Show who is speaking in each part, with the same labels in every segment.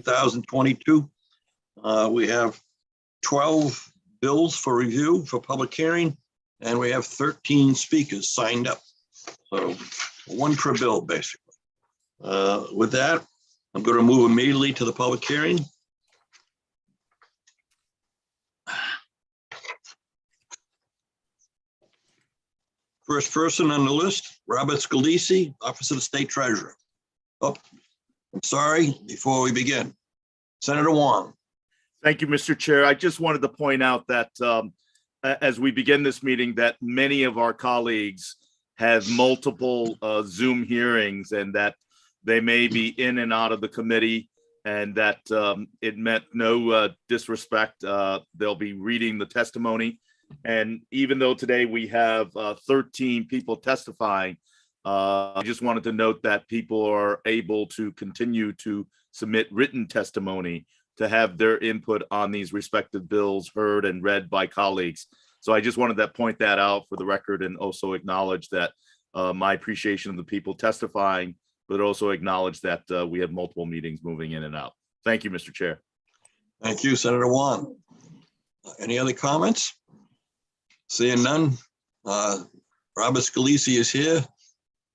Speaker 1: 2022. We have 12 bills for review for public hearing, and we have 13 speakers signed up. So one per bill, basically. With that, I'm going to move immediately to the public hearing. First person on the list, Robert Scalisi, Office of the State Treasurer. Oh, I'm sorry, before we begin, Senator Wong.
Speaker 2: Thank you, Mr. Chair. I just wanted to point out that as we begin this meeting, that many of our colleagues have multiple Zoom hearings and that they may be in and out of the committee, and that it meant no disrespect. They'll be reading the testimony. And even though today we have 13 people testifying, I just wanted to note that people are able to continue to submit written testimony to have their input on these respective bills heard and read by colleagues. So I just wanted to point that out for the record and also acknowledge that my appreciation of the people testifying, but also acknowledge that we have multiple meetings moving in and out. Thank you, Mr. Chair.
Speaker 1: Thank you, Senator Wong. Any other comments? Seeing none, Robert Scalisi is here.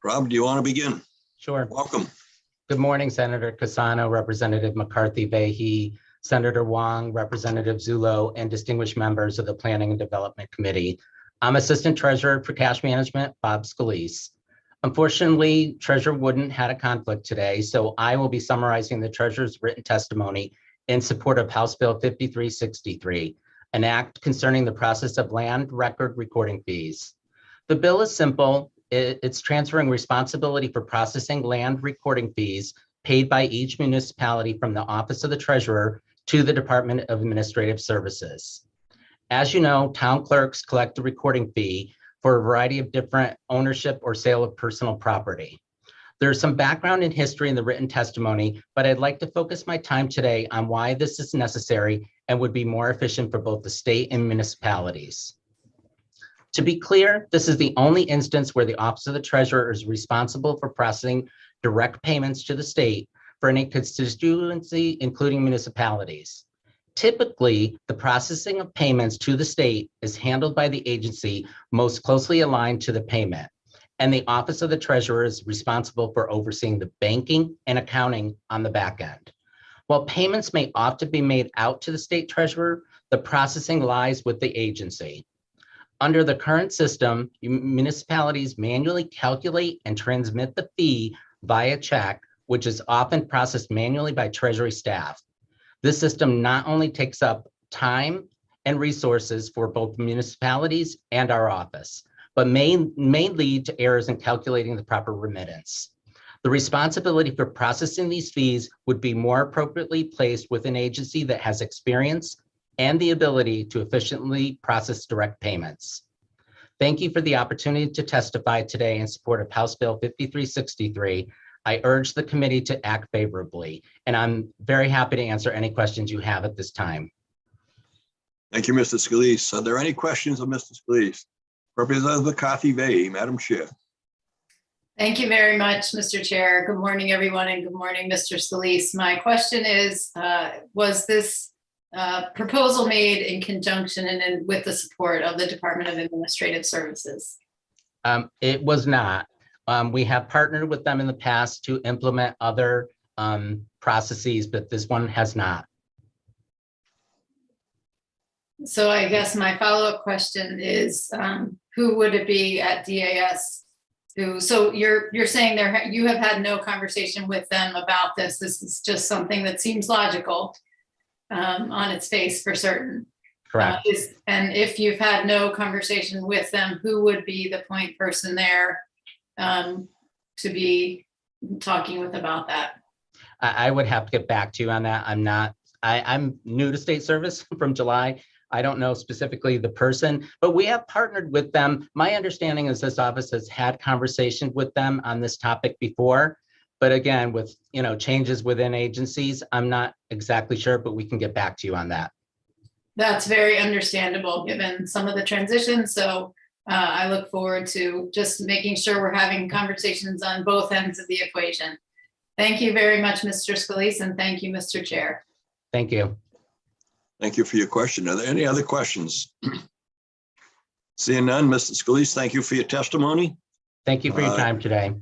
Speaker 1: Rob, do you want to begin?
Speaker 3: Sure.
Speaker 1: Welcome.
Speaker 3: Good morning, Senator Cassano, Representative McCarthy-Vahey, Senator Wong, Representative Zullo, and distinguished members of the Planning and Development Committee. I'm Assistant Treasurer for Cash Management, Bob Scalise. Unfortunately, Treasurer Wooden had a conflict today, so I will be summarizing the Treasurer's written testimony in support of House Bill 5363, an act concerning the process of land record recording fees. The bill is simple. It's transferring responsibility for processing land recording fees paid by each municipality from the Office of the Treasurer to the Department of Administrative Services. As you know, town clerks collect a recording fee for a variety of different ownership or sale of personal property. There's some background and history in the written testimony, but I'd like to focus my time today on why this is necessary and would be more efficient for both the state and municipalities. To be clear, this is the only instance where the Office of the Treasurer is responsible for processing direct payments to the state for any constituency, including municipalities. Typically, the processing of payments to the state is handled by the agency most closely aligned to the payment, and the Office of the Treasurer is responsible for overseeing the banking and accounting on the back end. While payments may often be made out to the state treasurer, the processing lies with the agency. Under the current system, municipalities manually calculate and transmit the fee via check, which is often processed manually by Treasury staff. This system not only takes up time and resources for both municipalities and our office, but may lead to errors in calculating the proper remittance. The responsibility for processing these fees would be more appropriately placed with an agency that has experience and the ability to efficiently process direct payments. Thank you for the opportunity to testify today in support of House Bill 5363. I urge the committee to act favorably, and I'm very happy to answer any questions you have at this time.
Speaker 1: Thank you, Mr. Scalise. Are there any questions of Mr. Scalise? Representative McCarthy-Vahey, Madam Chair.
Speaker 4: Thank you very much, Mr. Chair. Good morning, everyone, and good morning, Mr. Scalise. My question is, was this proposal made in conjunction and with the support of the Department of Administrative Services?
Speaker 3: It was not. We have partnered with them in the past to implement other processes, but this one has not.
Speaker 4: So I guess my follow-up question is, who would it be at DAS? So you're saying you have had no conversation with them about this. This is just something that seems logical on its face for certain.
Speaker 3: Correct.
Speaker 4: And if you've had no conversation with them, who would be the point person there to be talking with about that?
Speaker 3: I would have to get back to you on that. I'm new to state service from July. I don't know specifically the person, but we have partnered with them. My understanding is this office has had conversations with them on this topic before, but again, with changes within agencies, I'm not exactly sure, but we can get back to you on that.
Speaker 4: That's very understandable given some of the transitions. So I look forward to just making sure we're having conversations on both ends of the equation. Thank you very much, Mr. Scalise, and thank you, Mr. Chair.
Speaker 3: Thank you.
Speaker 1: Thank you for your question. Are there any other questions? Seeing none, Mr. Scalise, thank you for your testimony.
Speaker 3: Thank you for your time today.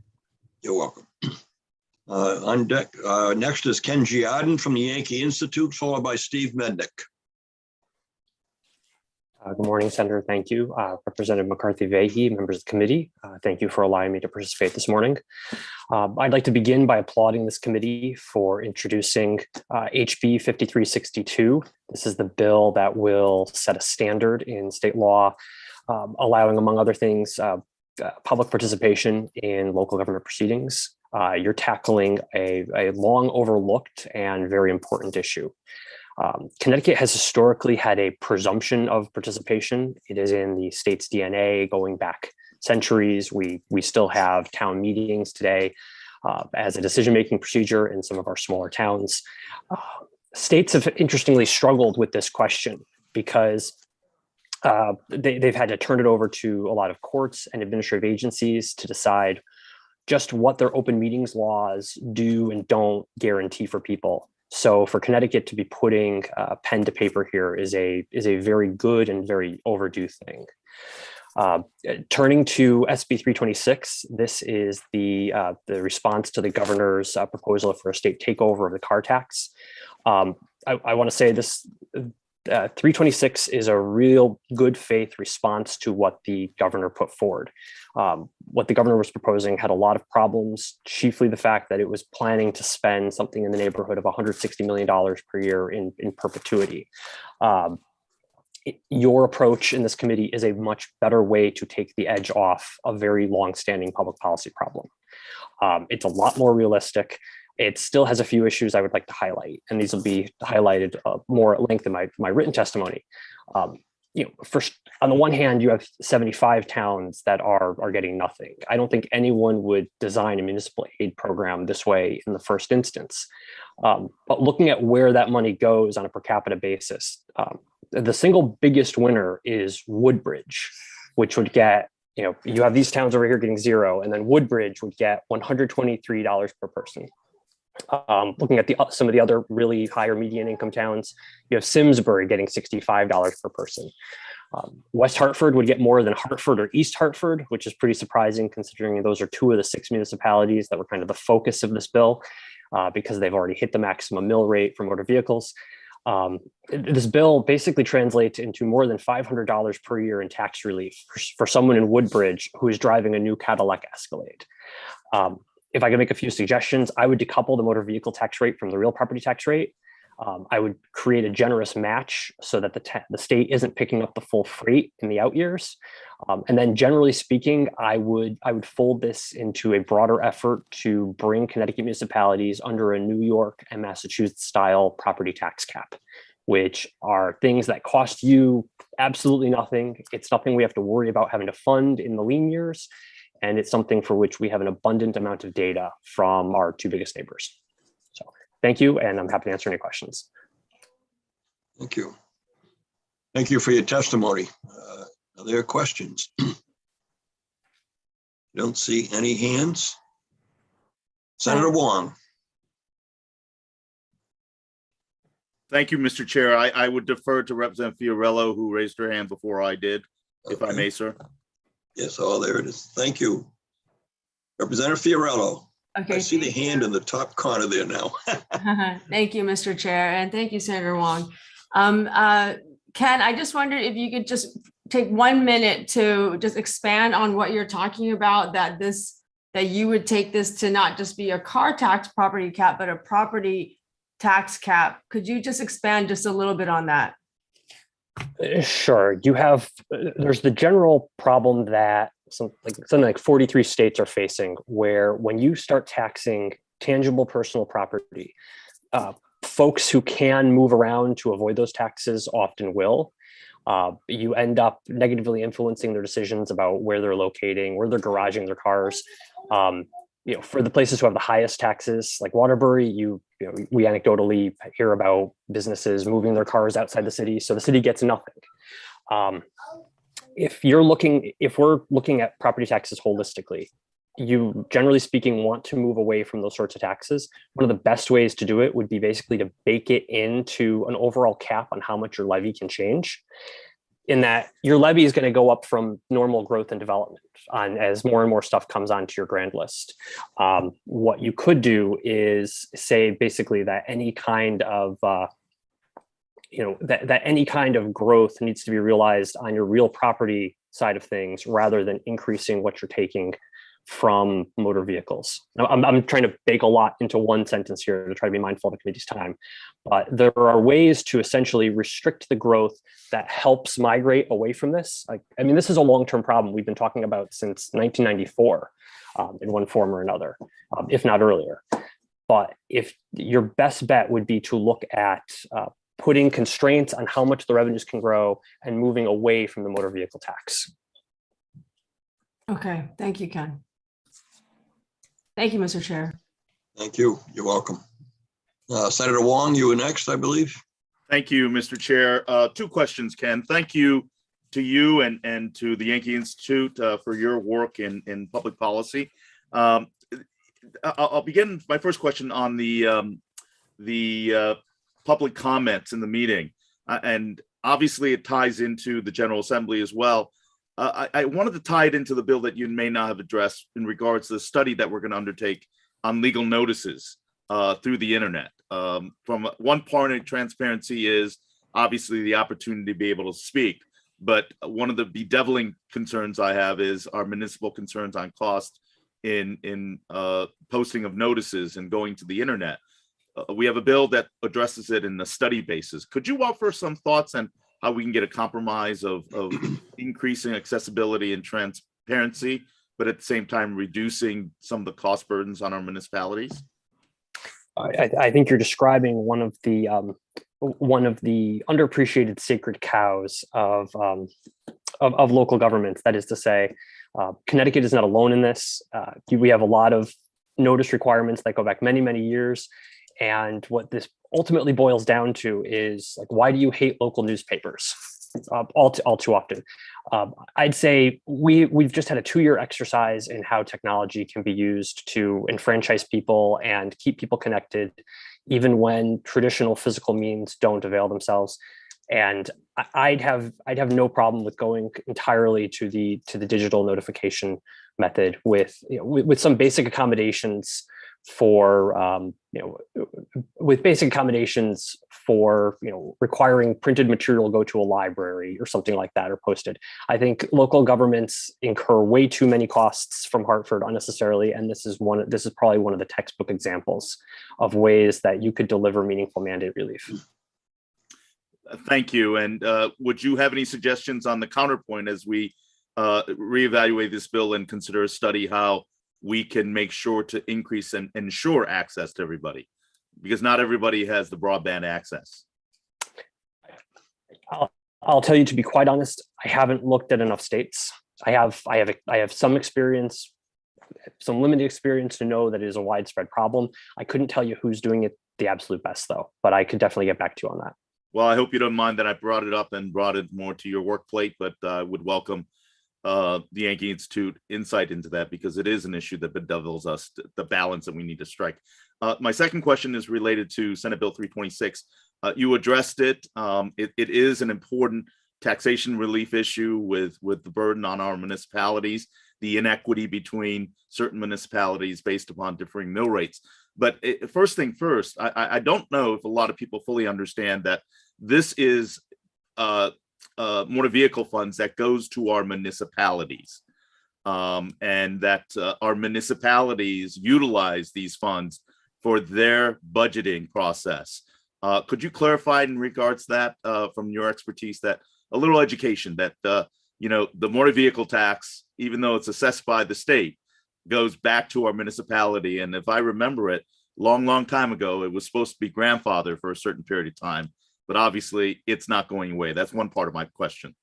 Speaker 1: You're welcome. On deck, next is Ken Giardin from the Yankee Institute, followed by Steve Mendick.
Speaker 5: Good morning, Senator. Thank you. Representative McCarthy-Vahey, members of the committee. Thank you for allowing me to participate this morning. I'd like to begin by applauding this committee for introducing HB 5362. This is the bill that will set a standard in state law, allowing, among other things, public participation in local government proceedings. You're tackling a long overlooked and very important issue. Connecticut has historically had a presumption of participation. It is in the state's DNA going back centuries. We still have town meetings today as a decision-making procedure in some of our smaller towns. States have interestingly struggled with this question because they've had to turn it over to a lot of courts and administrative agencies to decide just what their open meetings laws do and don't guarantee for people. So for Connecticut to be putting pen to paper here is a very good and very overdue thing. Turning to SB 326, this is the response to the governor's proposal for a state takeover of the car tax. I want to say this 326 is a real good faith response to what the governor put forward. What the governor was proposing had a lot of problems, chiefly the fact that it was planning to spend something in the neighborhood of $160 million per year in perpetuity. Your approach in this committee is a much better way to take the edge off a very long-standing public policy problem. It's a lot more realistic. It still has a few issues I would like to highlight, and these will be highlighted more at length in my written testimony. First, on the one hand, you have 75 towns that are getting nothing. I don't think anyone would design a municipal aid program this way in the first instance. But looking at where that money goes on a per capita basis, the single biggest winner is Woodbridge, which would get, you have these towns over here getting zero, and then Woodbridge would get $123 per person. Looking at some of the other really higher median income towns, you have Simsbury getting $65 per person. West Hartford would get more than Hartford or East Hartford, which is pretty surprising considering those are two of the 6 municipalities that were kind of the focus of this bill because they've already hit the maximum mill rate for motor vehicles. This bill basically translates into more than $500 per year in tax relief for someone in Woodbridge who is driving a new Cadillac Escalade. If I could make a few suggestions, I would decouple the motor vehicle tax rate from the real property tax rate. I would create a generous match so that the state isn't picking up the full freight in the out years. And then generally speaking, I would fold this into a broader effort to bring Connecticut municipalities under a New York and Massachusetts style property tax cap, which are things that cost you absolutely nothing. It's nothing we have to worry about having to fund in the lean years. And it's something for which we have an abundant amount of data from our two biggest neighbors. So thank you, and I'm happy to answer any questions.
Speaker 1: Thank you. Thank you for your testimony. Are there questions? Don't see any hands. Senator Wong.
Speaker 2: Thank you, Mr. Chair. I would defer to Representative Fiorello, who raised her hand before I did, if I may, sir.
Speaker 1: Yes, oh, there it is. Thank you. Representative Fiorello.
Speaker 6: Okay.
Speaker 1: I see the hand in the top corner there now.
Speaker 6: Thank you, Mr. Chair, and thank you, Senator Wong. Ken, I just wondered if you could just take 1 minute to just expand on what you're talking about, that you would take this to not just be a car tax property cap, but a property tax cap. Could you just expand just a little bit on that?
Speaker 5: Sure. There's the general problem that something like 43 states are facing, where when you start taxing tangible personal property, folks who can move around to avoid those taxes often will. You end up negatively influencing their decisions about where they're locating, where they're garaging their cars. For the places who have the highest taxes, like Waterbury, we anecdotally hear about businesses moving their cars outside the city, so the city gets nothing. If we're looking at property taxes holistically, you generally speaking want to move away from those sorts of taxes, one of the best ways to do it would be basically to bake it into an overall cap on how much your levy can change. In that your levy is going to go up from normal growth and development on as more and more stuff comes onto your grand list. What you could do is say basically that any kind of that any kind of growth needs to be realized on your real property side of things rather than increasing what you're taking from motor vehicles. Now, I'm trying to bake a lot into one sentence here to try to be mindful of the committee's time, but there are ways to essentially restrict the growth that helps migrate away from this. I mean, this is a long-term problem we've been talking about since 1994 in one form or another, if not earlier. But if your best bet would be to look at putting constraints on how much the revenues can grow and moving away from the motor vehicle tax.
Speaker 6: Okay, thank you, Ken. Thank you, Mr. Chair.
Speaker 1: Thank you. You're welcome. Senator Wong, you were next, I believe.
Speaker 2: Thank you, Mr. Chair. Two questions, Ken. Thank you to you and to the Yankee Institute for your work in public policy. I'll begin my first question on the public comments in the meeting. And obviously it ties into the General Assembly as well. I wanted to tie it into the bill that you may not have addressed in regards to the study that we're going to undertake on legal notices through the internet. From one part of transparency is obviously the opportunity to be able to speak, but one of the bedeviling concerns I have is our municipal concerns on cost in posting of notices and going to the internet. We have a bill that addresses it in a study basis. Could you offer some thoughts on how we can get a compromise of increasing accessibility and transparency, but at the same time reducing some of the cost burdens on our municipalities?
Speaker 5: I think you're describing one of the underappreciated sacred cows of local governments. That is to say, Connecticut is not alone in this. We have a lot of notice requirements that go back many, many years. And what this ultimately boils down to is like, why do you hate local newspapers? All too often. I'd say we've just had a 2-year exercise in how technology can be used to enfranchise people and keep people connected, even when traditional physical means don't avail themselves. And I'd have no problem with going entirely to the digital notification method with some basic accommodations for requiring printed material go to a library or something like that or posted. I think local governments incur way too many costs from Hartford unnecessarily, and this is probably one of the textbook examples of ways that you could deliver meaningful mandate relief.
Speaker 2: Thank you. And would you have any suggestions on the counterpoint as we reevaluate this bill and consider a study how we can make sure to increase and ensure access to everybody, because not everybody has the broadband access?
Speaker 5: I'll tell you, to be quite honest, I haven't looked at enough states. I have some experience, some limited experience to know that it is a widespread problem. I couldn't tell you who's doing it the absolute best though, but I could definitely get back to you on that.
Speaker 2: Well, I hope you don't mind that I brought it up and brought it more to your work plate, but I would welcome the Yankee Institute insight into that, because it is an issue that bedevils us, the balance that we need to strike. My second question is related to Senate Bill 326. You addressed it. It is an important taxation relief issue with the burden on our municipalities, the inequity between certain municipalities based upon differing mill rates. But first thing first, I don't know if a lot of people fully understand that this is motor vehicle funds that goes to our municipalities, and that our municipalities utilize these funds for their budgeting process. Could you clarify in regards to that from your expertise, that a little education that the motor vehicle tax, even though it's assessed by the state, goes back to our municipality? And if I remember it, long time ago, it was supposed to be grandfathered for a certain period of time, but obviously it's not going away. That's one part of my question.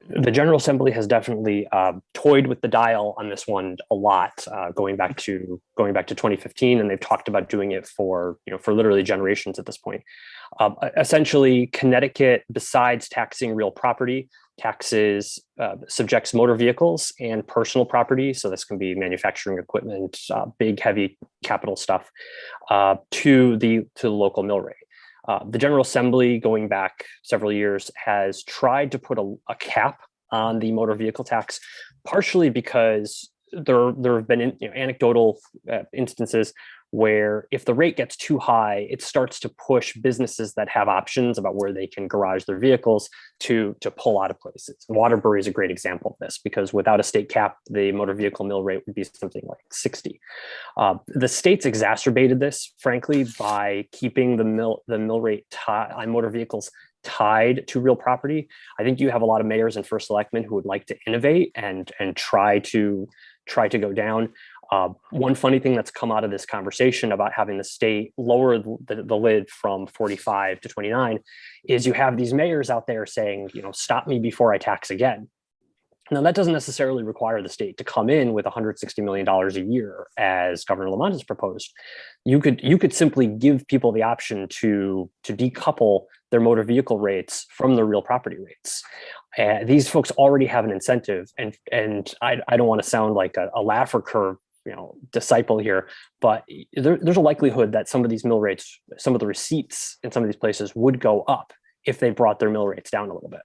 Speaker 5: The General Assembly has definitely toyed with the dial on this one a lot, going back to 2015, and they've talked about doing it for literally generations at this point. Essentially, Connecticut, besides taxing real property, taxes subjects motor vehicles and personal property, so this can be manufacturing equipment, big, heavy capital stuff, to the local mill rate. The General Assembly, going back several years, has tried to put a cap on the motor vehicle tax, partially because there have been anecdotal instances where if the rate gets too high, it starts to push businesses that have options about where they can garage their vehicles to pull out of places. Waterbury is a great example of this, because without a state cap, the motor vehicle mill rate would be something like 60. The states exacerbated this, frankly, by keeping the mill rate on motor vehicles tied to real property. I think you have a lot of mayors and first selectmen who would like to innovate and try to go down. One funny thing that's come out of this conversation about having the state lower the lid from 45 to 29 is you have these mayors out there saying, stop me before I tax again. Now, that doesn't necessarily require the state to come in with $160 million a year, as Governor Lamont has proposed. You could simply give people the option to decouple their motor vehicle rates from the real property rates. These folks already have an incentive, and I don't want to sound like a Laffer curve disciple here, but there's a likelihood that some of these mill rates, some of the receipts in some of these places would go up if they brought their mill rates down a little bit.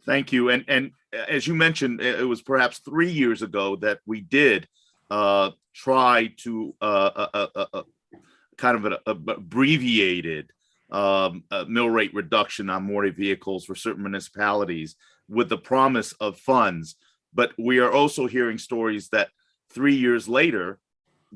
Speaker 2: Thank you. And as you mentioned, it was perhaps 3 years ago that we did try to kind of an abbreviated mill rate reduction on motor vehicles for certain municipalities with the promise of funds. But we are also hearing stories that 3 years later,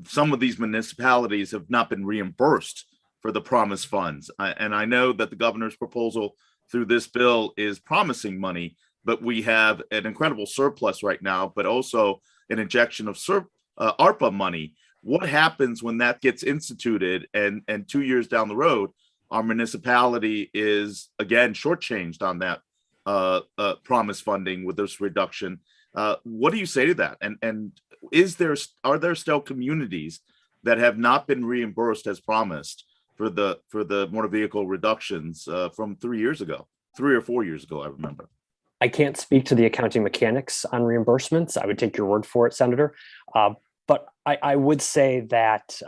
Speaker 2: some of these municipalities have not been reimbursed for the promised funds. And I know that the governor's proposal through this bill is promising money, but we have an incredible surplus right now, but also an injection of ARPA money. What happens when that gets instituted and 2 years down the road, our municipality is again shortchanged on that promised funding with this reduction? What do you say to that? And are there still communities that have not been reimbursed as promised for the motor vehicle reductions from 3 years ago, 3 or 4 years ago, I remember?
Speaker 5: I can't speak to the accounting mechanics on reimbursements. I would take your word for it, Senator. But I would say that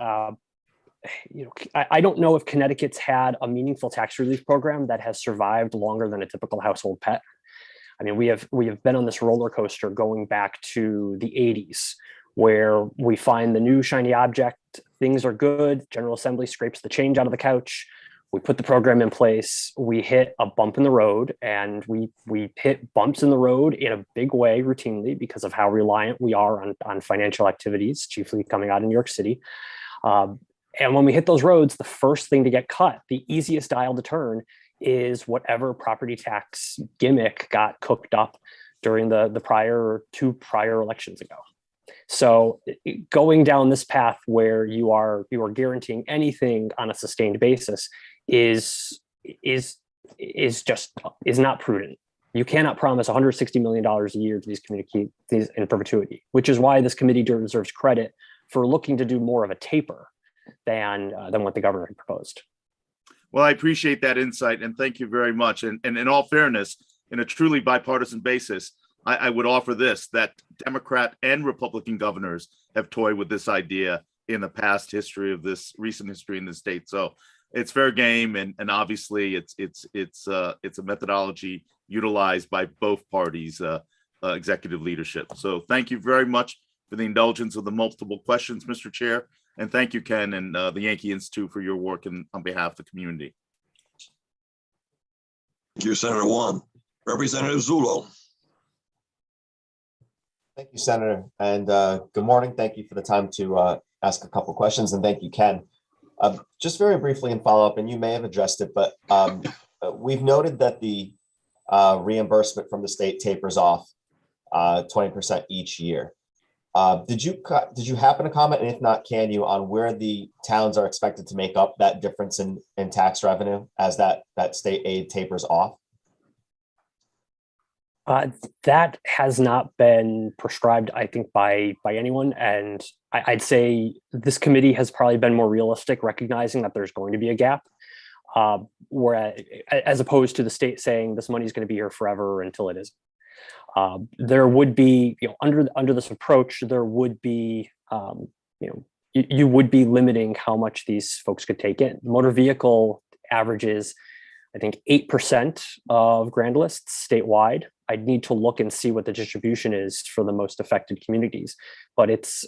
Speaker 5: I don't know if Connecticut's had a meaningful tax relief program that has survived longer than a typical household pet. I mean, we have been on this roller coaster going back to the 80s, where we find the new shiny object, things are good, General Assembly scrapes the change out of the couch, we put the program in place, we hit a bump in the road, and we hit bumps in the road in a big way routinely because of how reliant we are on financial activities, chiefly coming out of New York City. And when we hit those roads, the first thing to get cut, the easiest dial to turn, is whatever property tax gimmick got cooked up during the two prior elections ago. So going down this path where you are guaranteeing anything on a sustained basis is not prudent. You cannot promise $160 million a year to these communities in perpetuity, which is why this committee deserves credit for looking to do more of a taper than what the governor had proposed.
Speaker 2: Well, I appreciate that insight, and thank you very much. And in all fairness, in a truly bipartisan basis, I would offer this, that Democrat and Republican governors have toyed with this idea in the past history of this recent history in the state. So it's fair game, and obviously it's a methodology utilized by both parties' executive leadership. So thank you very much for the indulgence of the multiple questions, Mr. Chair. And thank you, Ken, and the Yankee Institute for your work on behalf of the community.
Speaker 1: Thank you, Senator Wong. Representative Zullo.
Speaker 7: Thank you, Senator, and good morning. Thank you for the time to ask a couple questions, and thank you, Ken. Just very briefly in follow-up, and you may have addressed it, but we've noted that the reimbursement from the state tapers off 20% each year. Did you happen to comment, and if not, can you, on where the towns are expected to make up that difference in tax revenue as that state aid tapers off?
Speaker 5: That has not been prescribed, I think, by anyone. And I'd say this committee has probably been more realistic, recognizing that there's going to be a gap. whereas as opposed to the state saying this money is going to be here forever until it isn't. There would be, under this approach, there would be, you would be limiting how much these folks could take in. Motor vehicle averages, I think, 8% of grand lists statewide. I'd need to look and see what the distribution is for the most affected communities, but it's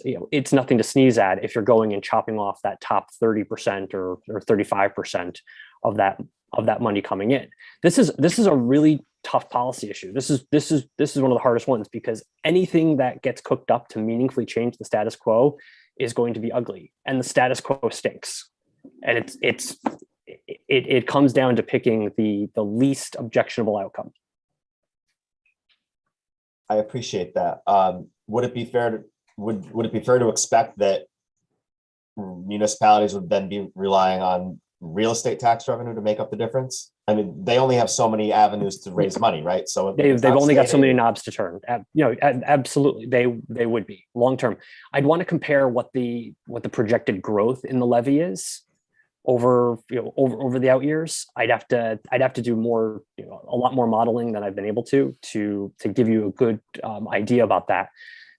Speaker 5: nothing to sneeze at if you're going and chopping off that top 30% or 35% of that money coming in. This is a really tough policy issue. This is one of the hardest ones, because anything that gets cooked up to meaningfully change the status quo is going to be ugly, and the status quo stinks. And it comes down to picking the least objectionable outcome.
Speaker 7: I appreciate that. Would it be fair to expect that municipalities would then be relying on real estate tax revenue to make up the difference? I mean, they only have so many avenues to raise money, right? So
Speaker 5: they've only got so many knobs to turn. Absolutely, they would be long term. I'd want to compare what the projected growth in the levy is over the out years. I'd have to do more, a lot more modeling than I've been able to give you a good idea about that.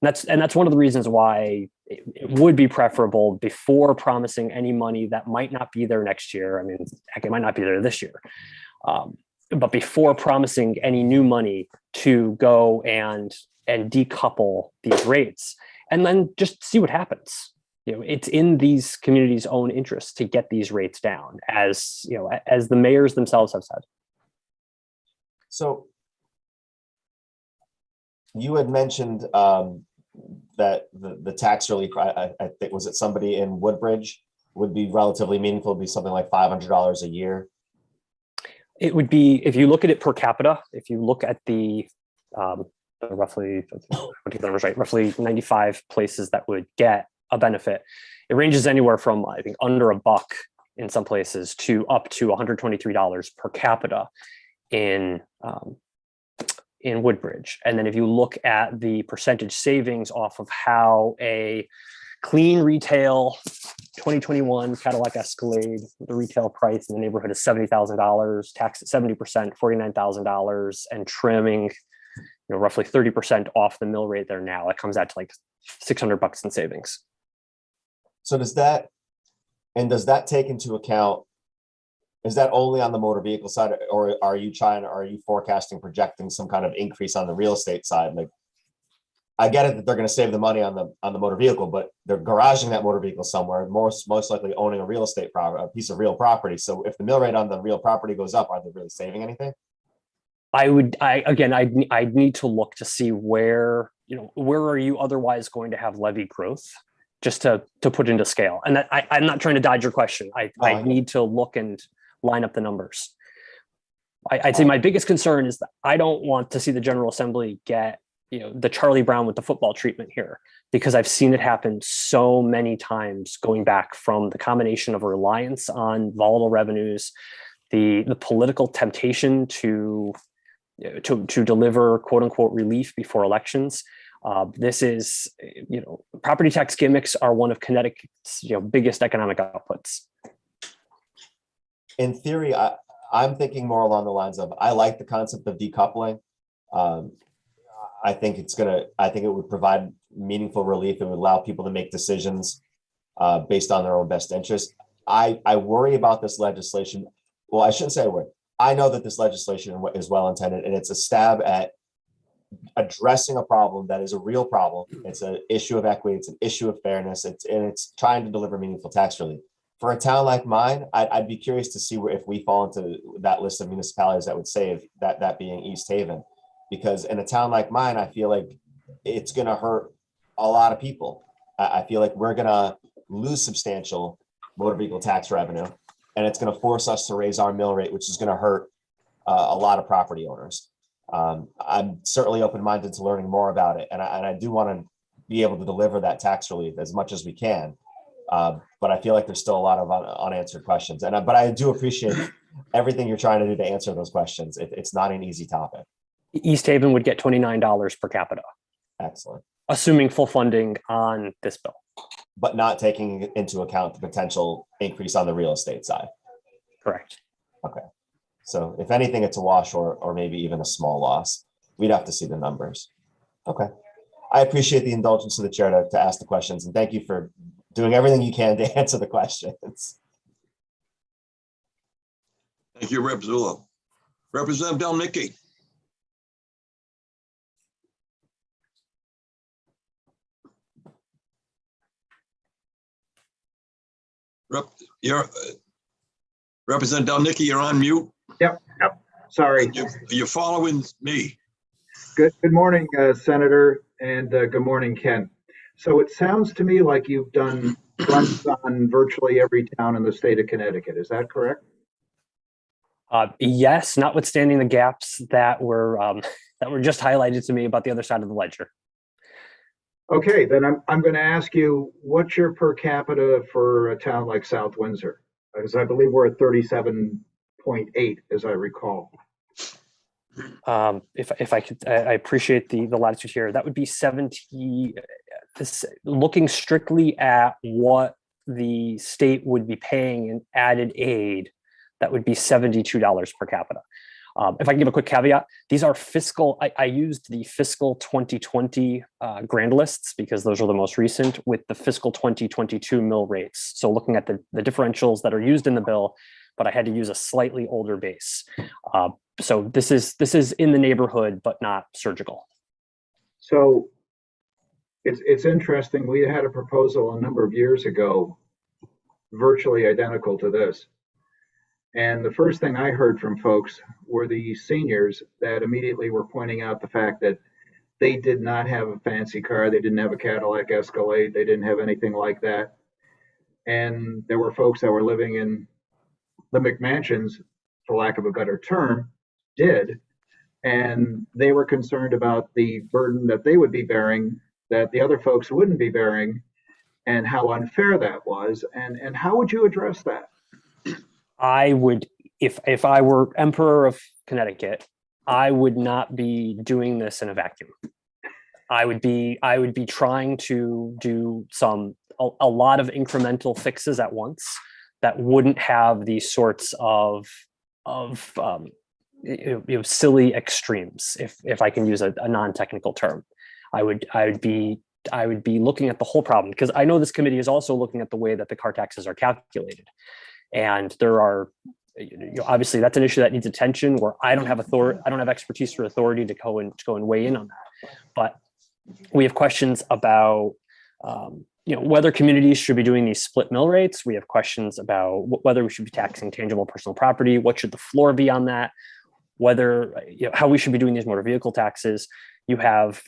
Speaker 5: And that's one of the reasons why it would be preferable, before promising any money that might not be there next year. I mean, heck, it might not be there this year. But before promising any new money, to go and decouple these rates and then just see what happens. It's in these communities' own interest to get these rates down, as the mayors themselves have said.
Speaker 7: So you had mentioned that the tax relief, I think, was it somebody in Woodbridge, would be relatively meaningful, it'd be something like $500 a year.
Speaker 5: It would be, if you look at it per capita, if you look at the roughly 95 places that would get a benefit, it ranges anywhere from, I think, under $1 in some places to up to $123 per capita in Woodbridge. And then if you look at the percentage savings off of how a clean retail 2021 Cadillac Escalade, the retail price in the neighborhood is $70,000, tax at 70%, $49,000, and trimming, roughly 30% off the mill rate there now, it comes out to like $600 in savings.
Speaker 7: So does that take into account, is that only on the motor vehicle side, or are you forecasting, projecting some kind of increase on the real estate side? Like, I get it that they're going to save the money on the motor vehicle, but they're garaging that motor vehicle somewhere, most likely owning a real estate property, a piece of real property. So if the mill rate on the real property goes up, are they really saving anything? I'd need to look to see where are you otherwise going to have levy growth, just to put into scale. And that I'm not trying to dodge your question. I need to look and line up the numbers. I'd say my biggest concern is that I don't want to see the General Assembly get the Charlie Brown with the football treatment here, because I've seen it happen so many times, going back from the combination of reliance on volatile revenues, the political temptation to deliver quote unquote relief before elections. This is, property tax gimmicks are one of Connecticut's biggest economic outputs. In theory, I'm thinking more along the lines of, I like the concept of decoupling. I think it would provide meaningful relief. It would allow people to make decisions based on their own best interest. I worry about this legislation. Well, I shouldn't say I worry. I know that this legislation is well intended, and it's a stab at addressing a problem that is a real problem. It's an issue of equity. It's an issue of fairness. It's trying to deliver meaningful tax relief. For a town like mine, I'd be curious to see if we fall into that list of municipalities that would save, that being East Haven. Because in a town like mine, I feel like it's going to hurt a lot of people. I feel like we're going to lose substantial motor vehicle tax revenue, and it's going to force us to raise our mill rate, which is going to hurt a lot of property owners. I'm certainly open-minded to learning more about it, and I do want to be able to deliver that tax relief as much as we can. But I feel like there's still a lot of unanswered questions. But I do appreciate everything you're trying to do to answer those questions. It's not an easy topic.
Speaker 5: East Haven would get $29 per capita.
Speaker 7: Excellent.
Speaker 5: Assuming full funding on this bill.
Speaker 7: But not taking into account the potential increase on the real estate side.
Speaker 5: Correct.
Speaker 7: Okay. So if anything, it's a wash or maybe even a small loss. We'd have to see the numbers. Okay. I appreciate the indulgence of the chair to ask the questions, and thank you for doing everything you can to answer the questions.
Speaker 1: Thank you, Rep. Zullo. Representative Del Nicky. Representative Del Nicky, you're on mute.
Speaker 8: Yep. Sorry.
Speaker 1: You're following me.
Speaker 8: Good morning, Senator, and good morning, Ken. So it sounds to me like you've done runs on virtually every town in the state of Connecticut. Is that correct?
Speaker 5: Yes, notwithstanding the gaps that were just highlighted to me about the other side of the ledger.
Speaker 8: Okay, then I'm going to ask you, what's your per capita for a town like South Windsor? Because I believe we're at 37.8, as I recall.
Speaker 5: If I could, I appreciate the latitude here. That would be 70. Looking strictly at what the state would be paying in added aid, that would be $72 per capita. If I can give a quick caveat, these are fiscal. I used the fiscal 2020 grand lists because those are the most recent with the fiscal 2022 mill rates. So looking at the differentials that are used in the bill, but I had to use a slightly older base. So this is in the neighborhood, but not surgical.
Speaker 8: So it's interesting. We had a proposal a number of years ago, virtually identical to this. And the first thing I heard from folks were the seniors that immediately were pointing out the fact that they did not have a fancy car. They didn't have a Cadillac Escalade. They didn't have anything like that. And there were folks that were living in the McMansions, for lack of a better term, did. And they were concerned about the burden that they would be bearing that the other folks wouldn't be bearing and how unfair that was. And how would you address that?
Speaker 5: I would, if I were Emperor of Connecticut, I would not be doing this in a vacuum. I would be trying to do a lot of incremental fixes at once that wouldn't have these sorts of silly extremes, if I can use a non-technical term. I would be looking at the whole problem, because I know this committee is also looking at the way that the car taxes are calculated. And there are, obviously that's an issue that needs attention, where I don't have expertise or authority to go and weigh in on that. But we have questions about whether communities should be doing these split mill rates. We have questions about whether we should be taxing tangible personal property. What should the floor be on that? Whether how we should be doing these motor vehicle taxes. You have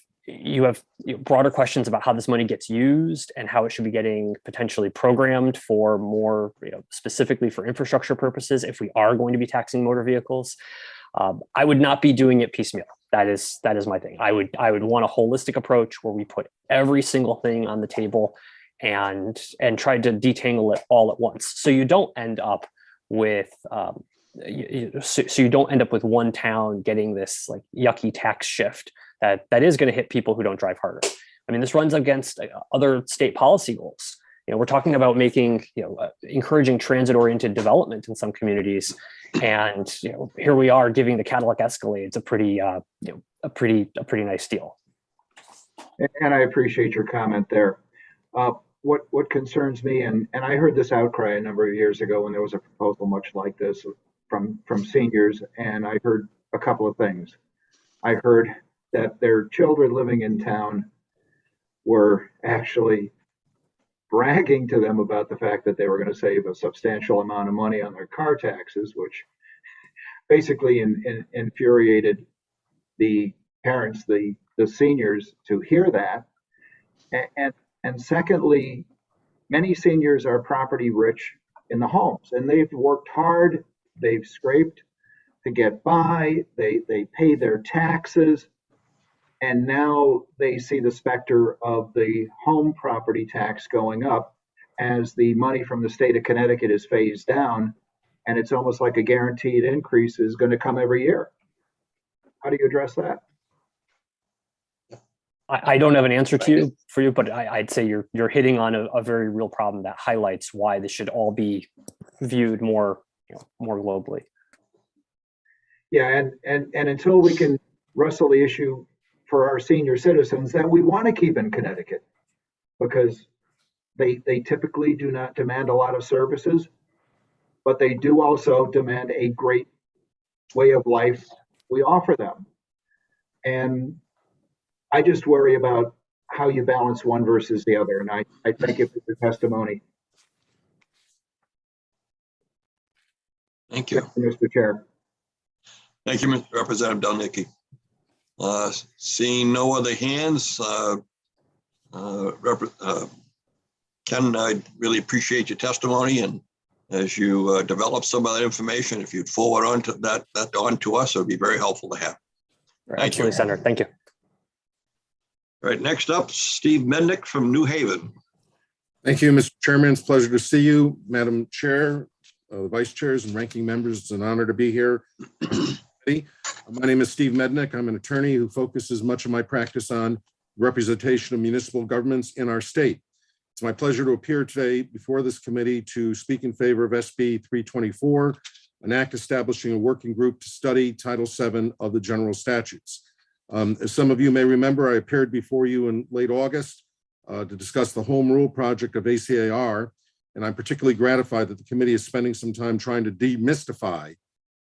Speaker 5: broader questions about how this money gets used and how it should be getting potentially programmed for more, specifically for infrastructure purposes, if we are going to be taxing motor vehicles. I would not be doing it piecemeal. That is my thing. I would want a holistic approach where we put every single thing on the table and try to detangle it all at once. So you don't end up with so you don't end up with one town getting this like yucky tax shift that is going to hit people who don't drive harder. I mean, this runs against other state policy goals. We're talking about making, encouraging transit-oriented development in some communities, and here we are giving the Cadillac Escalades a pretty nice deal.
Speaker 8: And I appreciate your comment there. What concerns me, and I heard this outcry a number of years ago when there was a proposal much like this from seniors, and I heard a couple of things. I heard that their children living in town were actually bragging to them about the fact that they were going to save a substantial amount of money on their car taxes, which basically infuriated the parents, the seniors, to hear that. And secondly, many seniors are property rich in the homes, and they've worked hard, they've scraped to get by, they pay their taxes, and now they see the specter of the home property tax going up as the money from the state of Connecticut is phased down, and it's almost like a guaranteed increase is going to come every year. How do you address that?
Speaker 5: I don't have an answer for you, but I'd say you're hitting on a very real problem that highlights why this should all be viewed more globally.
Speaker 8: Yeah, and until we can wrestle the issue for our senior citizens that we want to keep in Connecticut, because they typically do not demand a lot of services, but they do also demand a great way of life we offer them. And I just worry about how you balance one versus the other. And I thank you for your testimony.
Speaker 1: Thank you.
Speaker 8: Thank you, Mr. Chair.
Speaker 1: Thank you, Representative Delnicki. Seeing no other hands, Ken, I really appreciate your testimony, and as you develop some of that information, if you'd forward on to that on to us, it would be very helpful to have.
Speaker 5: Absolutely, Senator. Thank you.
Speaker 1: All right, next up, Steve Mendick from New Haven.
Speaker 9: Thank you, Mr. Chairman. It's a pleasure to see you, Madam Chair, the Vice Chairs and Ranking Members. It's an honor to be here. My name is Steve Mendick. I'm an attorney who focuses much of my practice on representation of municipal governments in our state. It's my pleasure to appear today before this committee to speak in favor of SB 324, an act establishing a working group to study Title VII of the general statutes. As some of you may remember, I appeared before you in late August to discuss the Home Rule project of ACAR, and I'm particularly gratified that the committee is spending some time trying to demystify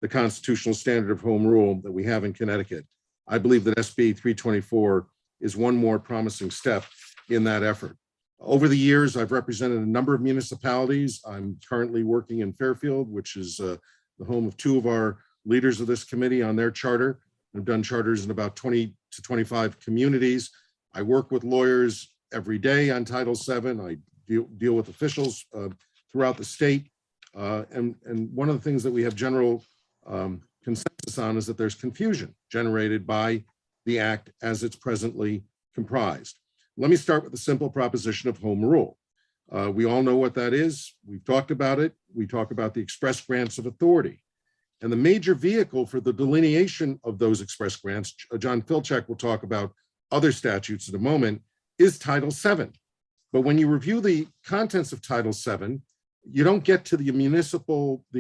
Speaker 9: the constitutional standard of home rule that we have in Connecticut. I believe that SB 324 is one more promising step in that effort. Over the years, I've represented a number of municipalities. I'm currently working in Fairfield, which is the home of two of our leaders of this committee on their charter. I've done charters in about 20 to 25 communities. I work with lawyers every day on Title VII. I deal with officials throughout the state. And one of the things that we have general consensus on is that there's confusion generated by the act as it's presently comprised. Let me start with the simple proposition of home rule. We all know what that is. We've talked about it. We talk about the express grants of authority. And the major vehicle for the delineation of those express grants, John Filczak will talk about other statutes in a moment, is Title VII. But when you review the contents of Title VII, you don't get to the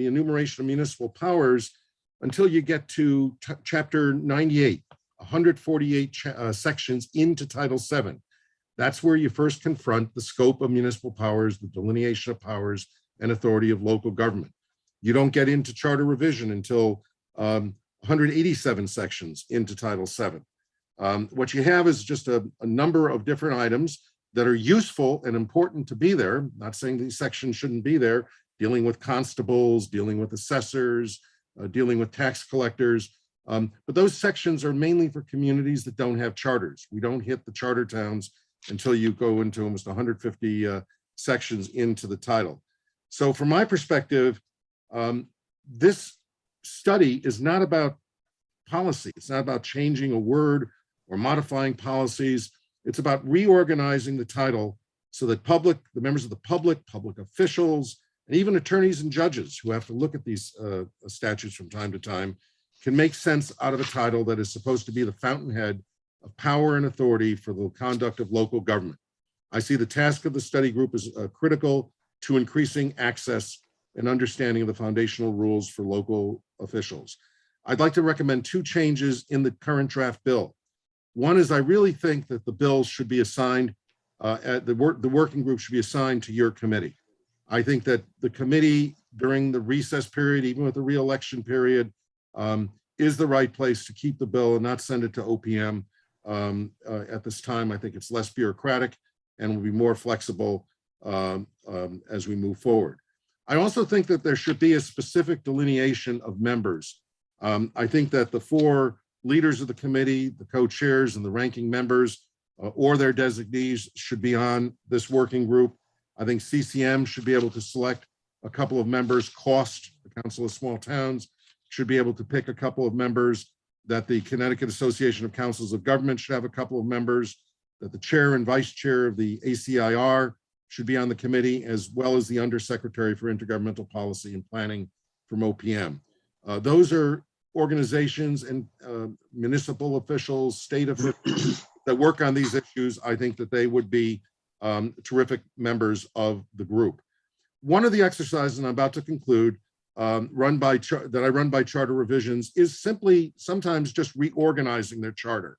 Speaker 9: enumeration of municipal powers until you get to Chapter 98, 148 sections into Title VII. That's where you first confront the scope of municipal powers, the delineation of powers and authority of local government. You don't get into charter revision until 187 sections into Title VII. What you have is just a number of different items that are useful and important to be there. I'm not saying these sections shouldn't be there, dealing with constables, dealing with assessors, dealing with tax collectors. But those sections are mainly for communities that don't have charters. We don't hit the charter towns until you go into almost 150 sections into the title. So from my perspective, this study is not about policy. It's not about changing a word or modifying policies. It's about reorganizing the title so that the members of the public officials, and even attorneys and judges who have to look at these statutes from time to time can make sense out of a title that is supposed to be the fountainhead of power and authority for the conduct of local government. I see the task of the study group as critical to increasing access and understanding of the foundational rules for local officials. I'd like to recommend two changes in the current draft bill. One is I really think that the bill should be assigned, the working group should be assigned to your committee. I think that the committee during the recess period, even with the re-election period, is the right place to keep the bill and not send it to OPM at this time. I think it's less bureaucratic and will be more flexible as we move forward. I also think that there should be a specific delineation of members. I think that the four leaders of the committee, the co-chairs and the ranking members or their designees should be on this working group. I think CCM should be able to select a couple of members. COST, the Council of Small Towns, should be able to pick a couple of members. That the Connecticut Association of Councils of Government should have a couple of members. That the chair and vice chair of the ACIR should be on the committee, as well as the Undersecretary for Intergovernmental Policy and Planning from OPM. Those are organizations and municipal officials, state officials that work on these issues. I think that they would be terrific members of the group. One of the exercises, and I'm about to conclude, that I run by charter revisions is simply sometimes just reorganizing their charter.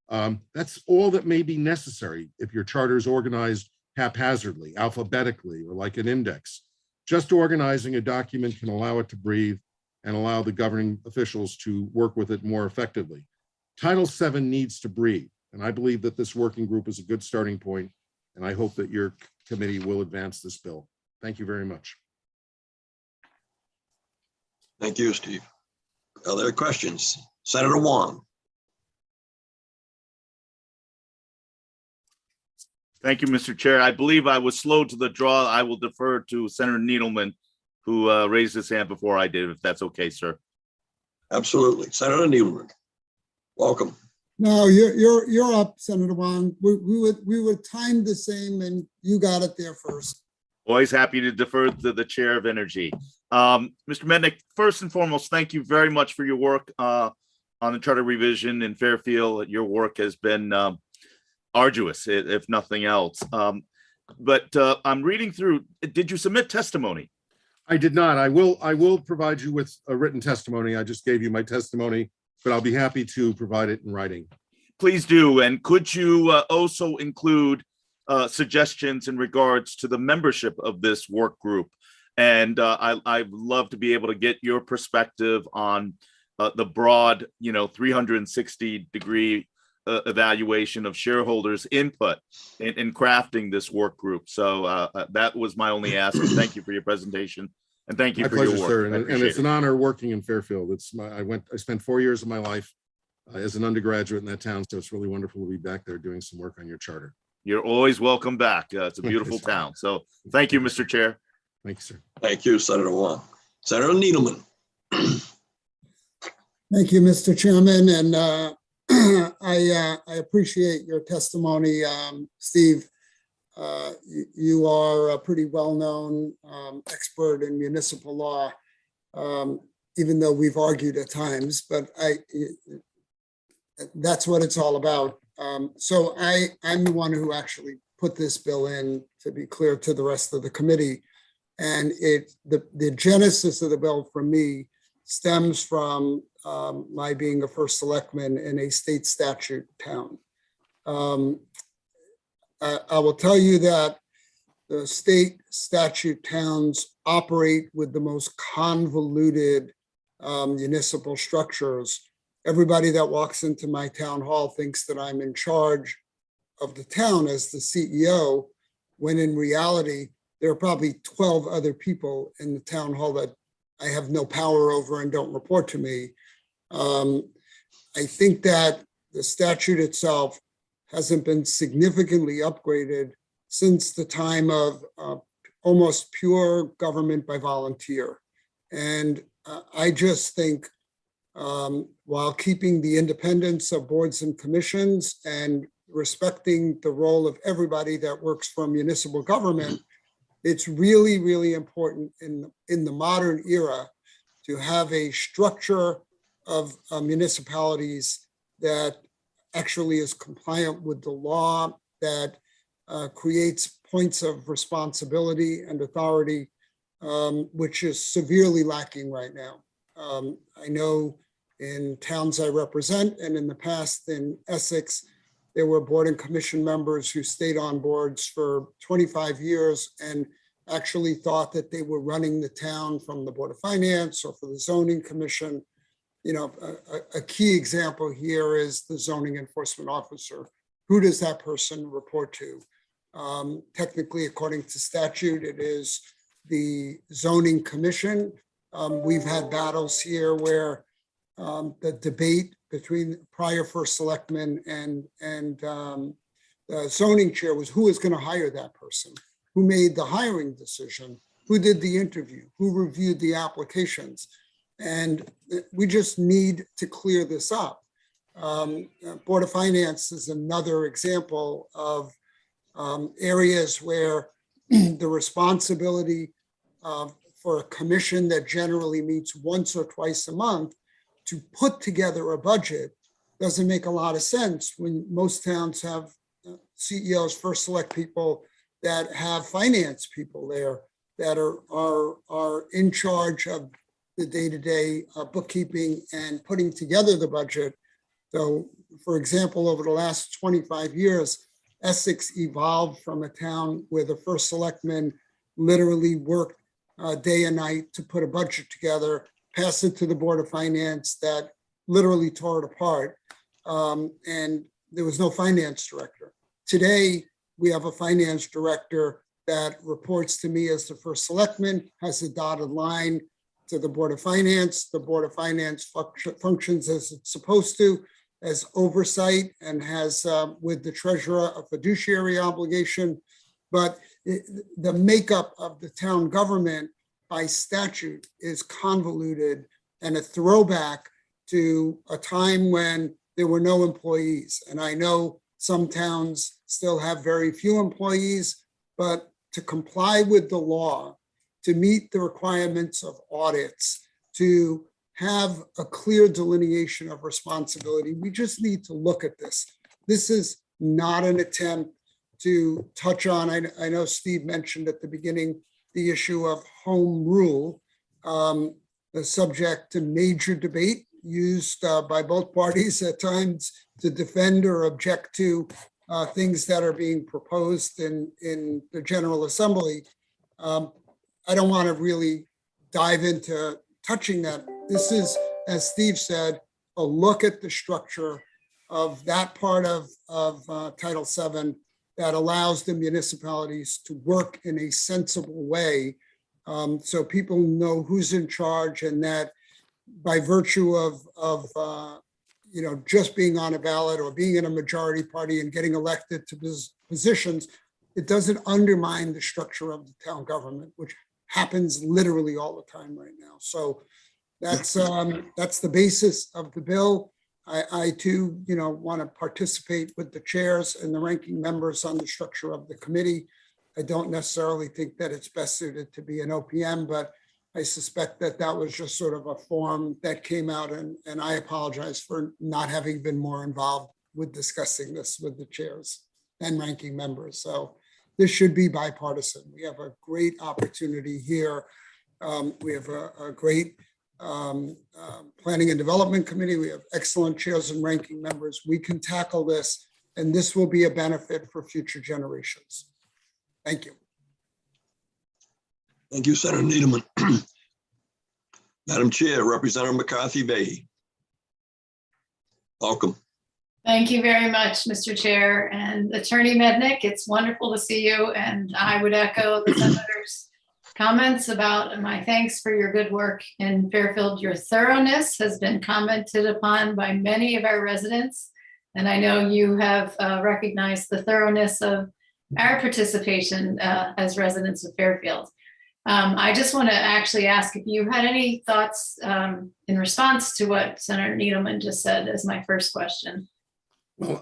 Speaker 9: That's all that may be necessary if your charter is organized haphazardly, alphabetically, or like an index. Just organizing a document can allow it to breathe and allow the governing officials to work with it more effectively. Title VII needs to breathe, and I believe that this working group is a good starting point, and I hope that your committee will advance this bill. Thank you very much.
Speaker 1: Thank you, Steve. Other questions? Senator Wong.
Speaker 2: Thank you, Mr. Chair. I believe I was slow to the draw. I will defer to Senator Needleman, who raised his hand before I did, if that's okay, sir.
Speaker 1: Absolutely. Senator Needleman, welcome.
Speaker 10: No, you're up, Senator Wong. We were timed the same, and you got it there first.
Speaker 2: Always happy to defer to the Chair of Energy. Mr. Mendick, first and foremost, thank you very much for your work on the charter revision in Fairfield. Your work has been arduous, if nothing else. But I'm reading through. Did you submit testimony?
Speaker 9: I did not. I will provide you with a written testimony. I just gave you my testimony, but I'll be happy to provide it in writing. Please
Speaker 2: do. And could you also include suggestions in regards to the membership of this work group? And I'd love to be able to get your perspective on the broad, 360-degree evaluation of shareholders' input in crafting this work group. So that was my only ask. And thank you for your presentation, and thank you
Speaker 9: my
Speaker 2: for
Speaker 9: pleasure,
Speaker 2: your work.
Speaker 9: sir. And it's an honor working in Fairfield. I spent 4 years of my life as an undergraduate in that town, so it's really wonderful to be back there doing some work on your charter.
Speaker 2: You're always welcome back. It's a beautiful town. So thank you, Mr. Chair.
Speaker 9: Thank you, sir.
Speaker 1: Thank you, Senator Wong. Senator Needleman.
Speaker 10: Thank you, Mr. Chairman, and I appreciate your testimony, Steve. You are a pretty well-known expert in municipal law, even though we've argued at times, but that's what it's all about. So I'm the one who actually put this bill in, to be clear to the rest of the committee. And the genesis of the bill for me stems from my being a first selectman in a state statute town. I will tell you that the state statute towns operate with the most convoluted municipal structures. Everybody that walks into my town hall thinks that I'm in charge of the town as the CEO, when in reality, there are probably 12 other people in the town hall that I have no power over and don't report to me. I think that the statute itself hasn't been significantly upgraded since the time of almost pure government by volunteer. And I just think while keeping the independence of boards and commissions and respecting the role of everybody that works for municipal government, it's really, really important in the modern era to have a structure of municipalities that actually is compliant with the law, that creates points of responsibility and authority, which is severely lacking right now. I know in towns I represent, and in the past in Essex, there were board and commission members who stayed on boards for 25 years and actually thought that they were running the town from the Board of Finance or for the zoning commission. A key example here is the zoning enforcement officer. Who does that person report to? Technically, according to statute, it is the zoning commission. We've had battles here where the debate between prior first selectman and the zoning chair was who was going to hire that person, who made the hiring decision, who did the interview, who reviewed the applications. And we just need to clear this up. Board of Finance is another example of areas where the responsibility for a commission that generally meets once or twice a month to put together a budget doesn't make a lot of sense when most towns have CEOs, first select people that have finance people there. that are in charge of the day-to-day bookkeeping and putting together the budget. So, for example, over the last 25 years, Essex evolved from a town where the first selectman literally worked day and night to put a budget together, pass it to the Board of Finance that literally tore it apart. And there was no finance director. Today, we have a finance director that reports to me as the first selectman, has a dotted line to the Board of Finance. The Board of Finance functions as it's supposed to, as oversight, and has with the treasurer a fiduciary obligation. But the makeup of the town government by statute is convoluted and a throwback to a time when there were no employees. And I know some towns still have very few employees, but to comply with the law, to meet the requirements of audits, to have a clear delineation of responsibility, we just need to look at this. This is not an attempt to touch on, I know Steve mentioned at the beginning, the issue of home rule, the subject to major debate used by both parties at times to defend or object to things that are being proposed in the General Assembly. I don't want to really dive into touching that. This is, as Steve said, a look at the structure of that part of Title VII that allows the municipalities to work in a sensible way, so people know who's in charge, and that by virtue of just being on a ballot or being in a majority party and getting elected to positions, it doesn't undermine the structure of the town government, which happens literally all the time right now. So that's the basis of the bill. I too, want to participate with the chairs and the ranking members on the structure of the committee. I don't necessarily think that it's best suited to be an OPM, but I suspect that that was just sort of a form that came out, and I apologize for not having been more involved with discussing this with the chairs and ranking members. So this should be bipartisan. We have a great opportunity here. We have a great planning and development committee. We have excellent chairs and ranking members. We can tackle this, and this will be a benefit for future generations. Thank you.
Speaker 1: Thank you, Senator Needleman. Madam Chair, Representative McCarthy Vahey. Welcome.
Speaker 4: Thank you very much, Mr. Chair, and Attorney Mendick. It's wonderful to see you, and I would echo the senator's comments about my thanks for your good work in Fairfield. Your thoroughness has been commented upon by many of our residents, and I know you have recognized the thoroughness of our participation as residents of Fairfield. I just want to actually ask if you had any thoughts in response to what Senator Needleman just said as my first question.
Speaker 9: Well,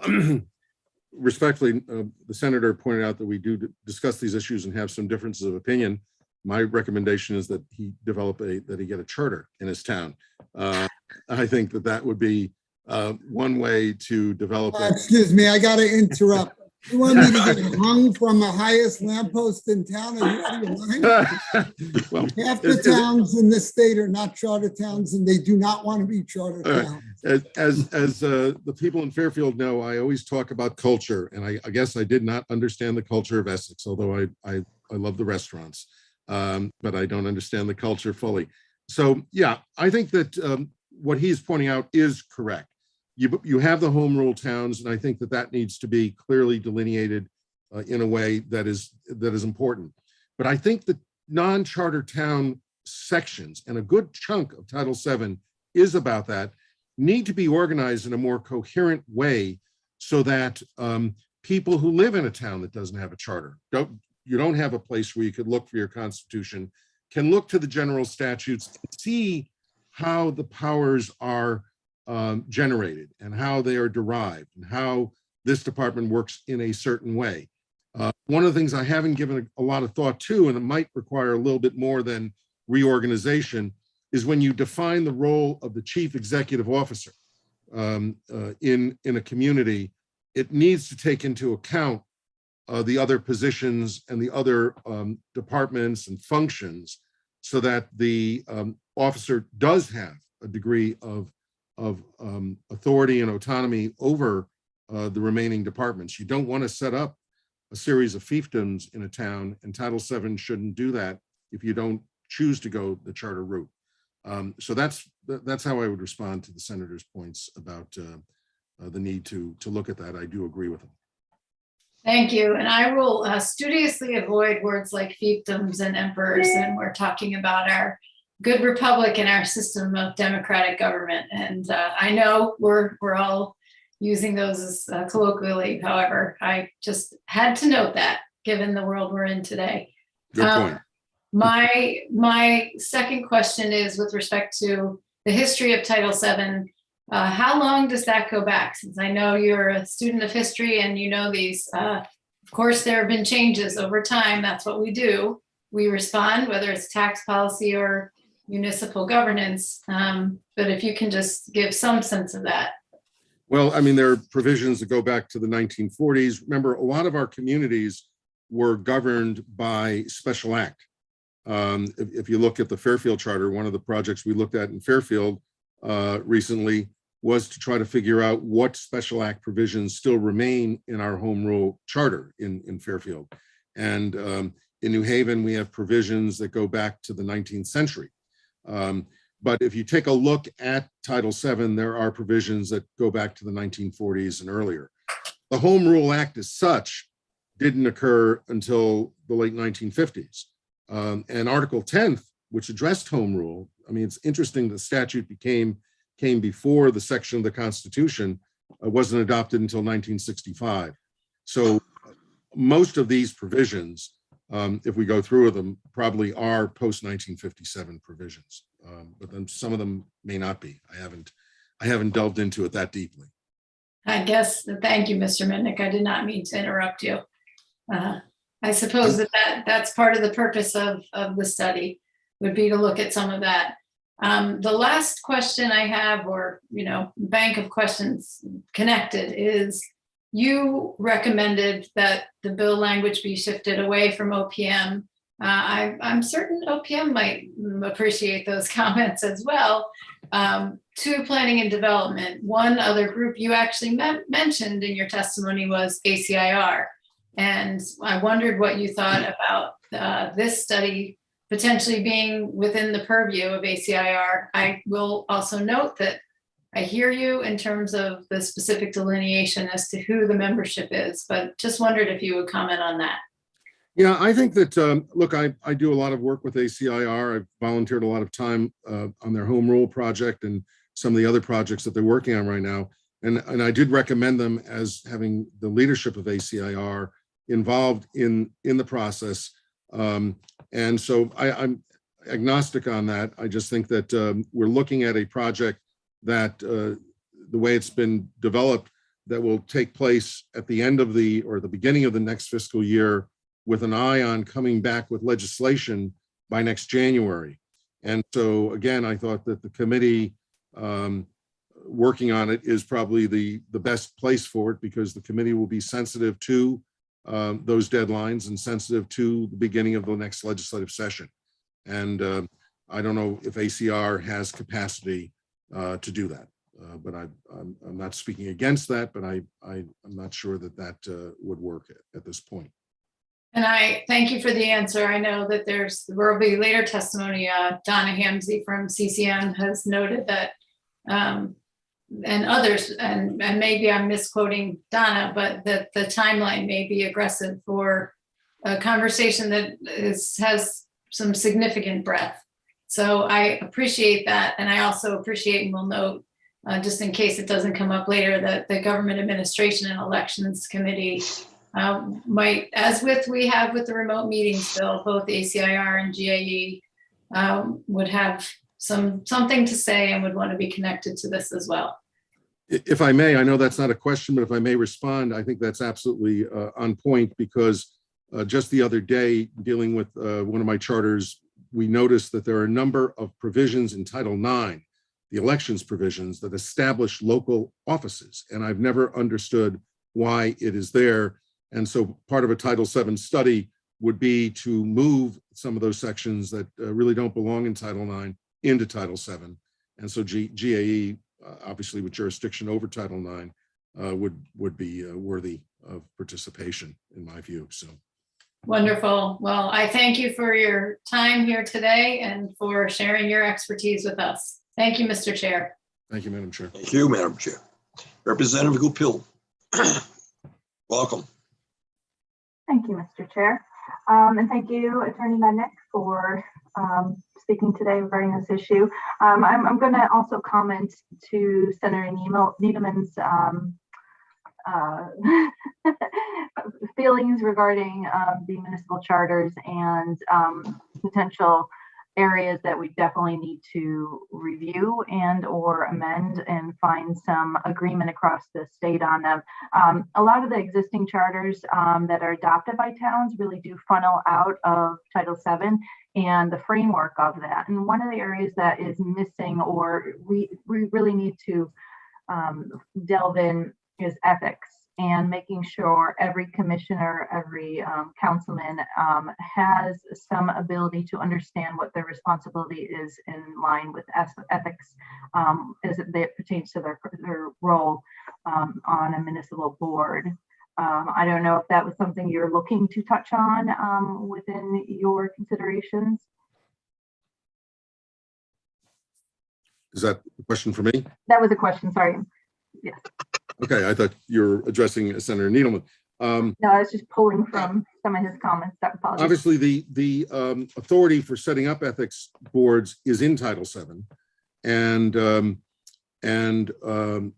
Speaker 9: respectfully, the senator pointed out that we do discuss these issues and have some differences of opinion. My recommendation is that he develop that he get a charter in his town. I think that would be one way to develop.
Speaker 10: Excuse me, I got to interrupt. You want me to get hung from the highest lamppost in town? Are you out of your mind?
Speaker 9: Well,
Speaker 10: half the towns in this state are not charter towns, and they do not want to be charter towns.
Speaker 9: As the people in Fairfield know, I always talk about culture, and I guess I did not understand the culture of Essex, although I love the restaurants, but I don't understand the culture fully. So yeah, I think that what he's pointing out is correct. You have the home rule towns, and I think that needs to be clearly delineated in a way that is important. But I think the non-charter town sections, and a good chunk of Title VII is about that, need to be organized in a more coherent way so that people who live in a town that doesn't have a charter, you don't have a place where you could look for your constitution, can look to the general statutes and see how the powers are generated and how they are derived and how this department works in a certain way. One of the things I haven't given a lot of thought to, and it might require a little bit more than reorganization, is when you define the role of the chief executive officer in a community, it needs to take into account the other positions and the other departments and functions so that the officer does have a degree of authority and autonomy over the remaining departments. You don't want to set up a series of fiefdoms in a town, and Title VII shouldn't do that if you don't choose to go the charter route. So that's how I would respond to the senator's points about the need to look at that. I do agree with him.
Speaker 4: Thank you. And I will studiously avoid words like fiefdoms and emperors. And we're talking about our good republic and our system of democratic government. And I know we're all using those as colloquially. However, I just had to note that given the world we're in today.
Speaker 9: Good point.
Speaker 4: My second question is with respect to the history of Title VII. How long does that go back? Since I know you're a student of history and you know these, of course, there have been changes over time. That's what we do. We respond, whether it's tax policy or municipal governance. But if you can just give some sense of that.
Speaker 9: Well, I mean, there are provisions that go back to the 1940s. Remember, a lot of our communities were governed by special act. If you look at the Fairfield Charter, one of the projects we looked at in Fairfield recently was to try to figure out what special act provisions still remain in our home rule charter in Fairfield. And in New Haven, we have provisions that go back to the 19th century. But if you take a look at Title VII, there are provisions that go back to the 1940s and earlier. The Home Rule Act as such didn't occur until the late 1950s. And Article 10th, which addressed home rule, I mean, it's interesting the statute came before the section of the Constitution wasn't adopted until 1965. So most of these provisions, if we go through them, probably are post-1957 provisions. But then some of them may not be. I haven't delved into it that deeply.
Speaker 4: I guess, thank you, Mr. Mendick. I did not mean to interrupt you. I suppose that's part of the purpose of the study would be to look at some of that. The last question I have, or, bank of questions connected, is you recommended that the bill language be shifted away from OPM. I'm certain OPM might appreciate those comments as well, to planning and development. One other group you actually mentioned in your testimony was ACIR. And I wondered what you thought about this study potentially being within the purview of ACIR. I will also note that I hear you in terms of the specific delineation as to who the membership is, but just wondered if you would comment on that.
Speaker 9: Yeah, I think that, look, I do a lot of work with ACIR. I've volunteered a lot of time on their home rule project and some of the other projects that they're working on right now. And I did recommend them as having the leadership of ACIR involved in the process. And so I'm agnostic on that. I just think that we're looking at a project that the way it's been developed, that will take place at the end of the beginning of the next fiscal year, with an eye on coming back with legislation by next January. And so again, I thought that the committee working on it is probably the best place for it, because the committee will be sensitive to those deadlines and sensitive to the beginning of the next legislative session. And I don't know if ACR has capacity to do that, but I'm not speaking against that, but I'm not sure that would work at this point.
Speaker 4: And I thank you for the answer. I know that there will be later testimony. Donna Hamsey from CCM has noted that, and others, and maybe I'm misquoting Donna, but that the timeline may be aggressive for a conversation that has some significant breadth. So I appreciate that. And I also appreciate, and will note, just in case it doesn't come up later, that the Government Administration and Elections Committee might, as we have with the remote meetings bill, both ACIR and GAE would have something to say and would want to be connected to this as well.
Speaker 9: If I may, I know that's not a question, but if I may respond, I think that's absolutely on point, because just the other day, dealing with one of my charters, we noticed that there are a number of provisions in Title IX, the elections provisions, that establish local offices. And I've never understood why it is there. And so part of a Title VII study would be to move some of those sections that really don't belong in Title IX into Title VII. And so GAE, obviously with jurisdiction over Title IX, would be worthy of participation in my view. So.
Speaker 4: Wonderful. Well, I thank you for your time here today and for sharing your expertise with us. Thank you, Mr. Chair.
Speaker 9: Thank you, Madam Chair.
Speaker 1: Thank you, Madam Chair. Representative Goupil. Welcome.
Speaker 11: Thank you, Mr. Chair. And thank you, Attorney Mendick, for speaking today regarding this issue. I'm going to also comment to Senator Needleman's feelings regarding the municipal charters and potential areas that we definitely need to review and or amend and find some agreement across the state on them. A lot of the existing charters that are adopted by towns really do funnel out of Title VII and the framework of that. And one of the areas that is missing or we really need to delve in is ethics, and making sure every commissioner, every councilman has some ability to understand what their responsibility is in line with ethics as it pertains to their role on a municipal board. I don't know if that was something you're looking to touch on within your considerations.
Speaker 9: Is that a question for me?
Speaker 11: That was a question, sorry. Yes.
Speaker 9: Okay, I thought you were addressing Senator Needleman.
Speaker 11: No, I was just pulling from some of his comments.
Speaker 9: Obviously, the authority for setting up ethics boards is in Title VII, and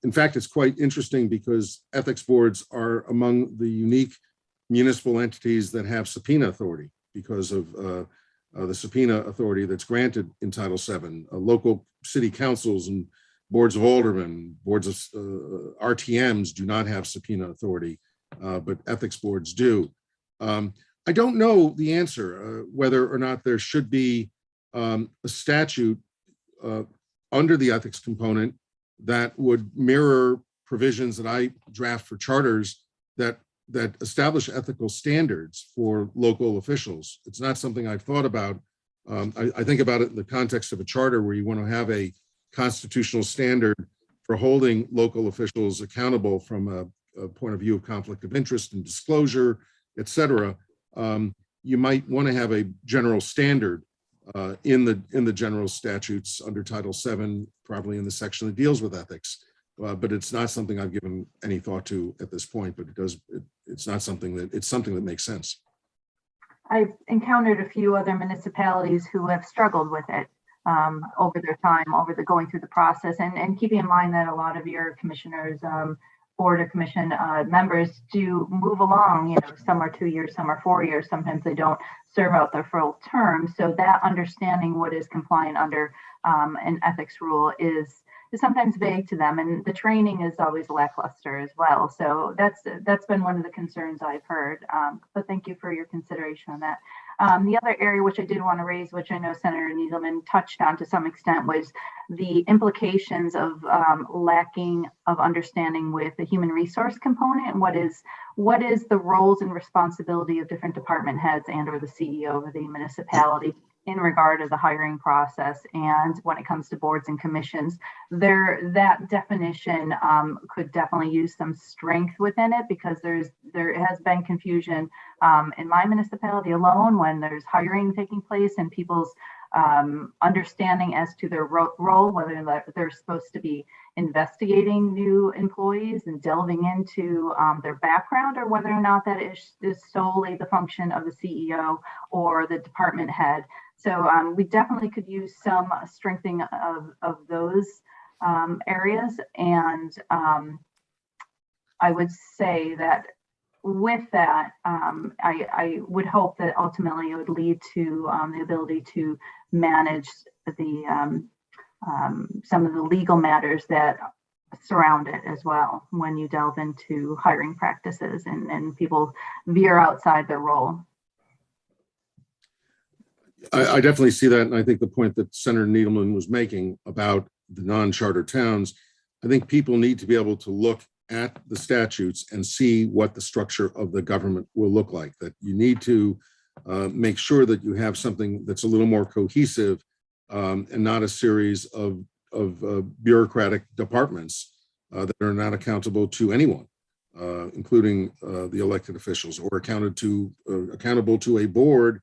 Speaker 9: in fact, it's quite interesting because ethics boards are among the unique municipal entities that have subpoena authority because of the subpoena authority that's granted in Title VII. Local city councils and boards of aldermen, boards of RTMs do not have subpoena authority, but ethics boards do. I don't know the answer, whether or not there should be a statute under the ethics component that would mirror provisions that I draft for charters that establish ethical standards for local officials. It's not something I've thought about. I think about it in the context of a charter where you want to have a constitutional standard for holding local officials accountable from a point of view of conflict of interest and disclosure, et cetera. You might want to have a general standard in the general statutes under Title VII, probably in the section that deals with ethics. But it's not something I've given any thought to at this point, but it's something that makes sense.
Speaker 11: I've encountered a few other municipalities who have struggled with it over their time, going through the process, and keeping in mind that a lot of your commissioners, board or commission members do move along, some are 2 years, some are 4 years, sometimes they don't serve out their full term. So that understanding what is compliant under an ethics rule is sometimes vague to them, and the training is always lackluster as well. So that's been one of the concerns I've heard. But thank you for your consideration on that. The other area which I did want to raise, which I know Senator Needleman touched on to some extent, was the implications of lacking of understanding with the human resource component. And what is the roles and responsibility of different department heads and or the CEO of the municipality in regard to the hiring process, and when it comes to boards and commissions, that definition could definitely use some strength within it, because there has been confusion in my municipality alone when there's hiring taking place and people's understanding as to their role, whether they're supposed to be investigating new employees and delving into their background, or whether or not that is solely the function of the CEO or the department head. So we definitely could use some strengthening of those areas. And I would say that with that, I would hope that ultimately it would lead to the ability to manage the some of the legal matters that surround it as well when you delve into hiring practices and people veer outside their role.
Speaker 9: I definitely see that, and I think the point that Senator Needleman was making about the non-charter towns, I think people need to be able to look at the statutes and see what the structure of the government will look like. That you need to make sure that you have something that's a little more cohesive and not a series of bureaucratic departments that are not accountable to anyone, including the elected officials, or accountable to a board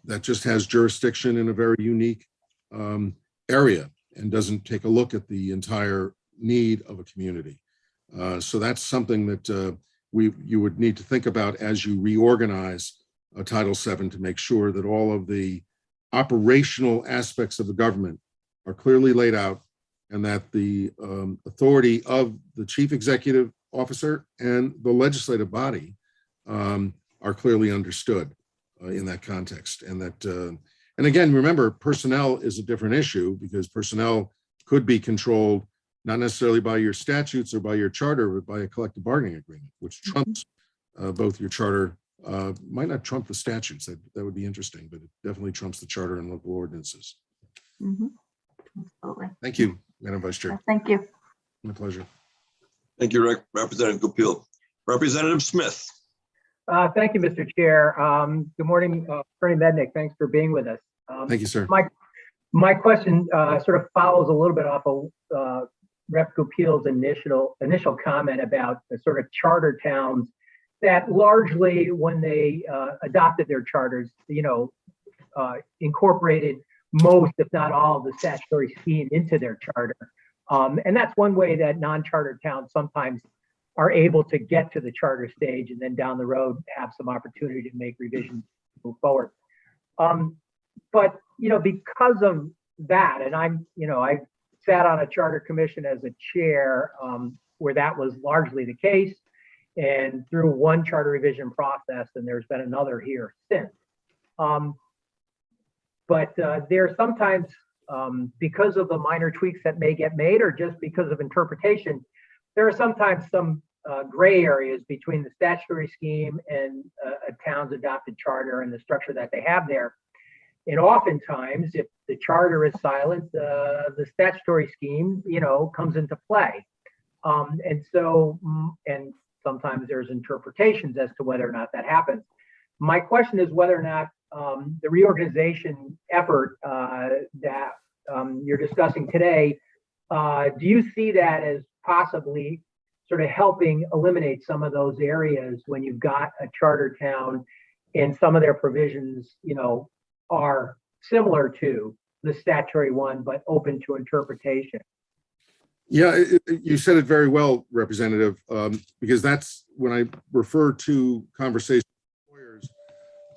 Speaker 9: that just has jurisdiction in a very unique area and doesn't take a look at the entire need of a community. So that's something that you would need to think about as you reorganize Title VII, to make sure that all of the operational aspects of the government are clearly laid out, and that the authority of the chief executive officer and the legislative body are clearly understood in that context. And that, and again, remember, personnel is a different issue, because personnel could be controlled not necessarily by your statutes or by your charter, but by a collective bargaining agreement, which trumps both your charter, might not trump the statutes. That would be interesting, but it definitely trumps the charter and local ordinances.
Speaker 11: Absolutely.
Speaker 9: Thank you, Madam Vice Chair.
Speaker 11: Thank you.
Speaker 9: My pleasure.
Speaker 1: Thank you, Representative Goupil. Representative Smith.
Speaker 12: Thank you, Mr. Chair. Good morning, Attorney Mendick. Thanks for being with us.
Speaker 9: Thank you, sir.
Speaker 12: My question sort of follows a little bit off of Rep. Goupil's initial comment about the sort of charter towns that largely, when they adopted their charters, incorporated most, if not all, of the statutory scheme into their charter. And that's one way that non-charter towns sometimes are able to get to the charter stage, and then down the road have some opportunity to make revisions, move forward. But because of that, and I sat on a charter commission as a chair where that was largely the case, and through one charter revision process, and there's been another here since. But there are sometimes, because of the minor tweaks that may get made, or just because of interpretation, there are sometimes some gray areas between the statutory scheme and a town's adopted charter and the structure that they have there. And oftentimes, if the charter is silent, the statutory scheme, comes into play. And sometimes there's interpretations as to whether or not that happens. My question is whether or not the reorganization effort that you're discussing today, do you see that as possibly sort of helping eliminate some of those areas when you've got a charter town and some of their provisions, are similar to the statutory one, but open to interpretation?
Speaker 9: Yeah, you said it very well, Representative, because that's when I refer to conversations with lawyers,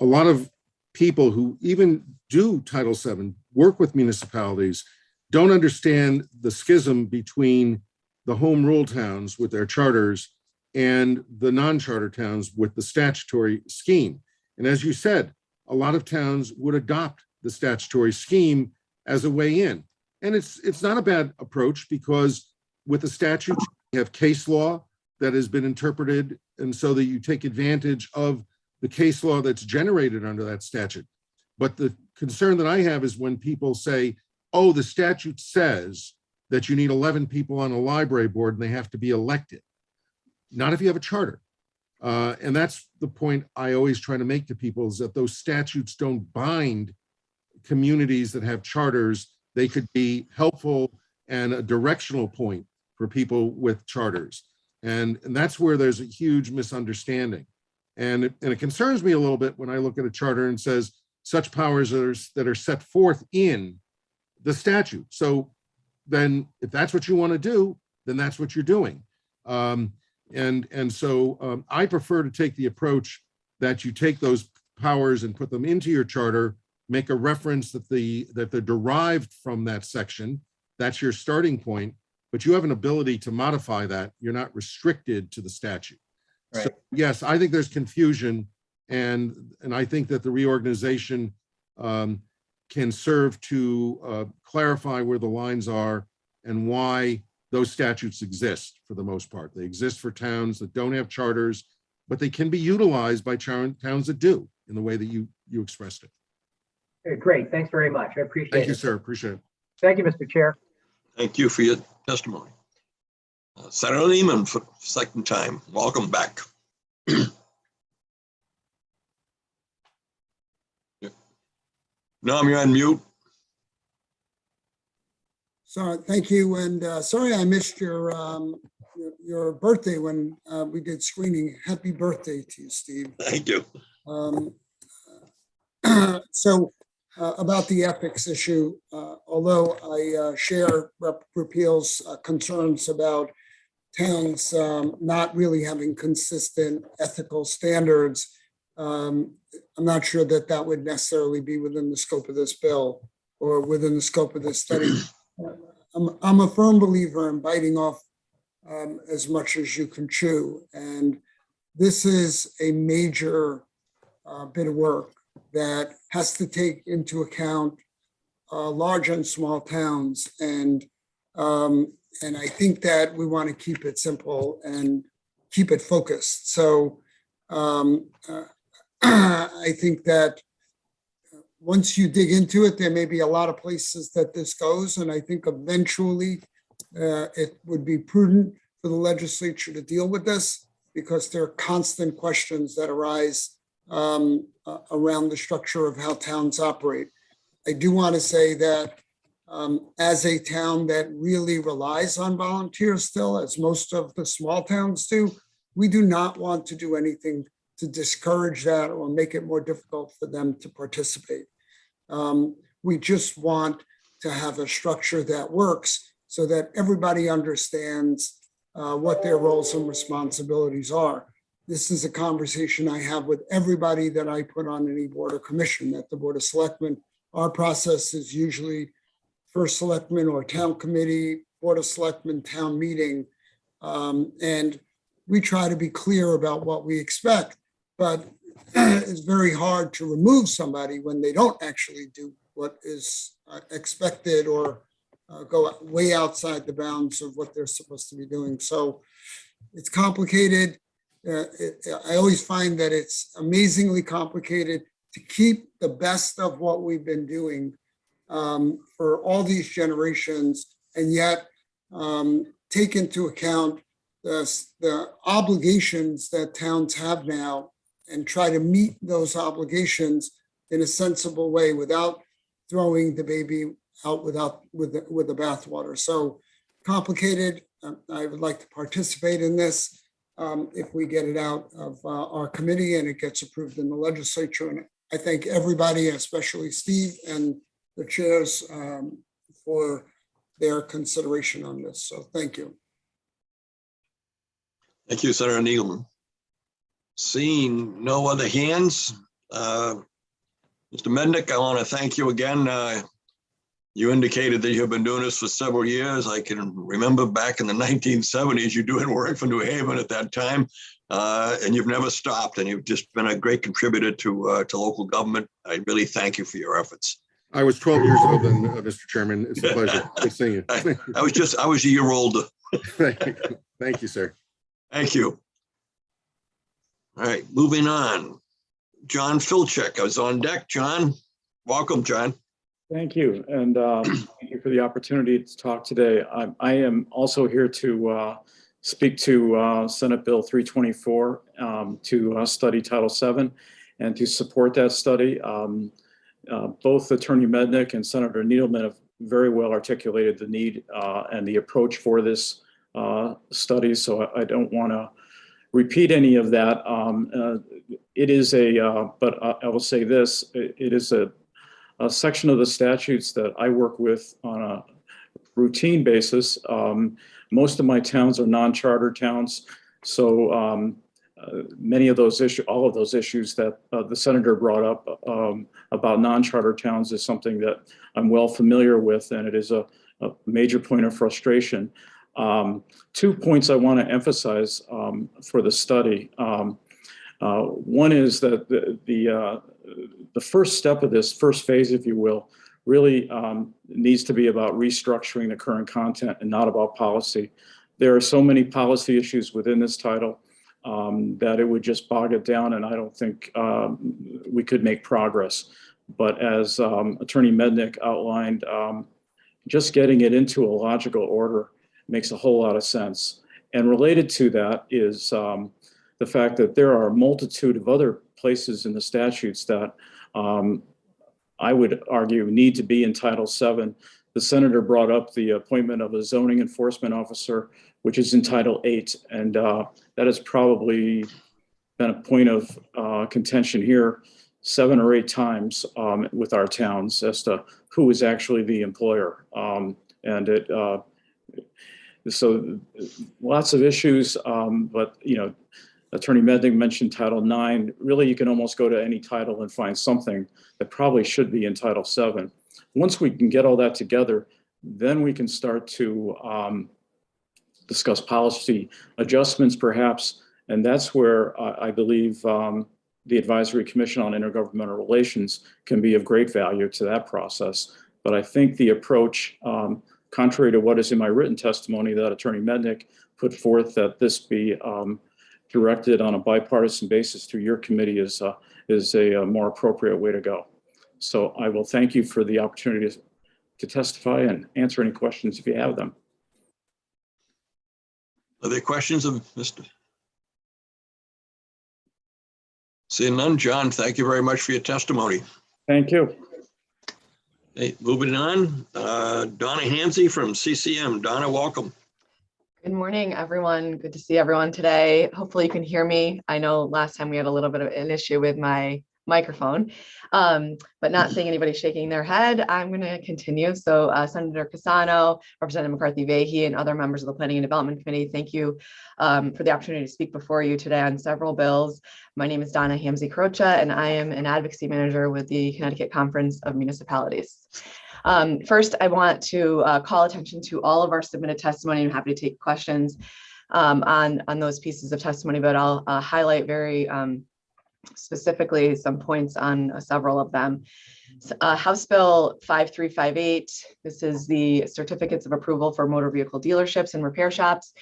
Speaker 9: a lot of people who even do Title VII, work with municipalities, don't understand the schism between the home rule towns with their charters and the non-charter towns with the statutory scheme. And as you said, a lot of towns would adopt the statutory scheme as a way in. And it's not a bad approach, because with the statute, you have case law that has been interpreted, and so that you take advantage of the case law that's generated under that statute. But the concern that I have is when people say, oh, the statute says that you need 11 people on a library board and they have to be elected. Not if you have a charter. And that's the point I always try to make to people, is that those statutes don't bind communities that have charters. They could be helpful and a directional point for people with charters. And that's where there's a huge misunderstanding. And it concerns me a little bit when I look at a charter and says such powers that are set forth in the statute. So then if that's what you want to do, then that's what you're doing. And so I prefer to take the approach that you take those powers and put them into your charter, make a reference that they're derived from that section. That's your starting point, but you have an ability to modify that. You're not restricted to the statute. Right. So yes, I think there's confusion, and I think that the reorganization can serve to clarify where the lines are and why those statutes exist for the most part. They exist for towns that don't have charters, but they can be utilized by towns that do, in the way that you expressed it.
Speaker 12: Okay, great. Thanks very much. I appreciate it.
Speaker 9: Thank you, sir. Appreciate it.
Speaker 12: Thank you, Mr. Chair.
Speaker 1: Thank you for your testimony. Senator Lehman for the second time. Welcome back. Norm, you're on mute.
Speaker 10: Sorry, thank you, and sorry I missed your birthday when we did screening. Happy birthday to you, Steve.
Speaker 1: Thank you.
Speaker 10: So about the ethics issue, although I share Rep. Repeal's concerns about towns not really having consistent ethical standards, I'm not sure that that would necessarily be within the scope of this bill or within the scope of this study. I'm a firm believer in biting off as much as you can chew. And this is a major bit of work that has to take into account large and small towns. And I think that we want to keep it simple and keep it focused. So I think that once you dig into it, there may be a lot of places that this goes. And I think eventually it would be prudent for the legislature to deal with this because there are constant questions that arise around the structure of how towns operate. I do want to say that as a town that really relies on volunteers still, as most of the small towns do, we do not want to do anything to discourage that or make it more difficult for them to participate. We just want to have a structure that works so that everybody understands what their roles and responsibilities are. This is a conversation I have with everybody that I put on any board or commission at the Board of Selectmen. Our process is usually first selectman or town committee, Board of Selectmen, town meeting. And we try to be clear about what we expect, but it's very hard to remove somebody when they don't actually do what is expected or go way outside the bounds of what they're supposed to be doing. So it's complicated. I always find that it's amazingly complicated to keep the best of what we've been doing for all these generations, and yet take into account the obligations that towns have now and try to meet those obligations in a sensible way without throwing the baby out with the bathwater. So complicated. I would like to participate in this if we get it out of our committee and it gets approved in the legislature. And I thank everybody, especially Steve and the chairs for their consideration on this. So thank you.
Speaker 1: Thank you, Senator Needleman. Seeing no other hands, Mr. Mendick, I want to thank you again. You indicated that you've been doing this for several years. I can remember back in the 1970s, you doing work for New Haven at that time, and you've never stopped, and you've just been a great contributor to local government. I really thank you for your efforts.
Speaker 9: I was 12 years old then, Mr. Chairman. It's a pleasure. Good seeing you.
Speaker 1: I was a year older.
Speaker 9: Thank you, sir.
Speaker 1: Thank you. All right, moving on. John Filchek, I was on deck. John, welcome, John.
Speaker 13: Thank you, and thank you for the opportunity to talk today. I am also here to speak to Senate Bill 324 to study Title VII and to support that study. Both Attorney Mendick and Senator Needleman have very well articulated the need and the approach for this study, so I don't want to repeat any of that. It is but I will say this, it is a section of the statutes that I work with on a routine basis. Most of my towns are non-charter towns, so many of those issues, all of those issues that the senator brought up about non-charter towns is something that I'm well familiar with, and it is a major point of frustration. 2 points I want to emphasize for the study. One is that the first step of this, first phase, if you will, really needs to be about restructuring the current content and not about policy. There are so many policy issues within this title that it would just bog it down, and I don't think we could make progress. But as Attorney Mendick outlined, just getting it into a logical order makes a whole lot of sense. And related to that is the fact that there are a multitude of other places in the statutes that I would argue need to be in Title VII. The senator brought up the appointment of a zoning enforcement officer, which is in Title VIII, and that has probably been a point of contention here 7 or 8 times with our towns as to who is actually the employer. So lots of issues, but Attorney Mendick mentioned Title IX. Really, you can almost go to any title and find something that probably should be in Title VII. Once we can get all that together, then we can start to discuss policy adjustments perhaps. And that's where I believe the Advisory Commission on Intergovernmental Relations can be of great value to that process. But I think the approach, contrary to what is in my written testimony that Attorney Mendick put forth, that this be directed on a bipartisan basis through your committee is a more appropriate way to go. So I will thank you for the opportunity to testify and answer any questions if you have them.
Speaker 1: Are there questions of Mr.? Seeing none, John, thank you very much for your testimony.
Speaker 13: Thank you.
Speaker 1: Hey, moving on, Donna Hansey from CCM. Donna, welcome.
Speaker 14: Good morning, everyone. Good to see everyone today. Hopefully you can hear me. I know last time we had a little bit of an issue with my microphone, but not seeing anybody shaking their head. I'm going to continue. So Senator Cassano, Representative McCarthy-Vahey, and other members of the Planning and Development Committee, thank you for the opportunity to speak before you today on several bills. My name is Donna Hamzy-Crocha, and I am an advocacy manager with the Connecticut Conference of Municipalities. First, I want to call attention to all of our submitted testimony. I'm happy to take questions on those pieces of testimony, but I'll highlight very specifically some points on several of them. House Bill 5358, this is the certificates of approval for motor vehicle dealerships and repair shops.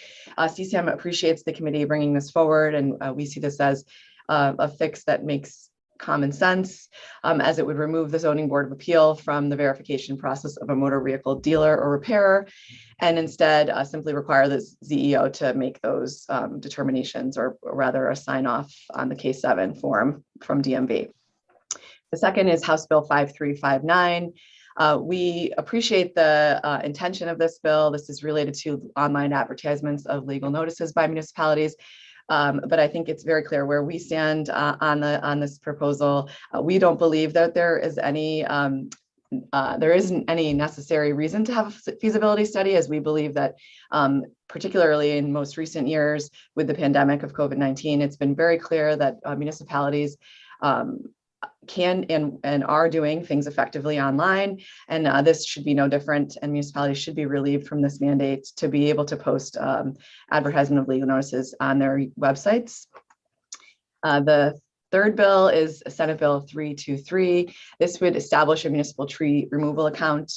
Speaker 14: CCM appreciates the committee bringing this forward, and we see this as a fix that makes common sense, as it would remove the Zoning Board of Appeal from the verification process of a motor vehicle dealer or repairer, and instead simply require the ZEO to make those determinations, or rather a sign off on the K7 form from DMV. The second is House Bill 5359. We appreciate the intention of this bill. This is related to online advertisements of legal notices by municipalities. But I think it's very clear where we stand on this proposal. We don't believe that there is any there isn't any necessary reason to have a feasibility study, as we believe that particularly in most recent years with the pandemic of COVID-19, it's been very clear that municipalities can and are doing things effectively online, and this should be no different, and municipalities should be relieved from this mandate to be able to post advertisement of legal notices on their websites. The third bill is Senate Bill 323. This would establish a municipal tree removal account.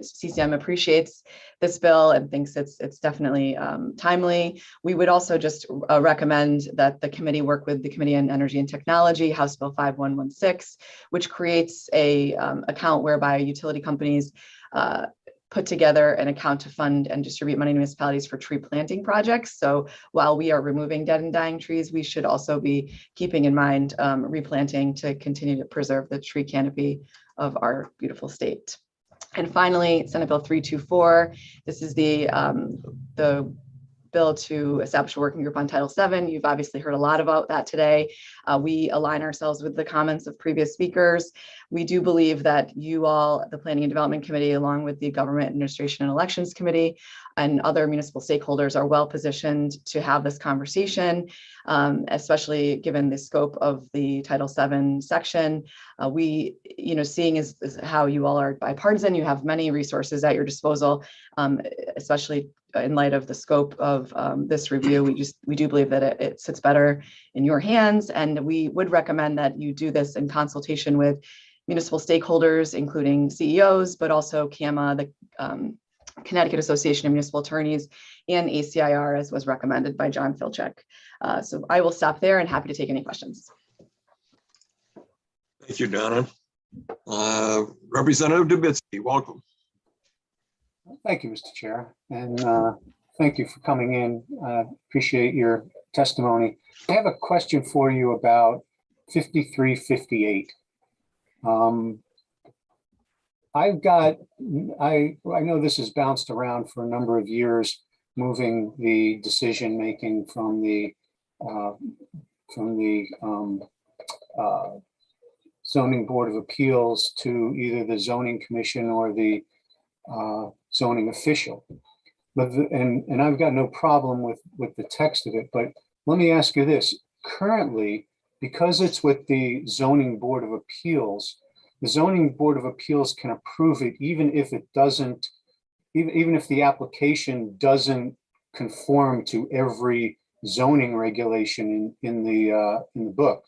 Speaker 14: CCM appreciates this bill and thinks it's definitely timely. We would also just recommend that the committee work with the Committee on Energy and Technology, House Bill 5116, which creates a account whereby utility companies put together an account to fund and distribute money to municipalities for tree planting projects. So while we are removing dead and dying trees, we should also be keeping in mind replanting to continue to preserve the tree canopy of our beautiful state. And finally, Senate Bill 324. This is the bill to establish a working group on Title VII. You've obviously heard a lot about that today. We align ourselves with the comments of previous speakers. We do believe that you all, the Planning and Development Committee, along with the Government Administration and Elections Committee and other municipal stakeholders, are well positioned to have this conversation, especially given the scope of the Title VII section. We, seeing as how you all are bipartisan, you have many resources at your disposal, especially in light of the scope of this review. We do believe that it sits better in your hands, and we would recommend that you do this in consultation with municipal stakeholders, including CEOs, but also CAMA, the Connecticut Association of Municipal Attorneys, and ACIR, as was recommended by John Filchek. So I will stop there and happy to take any questions.
Speaker 1: Thank you, Donna. Representative Dubitsky, welcome.
Speaker 15: Thank you, Mr. Chair. And Thank you for coming in. Appreciate your testimony. I have a question for you about 5358. I know this has bounced around for a number of years, moving the decision making from the zoning board of appeals to either the zoning commission or the zoning official. But and I've got no problem with the text of it, but let me ask you this. Currently, because it's with the zoning board of appeals, the zoning board of appeals can approve it even if it doesn't, even if the application doesn't conform to every zoning regulation in the book.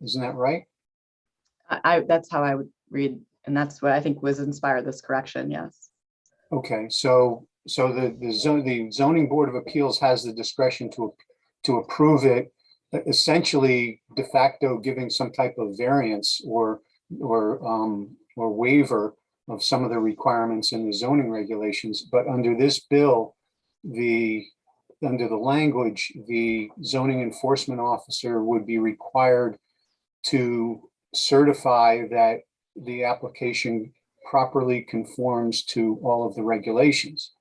Speaker 15: Isn't that right?
Speaker 14: That's how I would read, and that's what I think was inspired this correction. Yes. Okay.
Speaker 15: So the zoning board of appeals has the discretion to approve it, essentially de facto giving some type of variance or waiver of some of the requirements in the zoning regulations. But under this bill, under the language, the zoning enforcement officer would be required to certify that the application properly conforms to all of the regulations.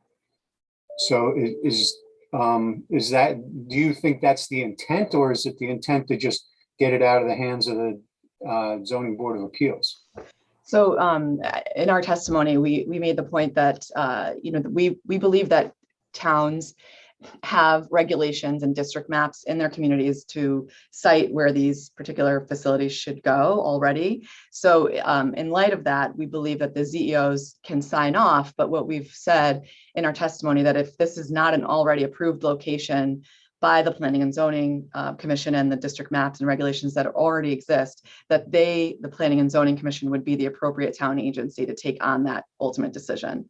Speaker 15: So is that, do you think that's the intent, or is it the intent to just get it out of the hands of the zoning board of appeals?
Speaker 14: So in our testimony, we made the point that we believe that towns have regulations and district maps in their communities to cite where these particular facilities should go already. So in light of that, we believe that the ZEOs can sign off, but what we've said in our testimony that if this is not an already approved location by the Planning and Zoning Commission and the district maps and regulations that already exist, that the Planning and Zoning Commission would be the appropriate town agency to take on that ultimate decision.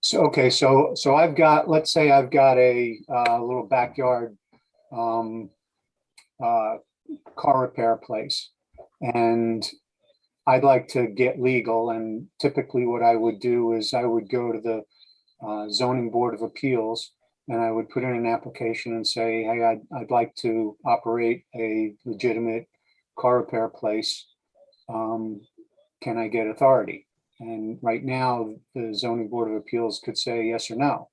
Speaker 15: So, okay, so I've got, let's say I've got a little backyard car repair place, and I'd like to get legal. And typically what I would do is I would go to the zoning board of appeals, and I would put in an application and say, hey, I'd like to operate a legitimate car repair place. Can I get authority? And right now, the zoning board of appeals could say yes or no.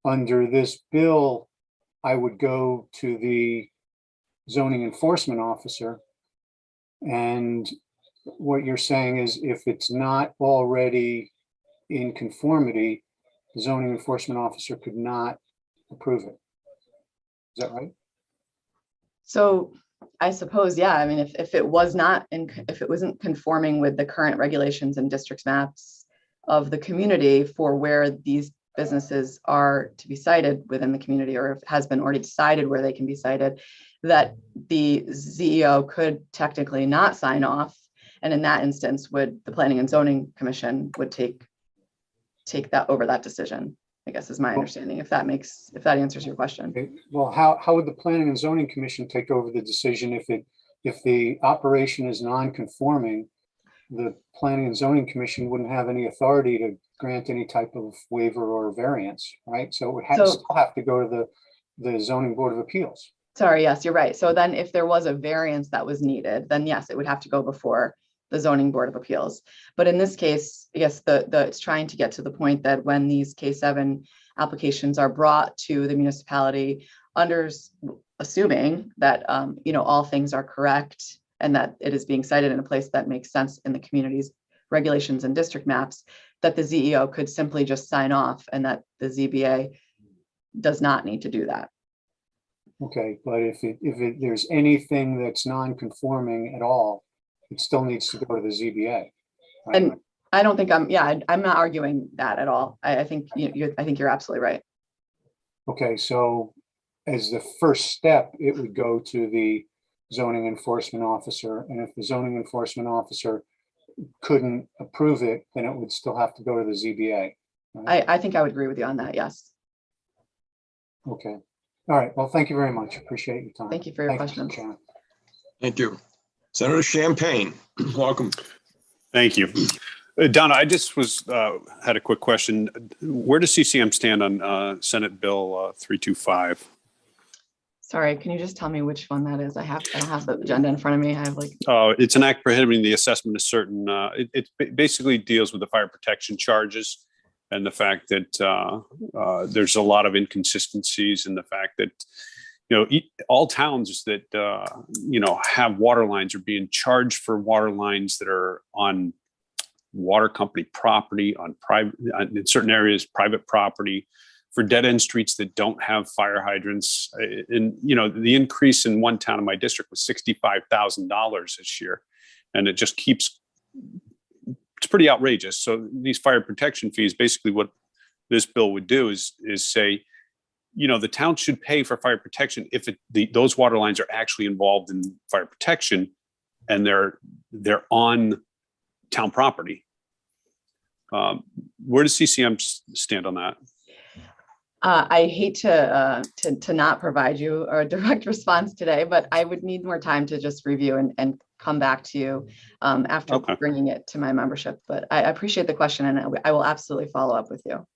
Speaker 15: Under this bill, I would go to the zoning enforcement officer. And what you're saying is if it's not already in conformity, the zoning enforcement officer could not approve it. Is that right?
Speaker 14: So I suppose, yeah. I mean, if it wasn't conforming with the current regulations and districts maps of the community for where these businesses are to be cited within the community, or if it has been already decided where they can be cited, that the ZEO could technically not sign off. And in that instance, the Planning and Zoning Commission would take that over that decision, I guess is my understanding, if that answers your question.
Speaker 15: Okay. Well, how would the Planning and Zoning Commission take over the decision if the operation is non-conforming? The Planning and Zoning Commission wouldn't have any authority to grant any type of waiver or variance, right? So it would still have to go to the zoning board of appeals.
Speaker 14: Sorry, yes, you're right. So then if there was a variance that was needed, then yes, it would have to go before the zoning board of appeals. But in this case, I guess it's trying to get to the point that when these K7 applications are brought to the municipality, assuming that all things are correct and that it is being cited in a place that makes sense in the community's regulations and district maps, that the ZEO could simply just sign off and that the ZBA does not need to do that.
Speaker 15: Okay, but if there's anything that's non-conforming at all, it still needs to go to the ZBA. Right?
Speaker 14: And I don't think I'm not arguing that at all. I think you're absolutely right.
Speaker 15: Okay, so as the first step, it would go to the zoning enforcement officer. And if the zoning enforcement officer couldn't approve it, then it would still have to go to the ZBA. Right?
Speaker 14: I think I would agree with you on that. Yes.
Speaker 15: Okay. All right. Well, thank you very much. Appreciate your time.
Speaker 14: Thank you for your questions.
Speaker 1: Thank you. Senator Champagne, welcome.
Speaker 16: Thank you. Donna, I just had a quick question. Where does CCM stand on Senate Bill 325?
Speaker 14: Sorry, can you just tell me which one that is? I don't have the agenda in front of me. I have like,
Speaker 16: It's an act prohibiting the assessment of certain, it basically deals with the fire protection charges and the fact that there's a lot of inconsistencies in the fact that, all towns that, have water lines are being charged for water lines that are on water company property, on private, in certain areas, private property, for dead end streets that don't have fire hydrants. And, the increase in one town in my district was $65,000 this year. And it just keeps, it's pretty outrageous. So these fire protection fees, basically what this bill would do is say, the town should pay for fire protection if those water lines are actually involved in fire protection and they're on town property. Where does CCM stand on that?
Speaker 14: I hate to not provide you a direct response today, but I would need more time to just review and come back to you after bringing it to my membership. But I appreciate the question, and I will absolutely follow up with you.
Speaker 16: All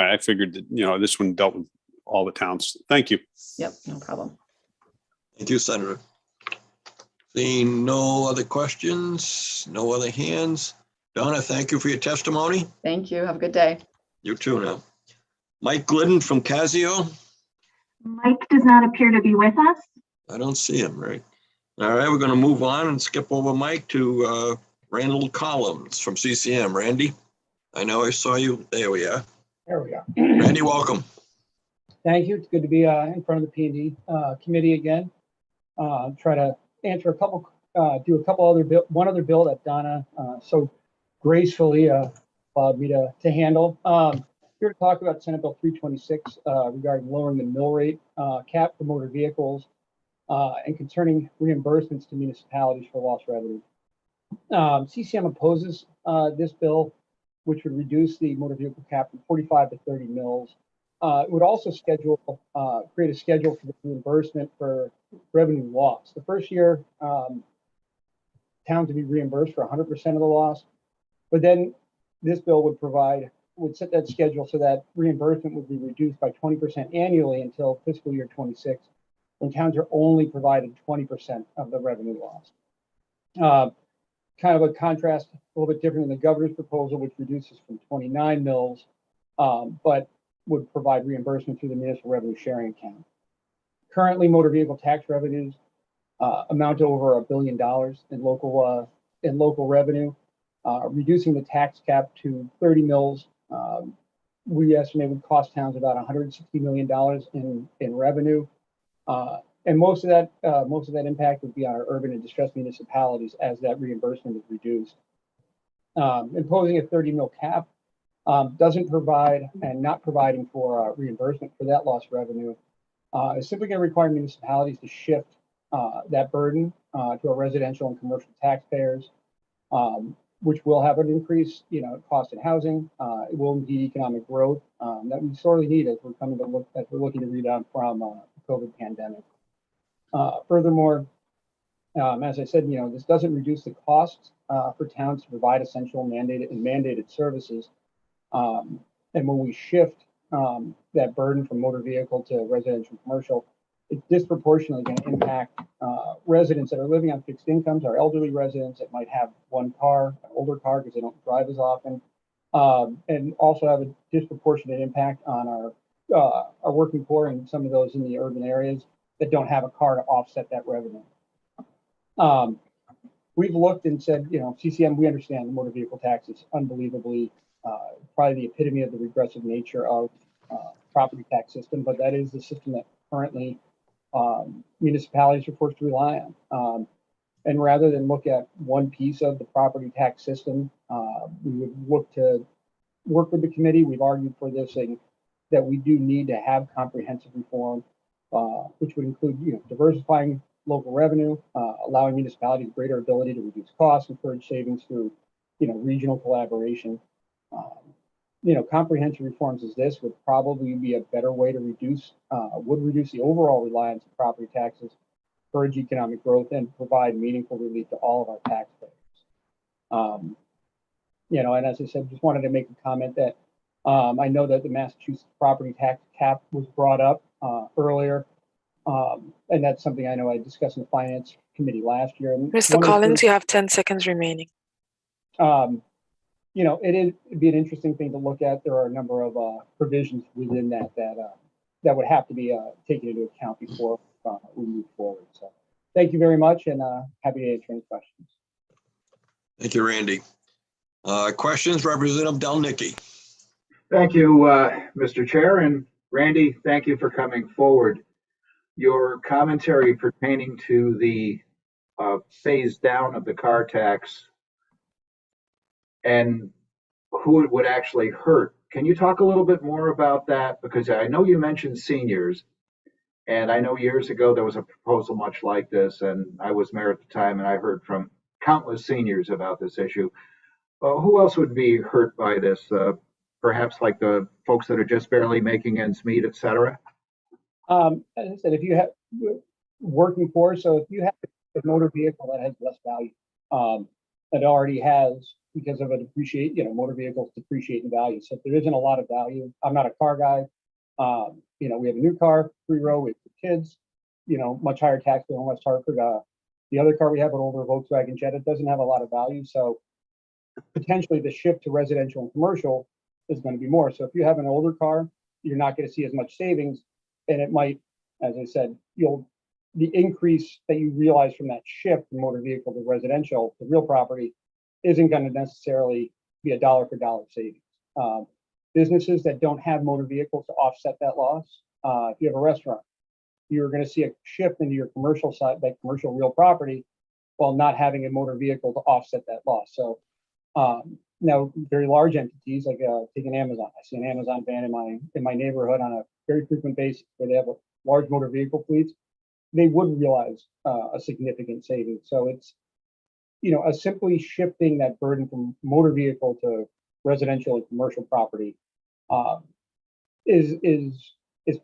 Speaker 16: right, I figured that this one dealt with all the towns. Thank you.
Speaker 14: Yep, no problem.
Speaker 1: Thank you, Senator. Seeing no other questions, no other hands. Donna, thank you for your testimony.
Speaker 14: Thank you. Have a good day.
Speaker 1: You too now. Mike Glidden from Casio.
Speaker 11: Mike does not appear to be with us.
Speaker 1: I don't see him, right? All right, we're going to move on and skip over Mike to Randall Collins from CCM. Randy, I know I saw you. There we are.
Speaker 17: There we are.
Speaker 1: Randy, welcome.
Speaker 17: Thank you. It's good to be in front of the P&D committee again. Try to answer do a couple other one other bill that Donna so gracefully allowed me to handle. Here to talk about Senate Bill 326 regarding lowering the mill rate cap for motor vehicles and concerning reimbursements to municipalities for lost revenue. CCM opposes this bill, which would reduce the motor vehicle cap from 45 to 30 mils. It would also create a schedule for the reimbursement for revenue loss. The first year, towns would be reimbursed for 100% of the loss, but then this bill would set that schedule so that reimbursement would be reduced by 20% annually until fiscal year 26, when towns are only provided 20% of the revenue loss. Kind of a contrast, a little bit different than the governor's proposal, which reduces from 29 mils, but would provide reimbursement through the municipal revenue sharing account. Currently, motor vehicle tax revenues amount to over $1 billion in local revenue. Reducing the tax cap to 30 mils, we estimate would cost towns about $160 million in revenue. And most of that impact would be on our urban and distressed municipalities as that reimbursement is reduced. Imposing a 30 mil cap doesn't provide, and not providing for reimbursement for that lost revenue is simply going to require municipalities to shift that burden to our residential and commercial taxpayers, which will have an increase, cost in housing. It will impede economic growth that we sorely need as we're looking to rebound from the COVID pandemic. Furthermore, as I said, this doesn't reduce the costs for towns to provide essential mandated services. And when we shift that burden from motor vehicle to residential and commercial, it's disproportionately going to impact residents that are living on fixed incomes, our elderly residents that might have one car, an older car because they don't drive as often, and also have a disproportionate impact on our working poor and some of those in the urban areas that don't have a car to offset that revenue. We've looked and said, CCM, we understand the motor vehicle tax is unbelievably probably the epitome of the regressive nature of property tax system, but that is the system that currently municipalities are forced to rely on. And rather than look at one piece of the property tax system, we would look to work with the committee. We've argued for this thing that we do need to have comprehensive reform, which would include, diversifying local revenue, allowing municipalities greater ability to reduce costs, encourage savings through, regional collaboration. Comprehensive reforms as this would probably be a better way to reduce the overall reliance on property taxes, encourage economic growth, and provide meaningful relief to all of our taxpayers. And as I said, just wanted to make a comment that I know that the Massachusetts property tax cap was brought up earlier. And that's something I know I discussed in the finance committee last year. And
Speaker 18: Mr. Collins, you have 10 seconds remaining.
Speaker 17: It'd be an interesting thing to look at. There are a number of provisions within that would have to be taken into account before we move forward. So thank you very much, and happy to answer any questions.
Speaker 1: Thank you, Randy. Questions, Representative Delnicki.
Speaker 8: Thank you, Mr. Chair, and Randy, thank you for coming forward. Your commentary pertaining to the phase down of the car tax and who it would actually hurt. Can you talk a little bit more about that? Because I know you mentioned seniors, and I know years ago there was a proposal much like this, and I was mayor at the time, and I heard from countless seniors about this issue. Who else would be hurt by this? Perhaps like the folks that are just barely making ends meet, et cetera?
Speaker 17: As I said, if you have working for, so if you have a motor vehicle that has less value, that already has, because of a depreciate, motor vehicles depreciate in value. So if there isn't a lot of value, I'm not a car guy. We have a new car, 3-row, we have kids, much higher tax bill in West Hartford. The other car we have, an older Volkswagen Jetta, doesn't have a lot of value. So potentially the shift to residential and commercial is going to be more. So if you have an older car, you're not going to see as much savings. And it might, as I said, the increase that you realize from that shift from motor vehicle to residential to real property isn't going to necessarily be a dollar for dollar savings. Businesses that don't have motor vehicles to offset that loss, if you have a restaurant, you're going to see a shift into your commercial side, like commercial real property, while not having a motor vehicle to offset that loss. So now very large entities, like take an Amazon. I see an Amazon van in my neighborhood on a very frequent basis where they have a large motor vehicle fleets. They would realize a significant savings. So it's, simply shifting that burden from motor vehicle to residential and commercial property is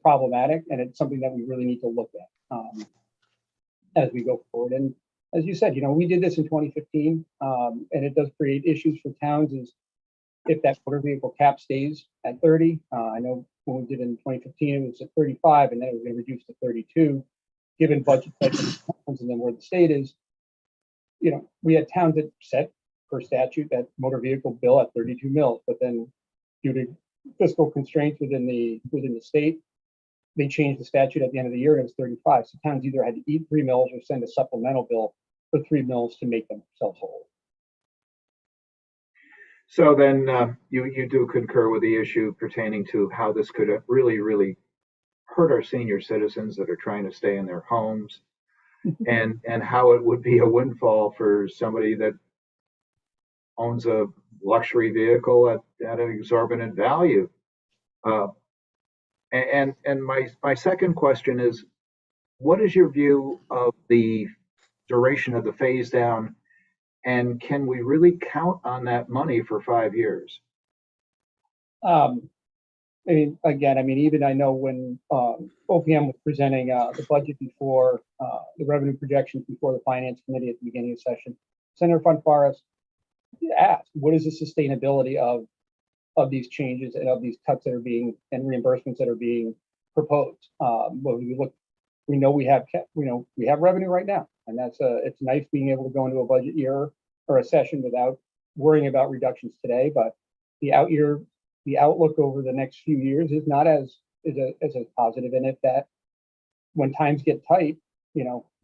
Speaker 17: problematic, and it's something that we really need to look at as we go forward. And as you said, we did this in 2015, and it does create issues for towns. Is if that motor vehicle cap stays at 30. I know when we did it in 2015, it was at 35, and then it was going to reduce to 32, given budget and then where the state is. We had towns that set per statute that motor vehicle bill at 32 mils, but then due to fiscal constraints within the state, they changed the statute at the end of the year and it was 35. So towns either had to eat 3 mils or send a supplemental bill for 3 mils to make themselves whole.
Speaker 8: So then you do concur with the issue pertaining to how this could really, really hurt our senior citizens that are trying to stay in their homes, and how it would be a windfall for somebody that owns a luxury vehicle at an exorbitant value. And my second question is, what is your view of the duration of the phase down, and can we really count on that money for 5 years?
Speaker 17: Even I know when OPM was presenting the budget before the revenue projections before the finance committee at the beginning of the session, Senator Forrest asked, what is the sustainability of these changes and of these cuts that are being and reimbursements that are being proposed? We know we have revenue right now, and it's nice being able to go into a budget year or a session without worrying about reductions today. But the outlook over the next few years is not as positive. And if that, when times get tight,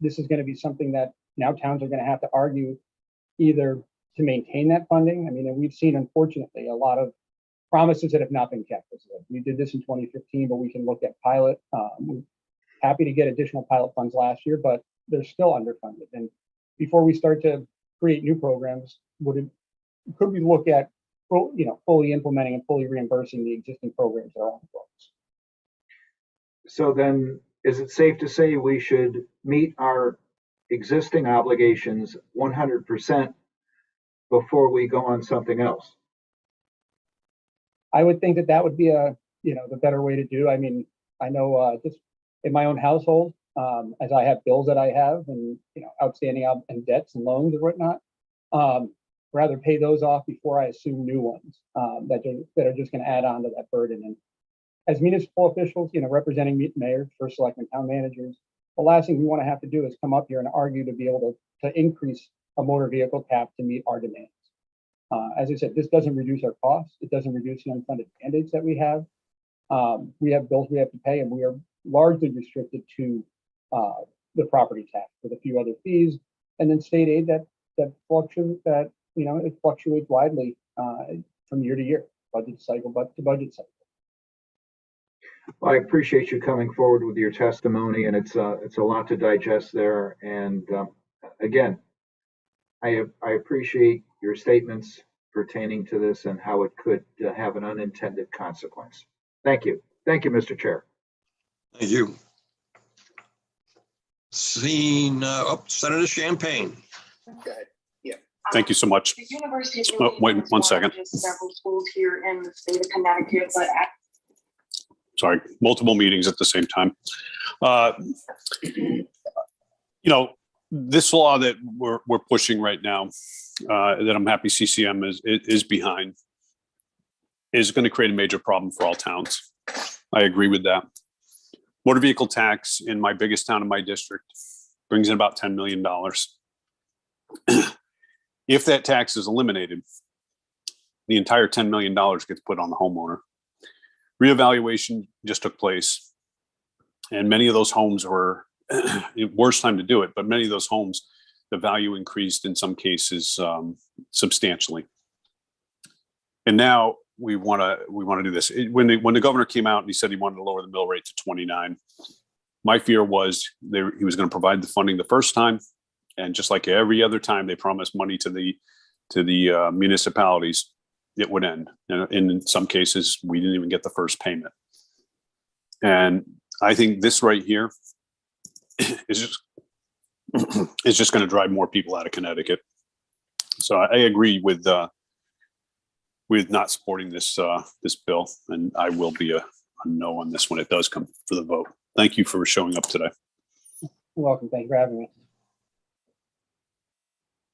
Speaker 17: this is going to be something that now towns are going to have to argue either to maintain that funding. And we've seen, unfortunately, a lot of promises that have not been kept. We did this in 2015, but we can look at pilot. We're happy to get additional pilot funds last year, but they're still underfunded. And before we start to create new programs, could we look at fully implementing and fully reimbursing the existing programs that are on the books?
Speaker 8: So then, is it safe to say we should meet our existing obligations 100% before we go on something else?
Speaker 17: I would think that would be the better way to do. I know just in my own household, as I have bills that I have and outstanding and debts and loans and whatnot, rather pay those off before I assume new ones that are just going to add on to that burden. And as municipal officials, representing mayors, first selectmen, town managers, the last thing we want to have to do is come up here and argue to be able to increase a motor vehicle cap to meet our demands. As I said, this doesn't reduce our costs. It doesn't reduce the unfunded mandates that we have. We have bills we have to pay, and we are largely restricted to the property tax with a few other fees, and then state aid that it fluctuates widely from year to year, budget cycle to budget cycle.
Speaker 8: Well, I appreciate you coming forward with your testimony, and it's a lot to digest there. And again, I appreciate your statements pertaining to this and how it could have an unintended consequence. Thank you. Thank you, Mr. Chair.
Speaker 1: Thank you. Senator Champagne.
Speaker 19: Good. Yeah.
Speaker 16: Thank you so much.
Speaker 19: The University of
Speaker 16: Oh, wait 1 second.
Speaker 19: Several schools here in the state of Connecticut, but
Speaker 16: Sorry, multiple meetings at the same time. This law that we're pushing right now, that I'm happy CCM is behind, is going to create a major problem for all towns. I agree with that. Motor vehicle tax in my biggest town in my district brings in about $10 million. If that tax is eliminated, the entire $10 million gets put on the homeowner. Reevaluation just took place, and many of those homes were worst time to do it, but many of those homes, the value increased in some cases substantially. And now we want to do this. When the governor came out and he said he wanted to lower the mill rate to 29, my fear was he was going to provide the funding the first time, and just like every other time they promised money to the municipalities, it would end. And in some cases, we didn't even get the first payment. And I think this right here is just going to drive more people out of Connecticut. So I agree with not supporting this bill, and I will be a no on this when it does come for the vote. Thank you for showing up today.
Speaker 17: You're welcome. Thank you for having me.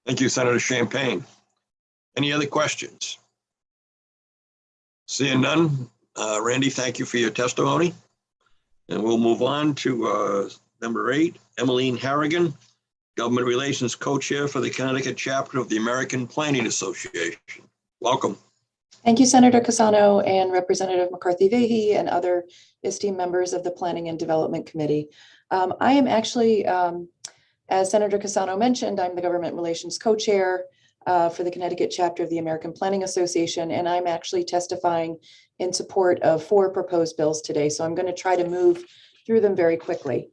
Speaker 1: Thank you, Senator Champagne. Any other questions? Seeing none, Randy, thank you for your testimony. And we'll move on to number 8, Emmeline Harrigan, Government Relations Co-Chair for the Connecticut Chapter of the American Planning Association. Welcome.
Speaker 20: Thank you, Senator Cassano and Representative McCarthy-Vahey and other esteemed members of the Planning and Development Committee. I am actually, as Senator Cassano mentioned, I'm the Government Relations Co-Chair for the Connecticut Chapter of the American Planning Association, and I'm actually testifying in support of 4 proposed bills today. So I'm going to try to move through them very quickly.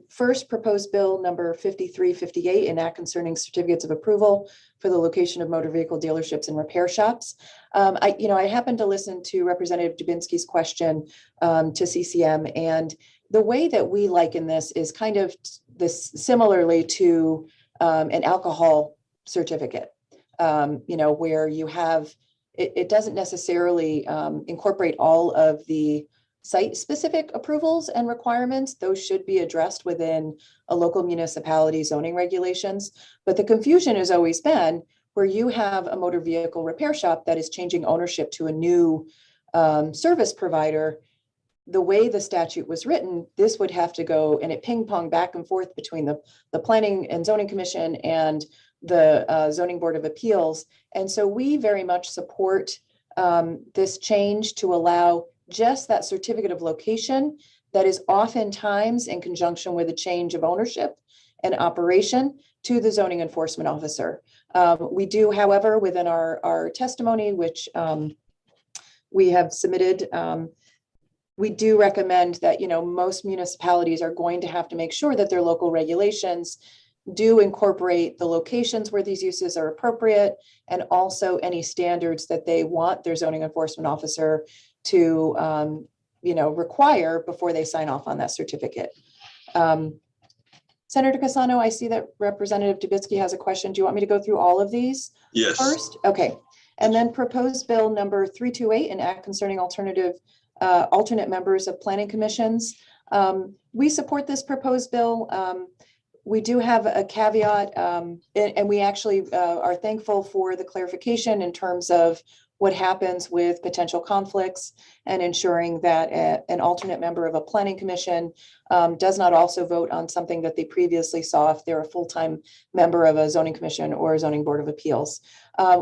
Speaker 20: First, proposed bill number 5358, Enact concerning certificates of approval for the location of motor vehicle dealerships and repair shops. I happened to listen to Representative Dubinsky's question to CCM, and the way that we liken this is kind of this similarly to an alcohol certificate, where you have, it doesn't necessarily incorporate all of the site-specific approvals and requirements. Those should be addressed within a local municipality zoning regulations. But the confusion has always been where you have a motor vehicle repair shop that is changing ownership to a new service provider. The way the statute was written, this would have to go, and it ping-pong back and forth between the Planning and Zoning Commission and the Zoning Board of Appeals. And so we very much support this change to allow just that certificate of location that is oftentimes in conjunction with a change of ownership and operation to the zoning enforcement officer. We do, however, within our testimony, which we have submitted, we do recommend that, most municipalities are going to have to make sure that their local regulations do incorporate the locations where these uses are appropriate, and also any standards that they want their zoning enforcement officer to require before they sign off on that certificate. Senator Cassano, I see that Representative Dubinsky has a question. Do you want me to go through all of these?
Speaker 1: Yes.
Speaker 20: First? Okay. And then proposed bill number 328, an act concerning alternate members of planning commissions. We support this proposed bill. We do have a caveat, and we actually are thankful for the clarification in terms of what happens with potential conflicts and ensuring that an alternate member of a planning commission does not also vote on something that they previously saw if they're a full-time member of a zoning commission or a zoning board of appeals.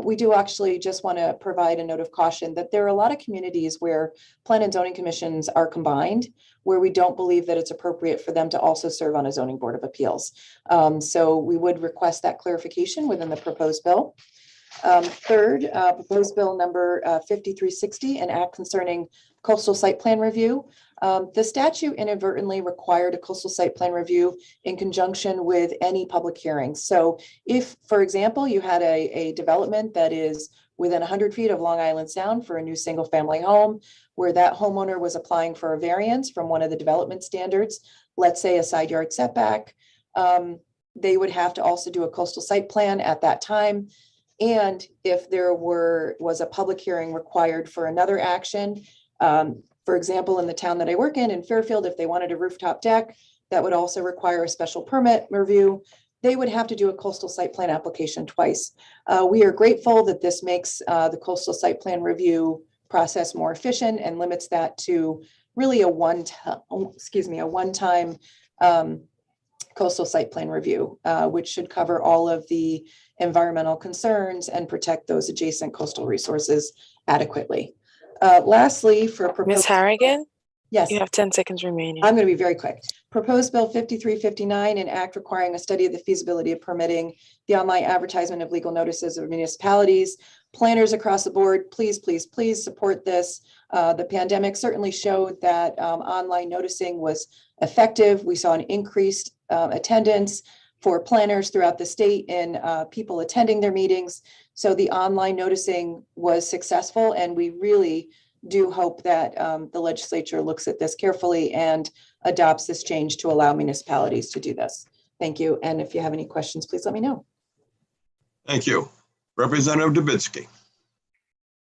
Speaker 20: We do actually just want to provide a note of caution that there are a lot of communities where plan and zoning commissions are combined, where we don't believe that it's appropriate for them to also serve on a zoning board of appeals. So we would request that clarification within the proposed bill. Third, proposed bill number 5360, an act concerning coastal site plan review. The statute inadvertently required a coastal site plan review in conjunction with any public hearing. So if, for example, you had a development that is within 100 feet of Long Island Sound for a new single family home, where that homeowner was applying for a variance from one of the development standards, let's say a side yard setback, they would have to also do a coastal site plan at that time. And if there was a public hearing required for another action, for example, in the town that I work in Fairfield, if they wanted a rooftop deck, that would also require a special permit review. They would have to do a coastal site plan application twice. We are grateful that this makes the coastal site plan review process more efficient and limits that to really a one-time coastal site plan review, which should cover all of the environmental concerns and protect those adjacent coastal resources adequately. Lastly, for
Speaker 18: Ms. Harrigan?
Speaker 20: Yes.
Speaker 18: You have 10 seconds remaining.
Speaker 20: I'm going to be very quick. Proposed Bill 5359, an act requiring a study of the feasibility of permitting the online advertisement of legal notices of municipalities. Planners across the board, please, please, please support this. The pandemic certainly showed that online noticing was effective. We saw an increased attendance for planners throughout the state in people attending their meetings. So the online noticing was successful, and we really do hope that the legislature looks at this carefully and adopts this change to allow municipalities to do this. Thank you. And if you have any questions, please let me know.
Speaker 1: Thank you. Representative Dubinsky.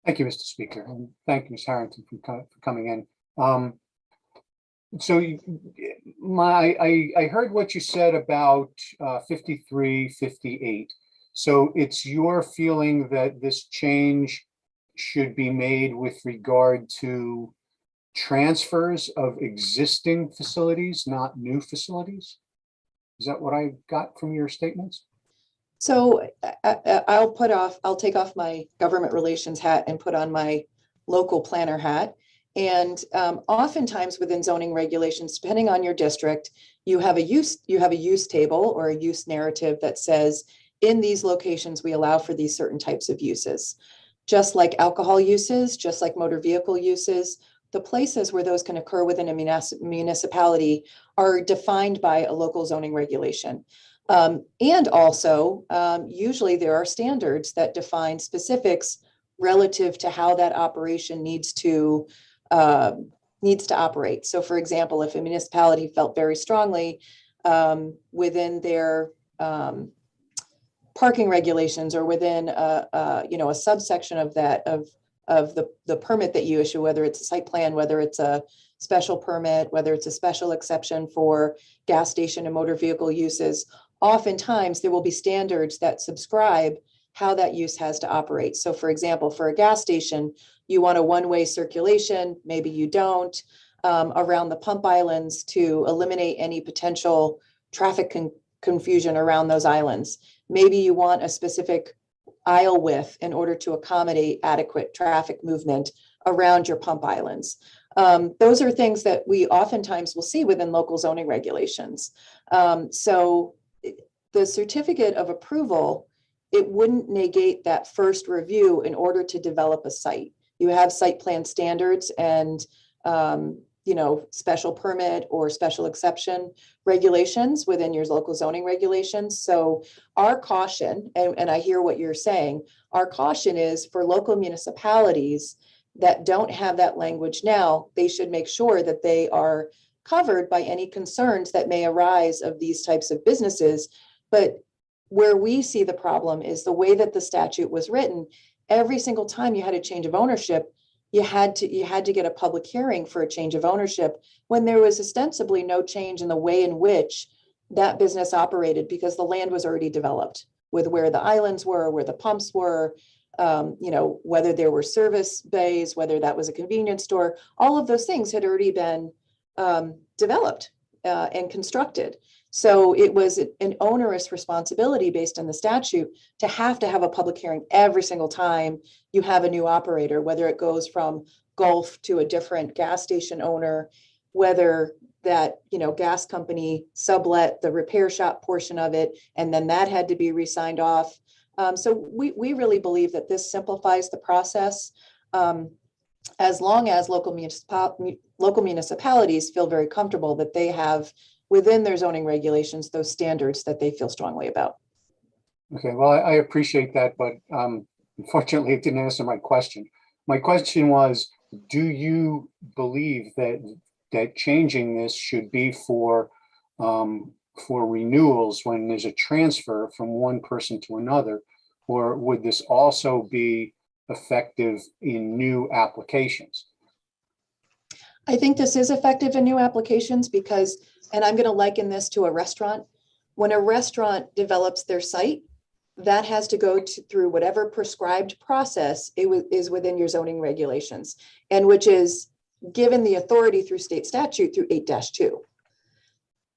Speaker 15: Thank you, Mr. Speaker, and thank you, Ms. Harrington, for coming in. So I heard what you said about 5358. So it's your feeling that this change should be made with regard to transfers of existing facilities, not new facilities? Is that what I got from your statements?
Speaker 20: So I'll take off my government relations hat and put on my local planner hat. And oftentimes within zoning regulations, depending on your district, you have a use table or a use narrative that says, in these locations, we allow for these certain types of uses. Just like alcohol uses, just like motor vehicle uses, the places where those can occur within a municipality are defined by a local zoning regulation. And also, usually there are standards that define specifics relative to how that operation needs to operate. So for example, if a municipality felt very strongly within their parking regulations or within a subsection of that of the permit that you issue, whether it's a site plan, whether it's a special permit, whether it's a special exception for gas station and motor vehicle uses, oftentimes there will be standards that subscribe how that use has to operate. So for example, for a gas station, you want a one-way circulation, maybe you don't, around the pump islands to eliminate any potential traffic confusion around those islands. Maybe you want a specific aisle width in order to accommodate adequate traffic movement around your pump islands. Those are things that we oftentimes will see within local zoning regulations. So the certificate of approval, it wouldn't negate that first review in order to develop a site. You have site plan standards and special permit or special exception regulations within your local zoning regulations. So our caution, and I hear what you're saying, our caution is for local municipalities that don't have that language now, they should make sure that they are covered by any concerns that may arise of these types of businesses. But where we see the problem is the way that the statute was written. Every single time you had a change of ownership, you had to get a public hearing for a change of ownership when there was ostensibly no change in the way in which that business operated because the land was already developed with where the islands were, where the pumps were, whether there were service bays, whether that was a convenience store, all of those things had already been developed and constructed. So it was an onerous responsibility based on the statute to have a public hearing every single time you have a new operator, whether it goes from Gulf to a different gas station owner, whether that, gas company sublet the repair shop portion of it, and then that had to be re-signed off. So we really believe that this simplifies the process, as long as local municipalities feel very comfortable that they have within their zoning regulations those standards that they feel strongly about.
Speaker 15: Okay, well, I appreciate that, but unfortunately, it didn't answer my question. My question was, do you believe that changing this should be for renewals when there's a transfer from one person to another, or would this also be effective in new applications?
Speaker 20: I think this is effective in new applications because, and I'm going to liken this to a restaurant. When a restaurant develops their site, that has to go through whatever prescribed process is within your zoning regulations, and which is given the authority through state statute through 8-2.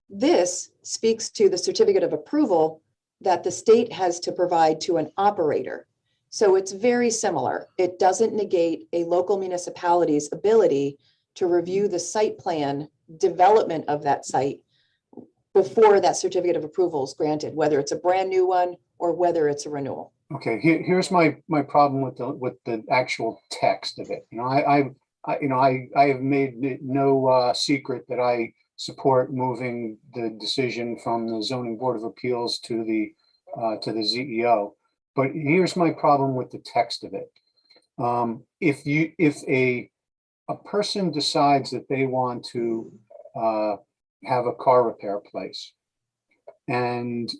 Speaker 20: This speaks to the certificate of approval that the state has to provide to an operator. So it's very similar. It doesn't negate a local municipality's ability to review the site plan development of that site before that certificate of approval is granted, whether it's a brand new one or whether it's a renewal.
Speaker 15: Okay, here's my problem with the actual text of it. I have made no secret that I support moving the decision from the Zoning Board of Appeals to the ZEO. But here's my problem with the text of it. If a person decides that they want to have a car repair place, and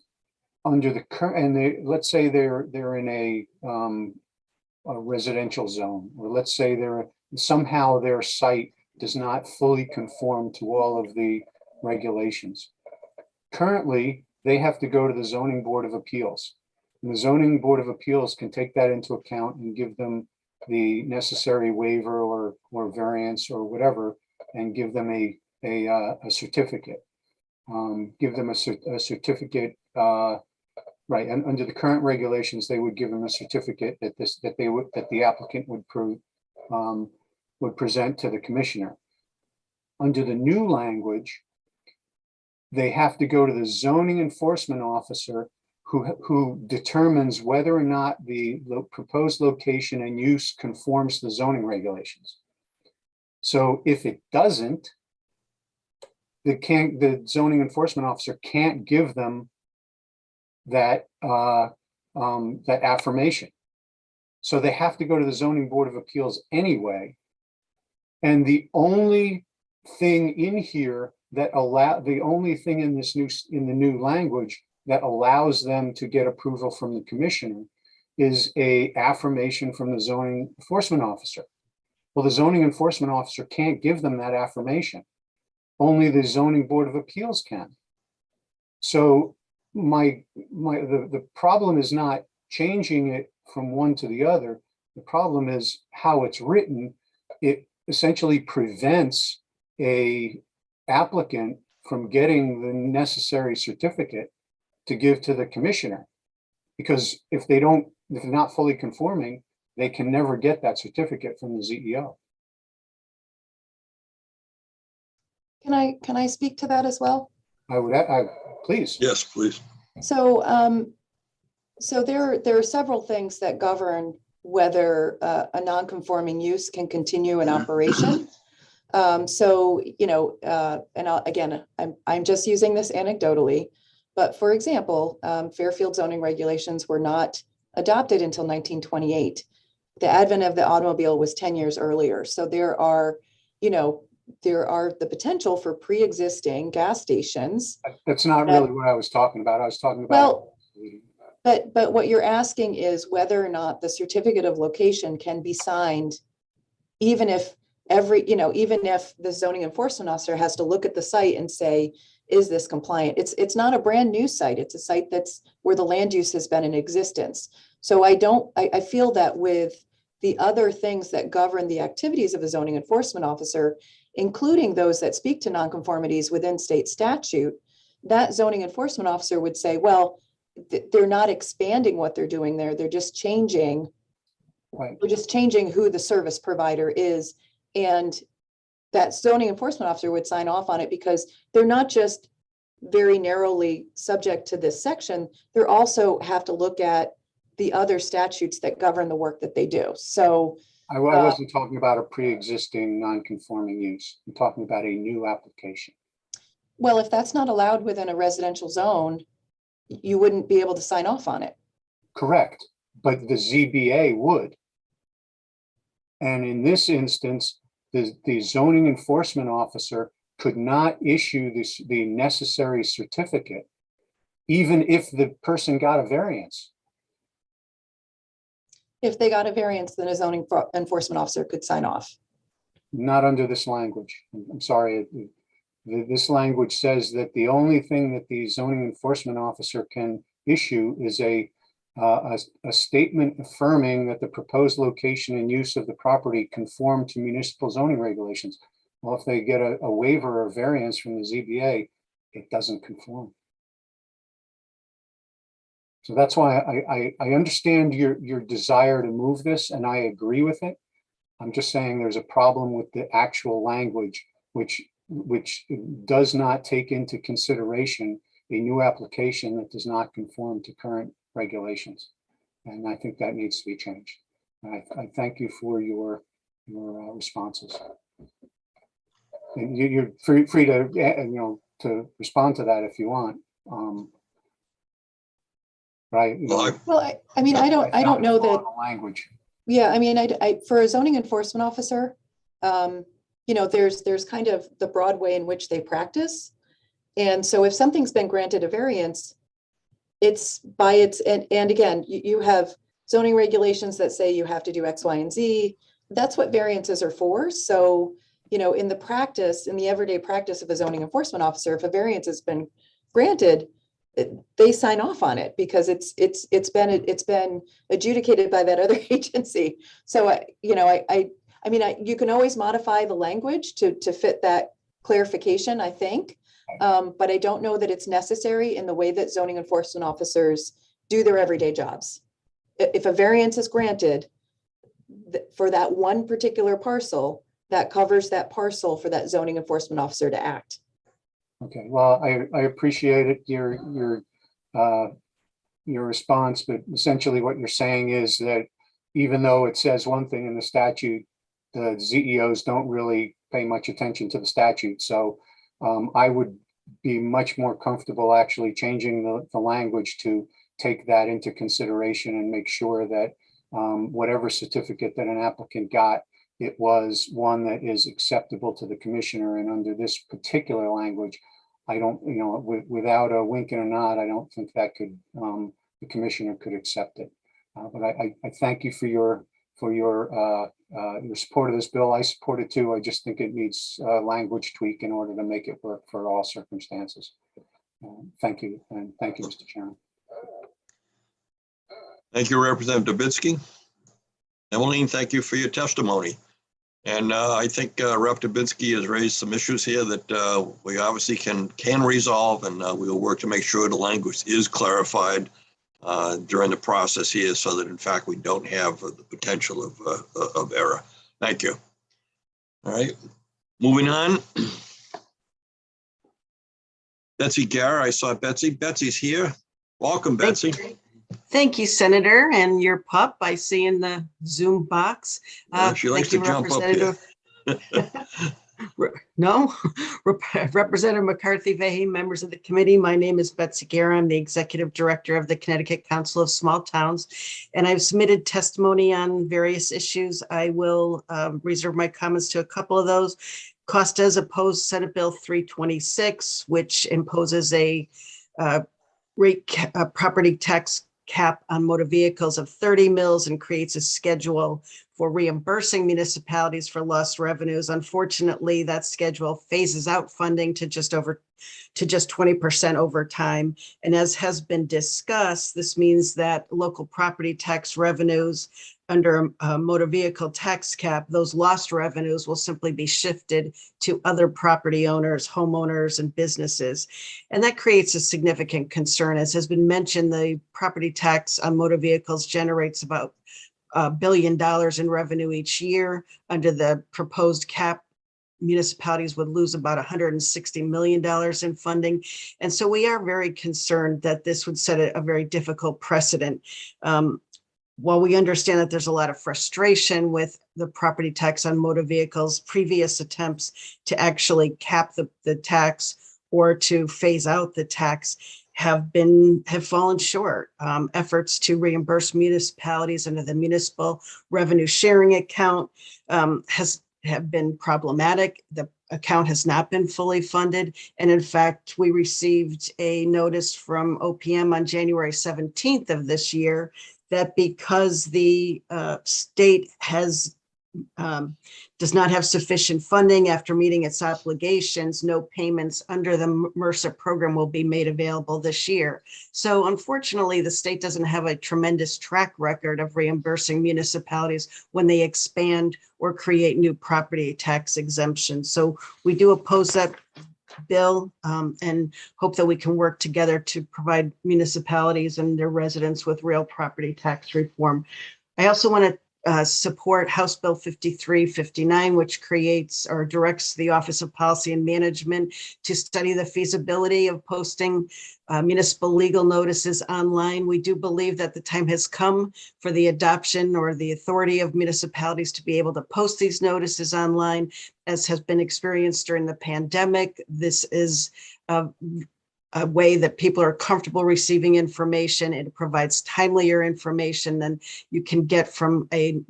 Speaker 15: under the current, and let's say they're in a residential zone, or let's say somehow their site does not fully conform to all of the regulations. Currently, they have to go to the Zoning Board of Appeals. And the Zoning Board of Appeals can take that into account and give them the necessary waiver or variance or whatever, and give them a certificate. Give them a certificate, right? And under the current regulations, they would give them a certificate that the applicant would present to the commissioner. Under the new language, they have to go to the zoning enforcement officer who determines whether or not the proposed location and use conforms to the zoning regulations. So if it doesn't, the zoning enforcement officer can't give them that affirmation. So they have to go to the Zoning Board of Appeals anyway. And the only thing in here the only thing in the new language that allows them to get approval from the commissioner is a affirmation from the zoning enforcement officer. Well, the zoning enforcement officer can't give them that affirmation. Only the Zoning Board of Appeals can. So the problem is not changing it from one to the other. The problem is how it's written. It essentially prevents a applicant from getting the necessary certificate to give to the commissioner, because if they're not fully conforming, they can never get that certificate from the ZEO.
Speaker 20: Can I speak to that as well?
Speaker 15: Please.
Speaker 1: Yes, please.
Speaker 20: So there are several things that govern whether a non-conforming use can continue in operation. And I'm just using this anecdotally, but for example, Fairfield zoning regulations were not adopted until 1928. The advent of the automobile was 10 years earlier. So there are the potential for pre-existing gas stations.
Speaker 15: That's not really what I was talking about. I was talking about.
Speaker 20: Well, but what you're asking is whether or not the certificate of location can be signed, even if even if the zoning enforcement officer has to look at the site and say, is this compliant? It's not a brand new site. It's a site that's where the land use has been in existence. So I feel that with the other things that govern the activities of a zoning enforcement officer, including those that speak to nonconformities within state statute, that zoning enforcement officer would say, well, they're not expanding what they're doing there. They're just changing.
Speaker 15: Right.
Speaker 20: We're just changing who the service provider is. And that zoning enforcement officer would sign off on it because they're not just very narrowly subject to this section. They're also have to look at the other statutes that govern the work that they do. So
Speaker 15: I wasn't talking about a pre-existing non-conforming use. I'm talking about a new application.
Speaker 20: well, if that's not allowed within a residential zone, you wouldn't be able to sign off on it.
Speaker 15: Correct, but the ZBA would. And in this instance, the zoning enforcement officer could not issue the necessary certificate, even if the person got a variance.
Speaker 20: If they got a variance, then a zoning enforcement officer could sign off.
Speaker 15: Not under this language. I'm sorry. This language says that the only thing that the zoning enforcement officer can issue is a statement affirming that the proposed location and use of the property conform to municipal zoning regulations. Well, if they get a waiver or variance from the ZBA, it doesn't conform. So that's why I understand your desire to move this, and I agree with it. I'm just saying there's a problem with the actual language, which does not take into consideration a new application that does not conform to current regulations. And I think that needs to be changed. I thank you for your responses. And you're free to to respond to that if you want. Right.
Speaker 20: Well, I mean, I don't know that
Speaker 15: language.
Speaker 20: Yeah, I mean, for a zoning enforcement officer, there's kind of the broad way in which they practice. And so if something's been granted a variance, it's by its, and again, you have zoning regulations that say you have to do X, Y, and Z. That's what variances are for. So, in the everyday practice of a zoning enforcement officer, if a variance has been granted, they sign off on it because it's been adjudicated by that other agency. So you can always modify the language to fit that clarification, I think, but I don't know that it's necessary in the way that zoning enforcement officers do their everyday jobs. If a variance is granted for that one particular parcel, that covers that parcel for that zoning enforcement officer to act.
Speaker 15: Okay, well, I appreciate it, your response, but essentially what you're saying is that even though it says one thing in the statute, the ZEOs don't really pay much attention to the statute. So I would be much more comfortable actually changing the language to take that into consideration and make sure that whatever certificate that an applicant got, it was one that is acceptable to the commissioner. And under this particular language, I don't, without a wink and a nod, I don't think that could, the commissioner could accept it. But I thank you for your support of this bill. I support it too. I just think it needs language tweak in order to make it work for all circumstances. Thank you. And thank you, Mr. Chairman.
Speaker 1: Thank you, Representative Dubinsky. Emmeline, thank you for your testimony. And I think Rep. Dubinsky has raised some issues here that we obviously can resolve, and we will work to make sure the language is clarified during the process here, so that in fact we don't have the potential of error. Thank you. All right, moving on. Betsy Garrett, I saw Betsy. Betsy's here. Welcome, Betsy.
Speaker 19: Thank you, Senator, and your pup I see in the Zoom box.
Speaker 1: She likes to jump up here.
Speaker 19: No, Representative McCarthy-Vahey, members of the committee. My name is Betsy Guerra. I'm the Executive Director of the Connecticut Council of Small Towns, and I've submitted testimony on various issues. I will reserve my comments to a couple of those. Costas opposed Senate Bill 326, which imposes a property tax cap on motor vehicles of 30 mils and creates a schedule for reimbursing municipalities for lost revenues. Unfortunately, that schedule phases out funding to just 20% over time. And as has been discussed, this means that local property tax revenues under a motor vehicle tax cap, those lost revenues will simply be shifted to other property owners, homeowners, and businesses. And that creates a significant concern. As has been mentioned, the property tax on motor vehicles generates about $1 billion in revenue each year. Under the proposed cap, municipalities would lose about $160 million in funding. And so we are very concerned that this would set a very difficult precedent. While we understand that there's a lot of frustration with the property tax on motor vehicles, previous attempts to actually cap the tax or to phase out the tax have fallen short. Efforts to reimburse municipalities under the municipal revenue sharing account have been problematic. The account has not been fully funded. And in fact, we received a notice from OPM on January 17th of this year that because the state does not have sufficient funding after meeting its obligations, no payments under the MRSA program will be made available this year. So unfortunately, the state doesn't have a tremendous track record of reimbursing municipalities when they expand or create new property tax exemptions. So we do oppose that bill and hope that we can work together to provide municipalities and their residents with real property tax reform. I also want to support House Bill 5359, which creates or directs the Office of Policy and Management to study the feasibility of posting municipal legal notices online. We do believe that the time has come for the adoption or the authority of municipalities to be able to post these notices online, as has been experienced during the pandemic. This is a way that people are comfortable receiving information. It provides timelier information than you can get from a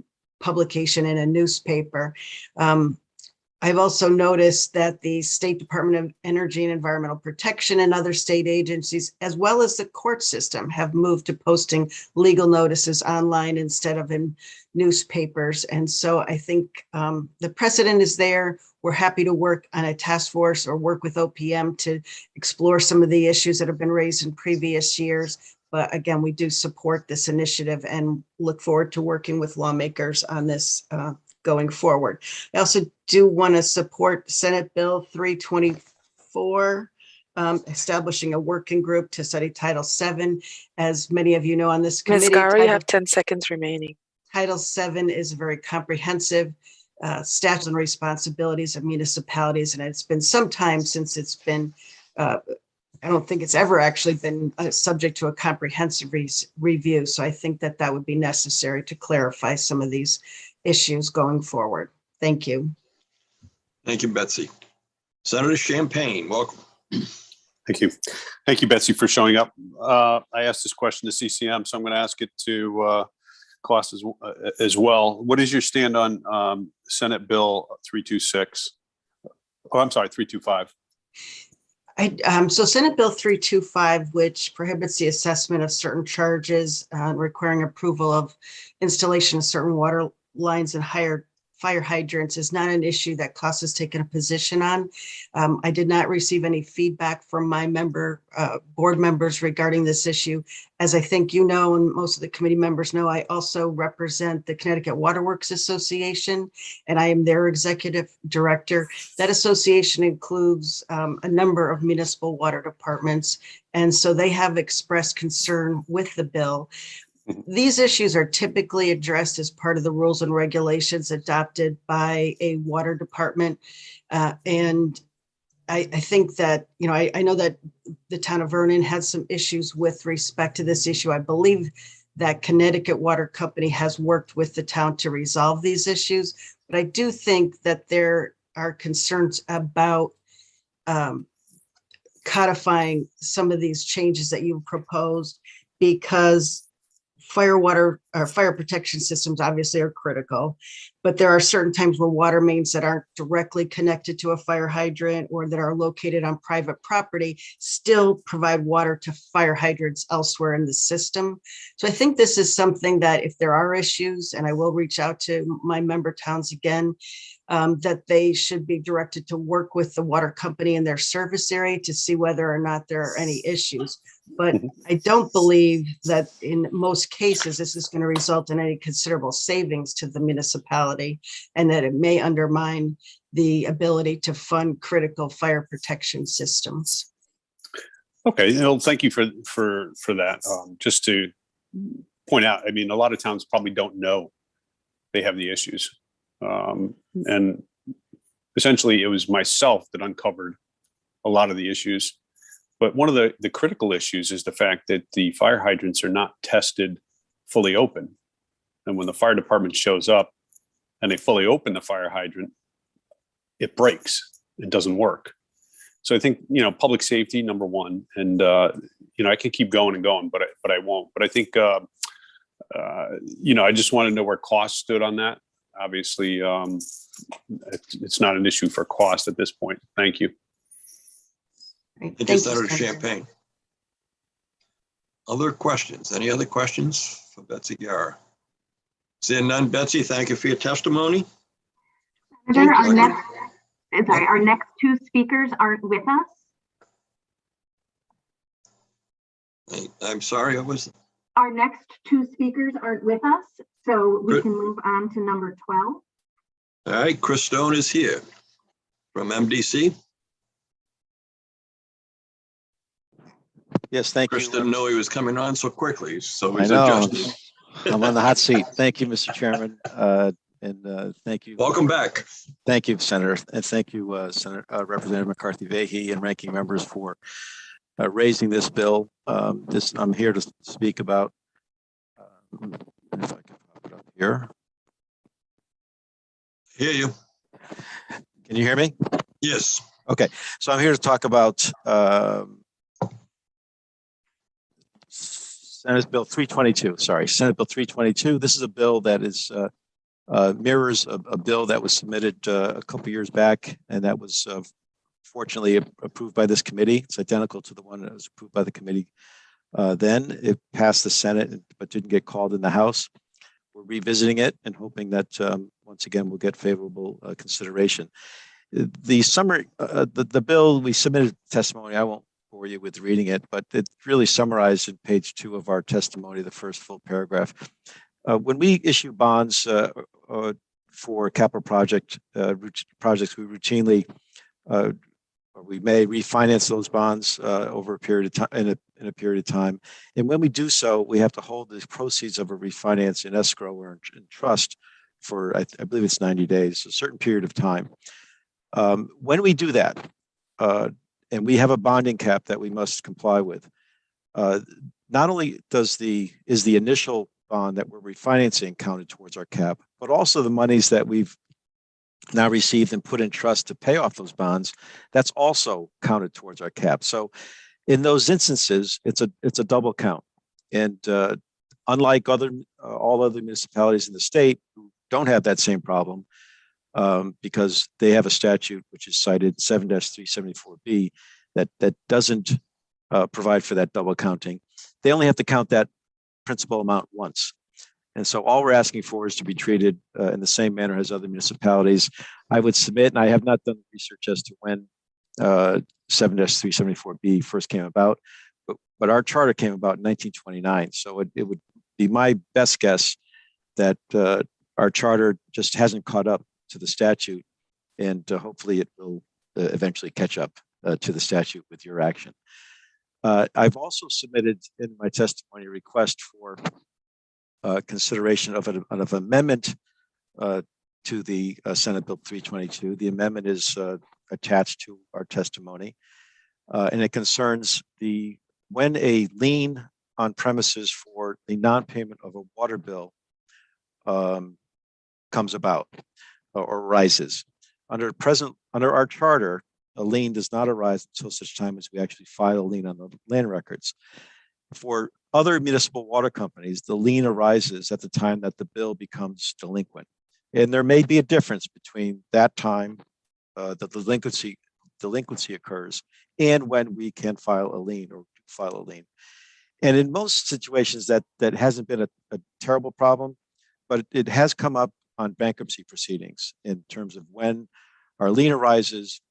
Speaker 19: publication in a newspaper. I've also noticed that the State Department of Energy and Environmental Protection and other state agencies, as well as the court system, have moved to posting legal notices online instead of in newspapers. And so I think the precedent is there. We're happy to work on a task force or work with OPM to explore some of the issues that have been raised in previous years. But again, we do support this initiative and look forward to working with lawmakers on this going forward. I also do want to support Senate Bill 324, establishing a working group to study Title VII. As many of you know on this committee,
Speaker 18: Ms. Garo, you have 10 seconds remaining.
Speaker 19: Title VII is very comprehensive. Statutes and responsibilities of municipalities, and it's been some time since it's been, I don't think it's ever actually been subject to a comprehensive review. So I think that that would be necessary to clarify some of these issues going forward. Thank you.
Speaker 1: Thank you, Betsy. Senator Champagne, welcome.
Speaker 16: Thank you. Thank you, Betsy, for showing up. I asked this question to CCM, so I'm going to ask it to Klaus as well. What is your stand on Senate Bill 326? Oh, I'm sorry, 325.
Speaker 19: So Senate Bill 325, which prohibits the assessment of certain charges requiring approval of installation of certain water lines and fire hydrants, is not an issue that COS has taken a position on. I did not receive any feedback from my board members regarding this issue. As I think you know, and most of the committee members know, I also represent the Connecticut Waterworks Association, and I am their executive director. That association includes a number of municipal water departments, and so they have expressed concern with the bill. These issues are typically addressed as part of the rules and regulations adopted by a water department. And I think that, you know, I know that the town of Vernon has some issues with respect to this issue. I believe that Connecticut Water Company has worked with the town to resolve these issues. But I do think that there are concerns about codifying some of these changes that you proposed, because fire protection systems obviously are critical, but there are certain times where water mains that aren't directly connected to a fire hydrant or that are located on private property still provide water to fire hydrants elsewhere in the system. So I think this is something that if there are issues, and I will reach out to my member towns again, that they should be directed to work with the water company in their service area to see whether or not there are any issues. But I don't believe that in most cases, this is going to result in any considerable savings to the municipality, and that it may undermine the ability to fund critical fire protection systems.
Speaker 16: Okay, well, thank you for that. Just to point out, I mean, a lot of towns probably don't know they have the issues. And essentially it was myself that uncovered a lot of the issues. But one of the critical issues is the fact that the fire hydrants are not tested fully open. And when the fire department shows up and they fully open the fire hydrant, it breaks, it doesn't work. So I think, public safety, number one, and, I can keep going and going, but I won't. But I think, I just want to know where cost stood on that. Obviously, it's not an issue for cost at this point. Thank you.
Speaker 1: Thank you, Senator Champagne. Other questions? Any other questions for Betsy Guerra? Seeing none, Betsy, thank you for your testimony.
Speaker 11: Senator, our next two speakers aren't with us.
Speaker 1: I'm sorry,
Speaker 11: Our next two speakers aren't with us, so we can move on to number 12.
Speaker 1: All right, Chris Stone is here from MDC.
Speaker 21: Yes, thank
Speaker 1: Chris
Speaker 21: you.
Speaker 1: Didn't know he was coming on so quickly, so he's
Speaker 21: I know.
Speaker 1: adjusting.
Speaker 21: I'm on the hot seat. Thank you, Mr. Chairman, and thank you.
Speaker 1: Welcome back.
Speaker 21: Thank you, Senator, and thank you, Representative McCarthy-Vahey and ranking members for raising this bill. I'm here to speak about. If I can pop it up here.
Speaker 1: Hear you.
Speaker 21: Can you hear me?
Speaker 1: Yes.
Speaker 21: Okay, so I'm here to talk about Senate Bill 322. Sorry, Senate Bill 322. This is a bill that is mirrors a bill that was submitted a couple years back, and that was fortunately approved by this committee. It's identical to the one that was approved by the committee. Then it passed the Senate, but didn't get called in the House. We're revisiting it and hoping that once again we'll get favorable consideration. The bill we submitted testimony. I won't bore you with reading it, but it's really summarized in page 2 of our testimony, the first full paragraph. When we issue bonds for capital projects, we routinely we may refinance those bonds over a period of time in a period of time. And when we do so, we have to hold the proceeds of a refinance in escrow or in trust for, I believe it's 90 days, a certain period of time. When we do that, and we have a bonding cap that we must comply with, not only is the initial bond that we're refinancing counted towards our cap, but also the monies that we've now received and put in trust to pay off those bonds, that's also counted towards our cap. So in those instances, it's a double count. And unlike all other municipalities in the state who don't have that same problem, because they have a statute which is cited 7-374B that doesn't provide for that double counting. They only have to count that principal amount once. And so all we're asking for is to be treated in the same manner as other municipalities. I would submit, and I have not done research as to when 7-374B first came about, but our charter came about in 1929. So it would be my best guess that our charter just hasn't caught up to the statute, and hopefully it will eventually catch up to the statute with your action. I've also submitted in my testimony a request for consideration of an amendment to the Senate Bill 322. The amendment is attached to our testimony, and it concerns when a lien on premises for the non-payment of a water bill comes about or arises. Under our charter, a lien does not arise until such time as we actually file a lien on the land records. For other municipal water companies, the lien arises at the time that the bill becomes delinquent. And there may be a difference between that time the delinquency occurs and when we can file a lien or file a lien. And in most situations that hasn't been a terrible problem, but it has come up on bankruptcy proceedings in terms of when our lien arises,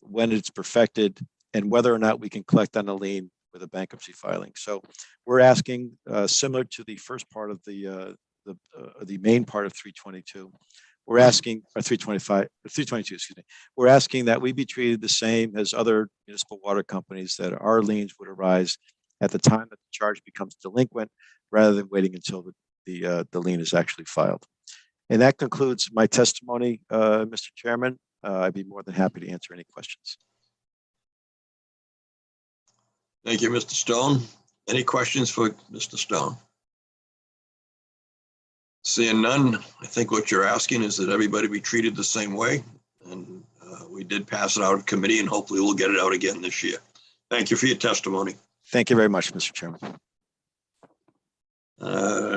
Speaker 21: when it's perfected, and whether or not we can collect on a lien with a bankruptcy filing. So we're asking, similar to the first part of the main part of 322, we're asking, or 325, 322, excuse me, we're asking that we be treated the same as other municipal water companies, that our liens would arise at the time that the charge becomes delinquent, rather than waiting until the lien is actually filed. And that concludes my testimony, Mr. Chairman. I'd be more than happy to answer any questions.
Speaker 1: Thank you, Mr. Stone. Any questions for Mr. Stone? Seeing none, I think what you're asking is that everybody be treated the same way. And we did pass it out of committee, and hopefully we'll get it out again this year. Thank you for your testimony.
Speaker 21: Thank you very much, Mr. Chairman.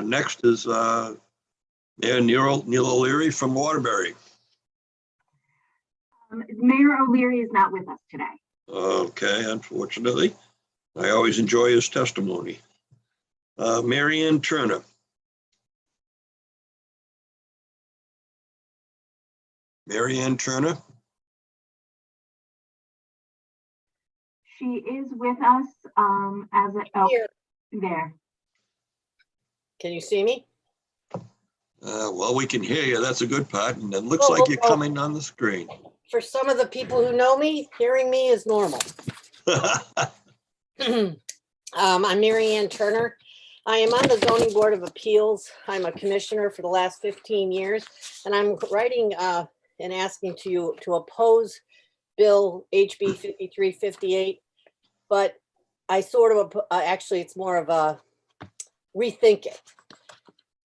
Speaker 1: Next is Mayor Neil O'Leary from Waterbury.
Speaker 3: Mayor O'Leary is not with us today.
Speaker 1: Okay, unfortunately. I always enjoy his testimony. Mary Ann Turner. Mary Ann Turner.
Speaker 3: She is with us as a, oh,
Speaker 22: here.
Speaker 3: There.
Speaker 22: Can you see me?
Speaker 1: Well, we can hear you. That's a good part. And it looks like you're coming on the screen.
Speaker 22: For some of the people who know me, hearing me is normal. I'm Mary Ann Turner. I am on the Zoning Board of Appeals. I'm a commissioner for the last 15 years, and I'm writing and asking you to oppose Bill HB 5358. But I sort of, actually, it's more of a rethink it.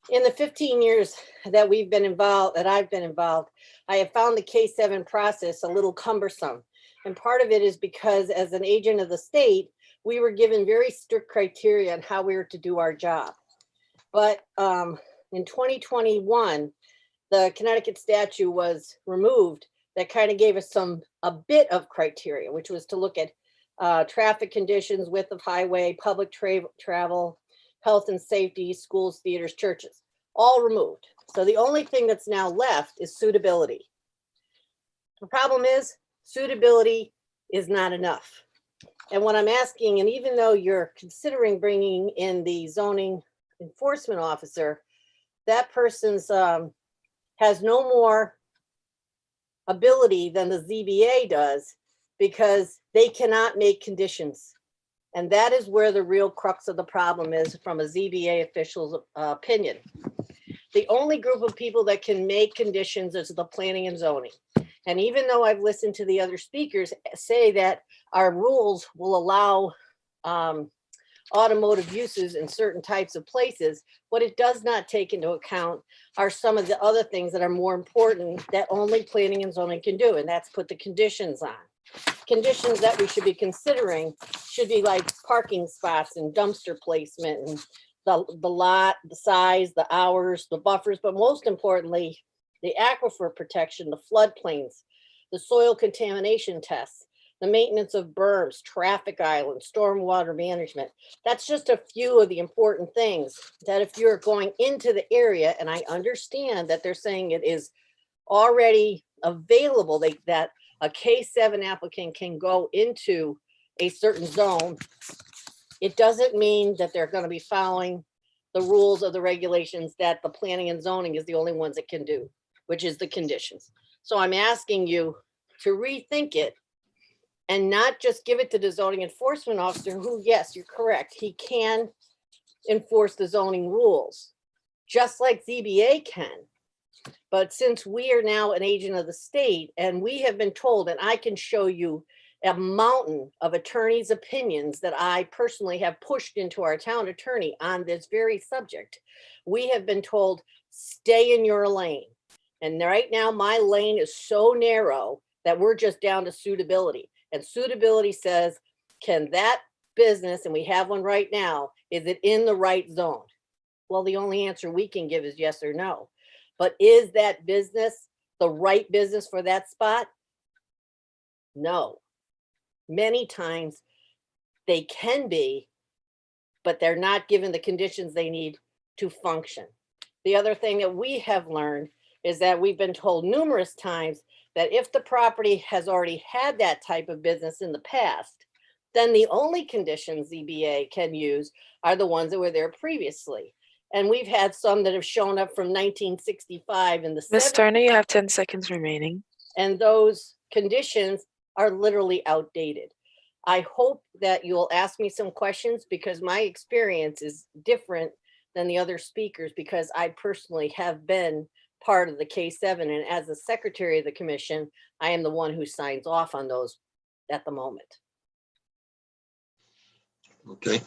Speaker 22: In the 15 years that we've been involved, that I've been involved, I have found the K7 process a little cumbersome. And part of it is because as an agent of the state, we were given very strict criteria on how we were to do our job. But in 2021, the Connecticut statute was removed that kind of gave us a bit of criteria, which was to look at traffic conditions, width of highway, public travel, health and safety, schools, theaters, churches, all removed. So the only thing that's now left is suitability. The problem is suitability is not enough. And what I'm asking, and even though you're considering bringing in the zoning enforcement officer, that person's has no more ability than the ZBA does, because they cannot make conditions. And that is where the real crux of the problem is from a ZBA official's opinion. The only group of people that can make conditions is the planning and zoning. And even though I've listened to the other speakers say that our rules will allow automotive uses in certain types of places, what it does not take into account are some of the other things that are more important that only planning and zoning can do, and that's put the conditions on. Conditions that we should be considering should be like parking spots and dumpster placement and the lot, the size, the hours, the buffers, but most importantly, the aquifer protection, the floodplains, the soil contamination tests, the maintenance of berms, traffic islands, stormwater management. That's just a few of the important things that if you're going into the area, and I understand that they're saying it is already available, that a K7 applicant can go into a certain zone, it doesn't mean that they're going to be following the rules of the regulations that the planning and zoning is the only ones that can do, which is the conditions. So I'm asking you to rethink it and not just give it to the zoning enforcement officer who, yes, you're correct, he can enforce the zoning rules, just like ZBA can. But since we are now an agent of the state and we have been told, and I can show you a mountain of attorneys' opinions that I personally have pushed into our town attorney on this very subject, we have been told, stay in your lane. And right now my lane is so narrow that we're just down to suitability. And suitability says, can that business, and we have one right now, is it in the right zone? Well, the only answer we can give is yes or no. But is that business the right business for that spot? No. Many times they can be, but they're not given the conditions they need to function. The other thing that we have learned is that we've been told numerous times that if the property has already had that type of business in the past, then the only conditions ZBA can use are the ones that were there previously. And we've had some that have shown up from 1965 in the
Speaker 18: Ms.
Speaker 22: 70s.
Speaker 18: Turner, you have 10 seconds remaining.
Speaker 22: And those conditions are literally outdated. I hope that you'll ask me some questions because my experience is different than the other speakers because I personally have been part of the K7, and as the secretary of the commission, I am the one who signs off on those at the moment.
Speaker 1: Okay.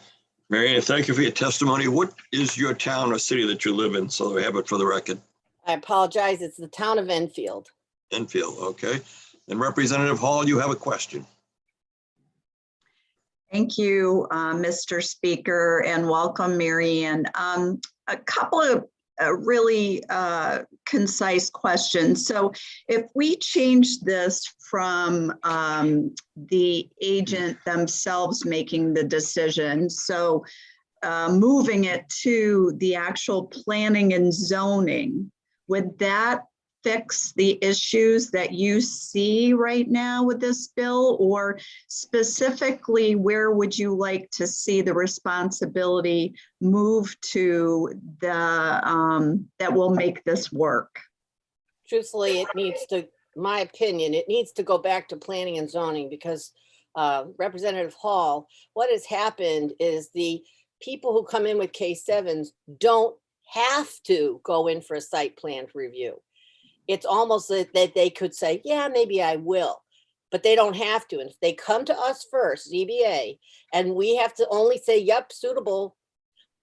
Speaker 1: Marianne, thank you for your testimony. What is your town or city that you live in? So we have it for the record.
Speaker 22: I apologize. It's the town of Enfield.
Speaker 1: Enfield, okay. And Representative Hall, you have a question.
Speaker 6: Thank you, Mr. Speaker, and welcome, Marianne. A couple of really concise questions. So if we change this from the agent themselves making the decision, so moving it to the actual planning and zoning, would that fix the issues that you see right now with this bill? Or specifically, where would you like to see the responsibility move to that will make this work?
Speaker 22: Truthfully, it needs to, my opinion, it needs to go back to planning and zoning because Representative Hall, what has happened is the people who come in with K7s don't have to go in for a site plan review. It's almost that they could say, yeah, maybe I will, but they don't have to. And if they come to us first, ZBA, and we have to only say, yep, suitable,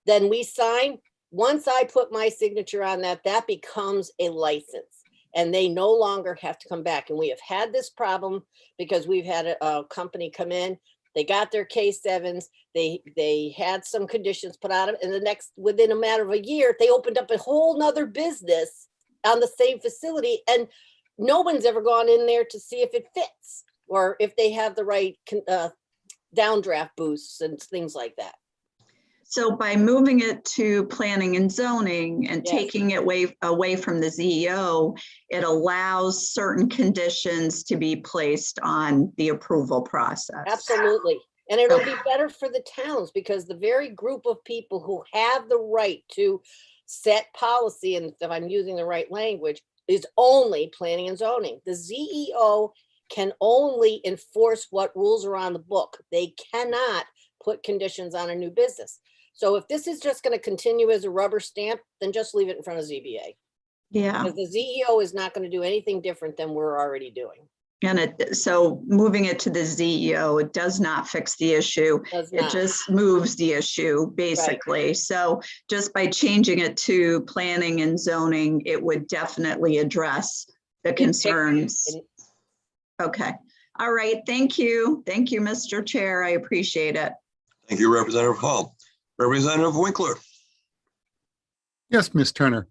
Speaker 22: then we sign. Once I put my signature on that, that becomes a license and they no longer have to come back. And we have had this problem because we've had a company come in, they got their K7s, they had some conditions put on them, and within a matter of a year, they opened up a whole nother business on the same facility, and no one's ever gone in there to see if it fits or if they have the right downdraft boosts and things like that.
Speaker 6: So by moving it to planning and zoning and
Speaker 22: Yes.
Speaker 6: taking it away from the ZEO, it allows certain conditions to be placed on the approval process.
Speaker 22: Absolutely. And it'll be better for the towns because the very group of people who have the right to set policy, and if I'm using the right language, is only planning and zoning. The ZEO can only enforce what rules are on the book. They cannot put conditions on a new business. So if this is just going to continue as a rubber stamp, then just leave it in front of ZBA.
Speaker 6: Yeah.
Speaker 22: Because the ZEO is not going to do anything different than we're already doing.
Speaker 6: And so moving it to the ZEO, it does not fix the issue. It just moves the issue basically. Right. So just by changing it to planning and zoning, it would definitely address the concerns. Okay. All right. Thank you. Thank you, Mr. Chair. I appreciate it.
Speaker 1: Thank you, Representative Hall. Representative Winkler.
Speaker 7: Yes, Ms. Turner.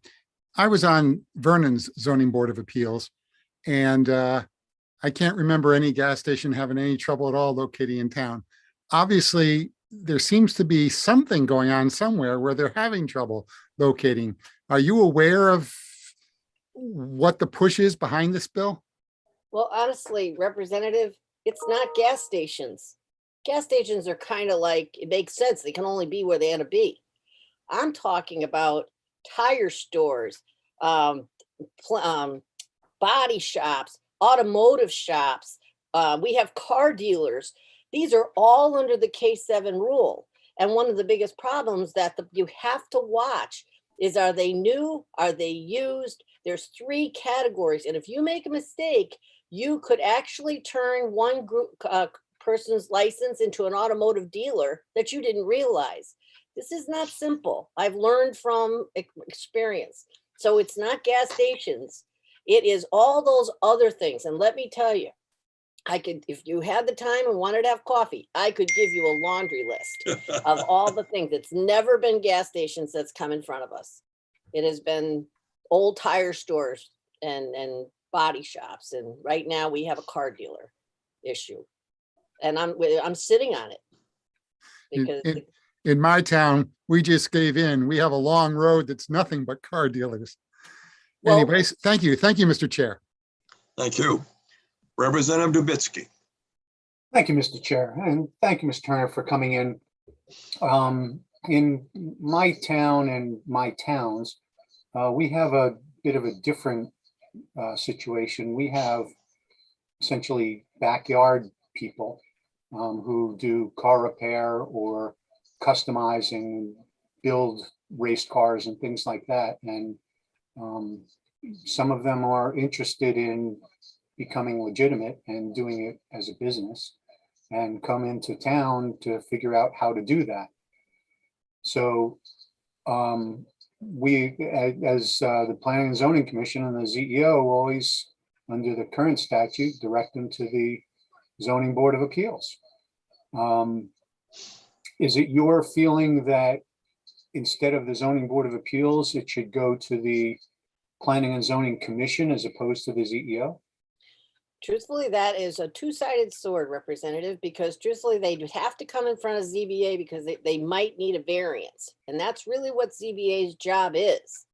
Speaker 7: I was on Vernon's Zoning Board of Appeals, and I can't remember any gas station having any trouble at all locating in town. Obviously, there seems to be something going on somewhere where they're having trouble locating. Are you aware of what the push is behind this bill?
Speaker 22: Well, honestly, Representative, it's not gas stations. Gas stations are kind of like, it makes sense. They can only be where they want to be. I'm talking about tire stores, body shops, automotive shops. We have car dealers. These are all under the K7 rule. And one of the biggest problems that you have to watch is, are they new? Are they used? There's 3 categories. And if you make a mistake, you could actually turn one group person's license into an automotive dealer that you didn't realize. This is not simple. I've learned from experience. So it's not gas stations. It is all those other things. And let me tell you, I could, if you had the time and wanted to have coffee, I could give you a laundry list of all the things. It's never been gas stations that's come in front of us. It has been old tire stores and body shops. And right now we have a car dealer issue. And I'm sitting on it because
Speaker 7: In my town, we just gave in. We have a long road that's nothing but car dealers.
Speaker 22: Well,
Speaker 7: Anyways, thank you. Thank you, Mr. Chair.
Speaker 1: Thank you. Representative Dubitsky.
Speaker 15: Thank you, Mr. Chair, and thank you, Ms. Turner, for coming in. In my town and my towns, we have a bit of a different situation. We have essentially backyard people who do car repair or customizing, build race cars and things like that. And some of them are interested in becoming legitimate and doing it as a business and come into town to figure out how to do that. So we, as the Planning and Zoning Commission and the ZEO, always, under the current statute, direct them to the Zoning Board of Appeals. Is it your feeling that instead of the Zoning Board of Appeals, it should go to the Planning and Zoning Commission as opposed to the ZEO?
Speaker 22: truthfully, that is a two-sided sword, Representative, because truthfully, they'd have to come in front of ZBA because they might need a variance. And that's really what ZBA's job is.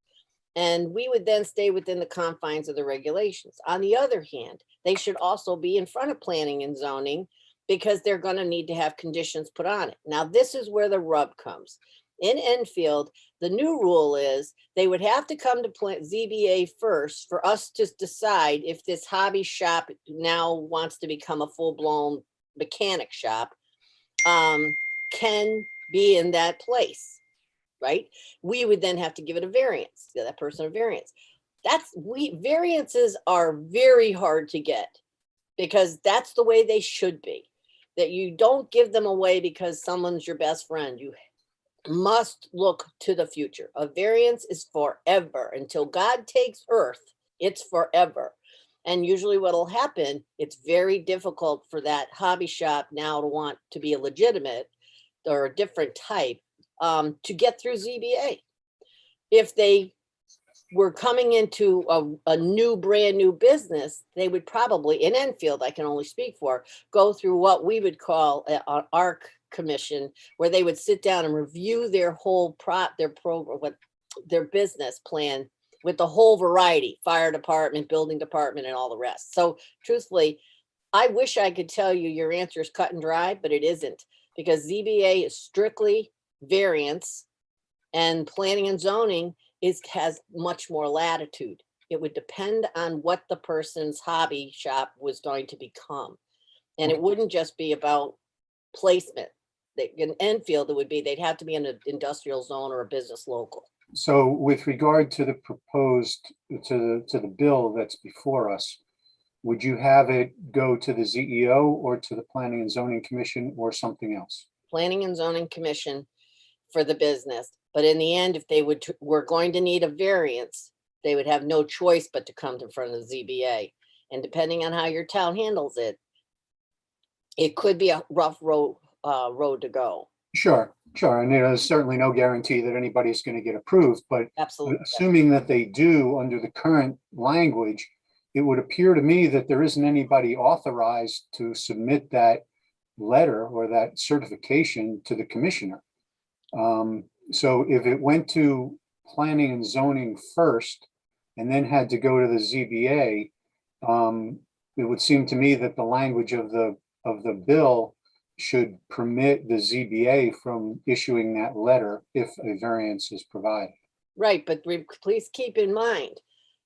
Speaker 22: And we would then stay within the confines of the regulations. On the other hand, they should also be in front of planning and zoning because they're going to need to have conditions put on it. Now, this is where the rub comes. In Enfield, the new rule is they would have to come to ZBA first for us to decide if this hobby shop now wants to become a full-blown mechanic shop, can be in that place, right? We would then have to give it a variance, that person a variance. Variances are very hard to get because that's the way they should be. That you don't give them away because someone's your best friend. You must look to the future. A variance is forever. Until God takes earth, it's forever. And usually what'll happen, it's very difficult for that hobby shop now to want to be a legitimate or a different type to get through ZBA. If they were coming into a brand new business, they would probably, in Enfield, I can only speak for, go through what we would call an ARC commission, where they would sit down and review their whole their business plan with the whole variety, fire department, building department, and all the rest. So truthfully, I wish I could tell you your answer is cut and dry, but it isn't, because ZBA is strictly variance and planning and zoning has much more latitude. It would depend on what the person's hobby shop was going to become. And it wouldn't just be about placement. In Enfield, it would be, they'd have to be in an industrial zone or a business local.
Speaker 15: So with regard to the proposed, to the bill that's before us, would you have it go to the ZEO or to the Planning and Zoning Commission or something else?
Speaker 22: Planning and Zoning Commission for the business. But in the end, if they were going to need a variance, they would have no choice but to come in front of the ZBA. And depending on how your town handles it, it could be a rough road to go.
Speaker 15: Sure. And there's certainly no guarantee that anybody's going to get approved, but
Speaker 22: absolutely,
Speaker 15: assuming that they do under the current language, it would appear to me that there isn't anybody authorized to submit that letter or that certification to the commissioner. So if it went to planning and zoning first and then had to go to the ZBA, it would seem to me that the language of the bill should permit the ZBA from issuing that letter if a variance is provided.
Speaker 22: Right, but please keep in mind,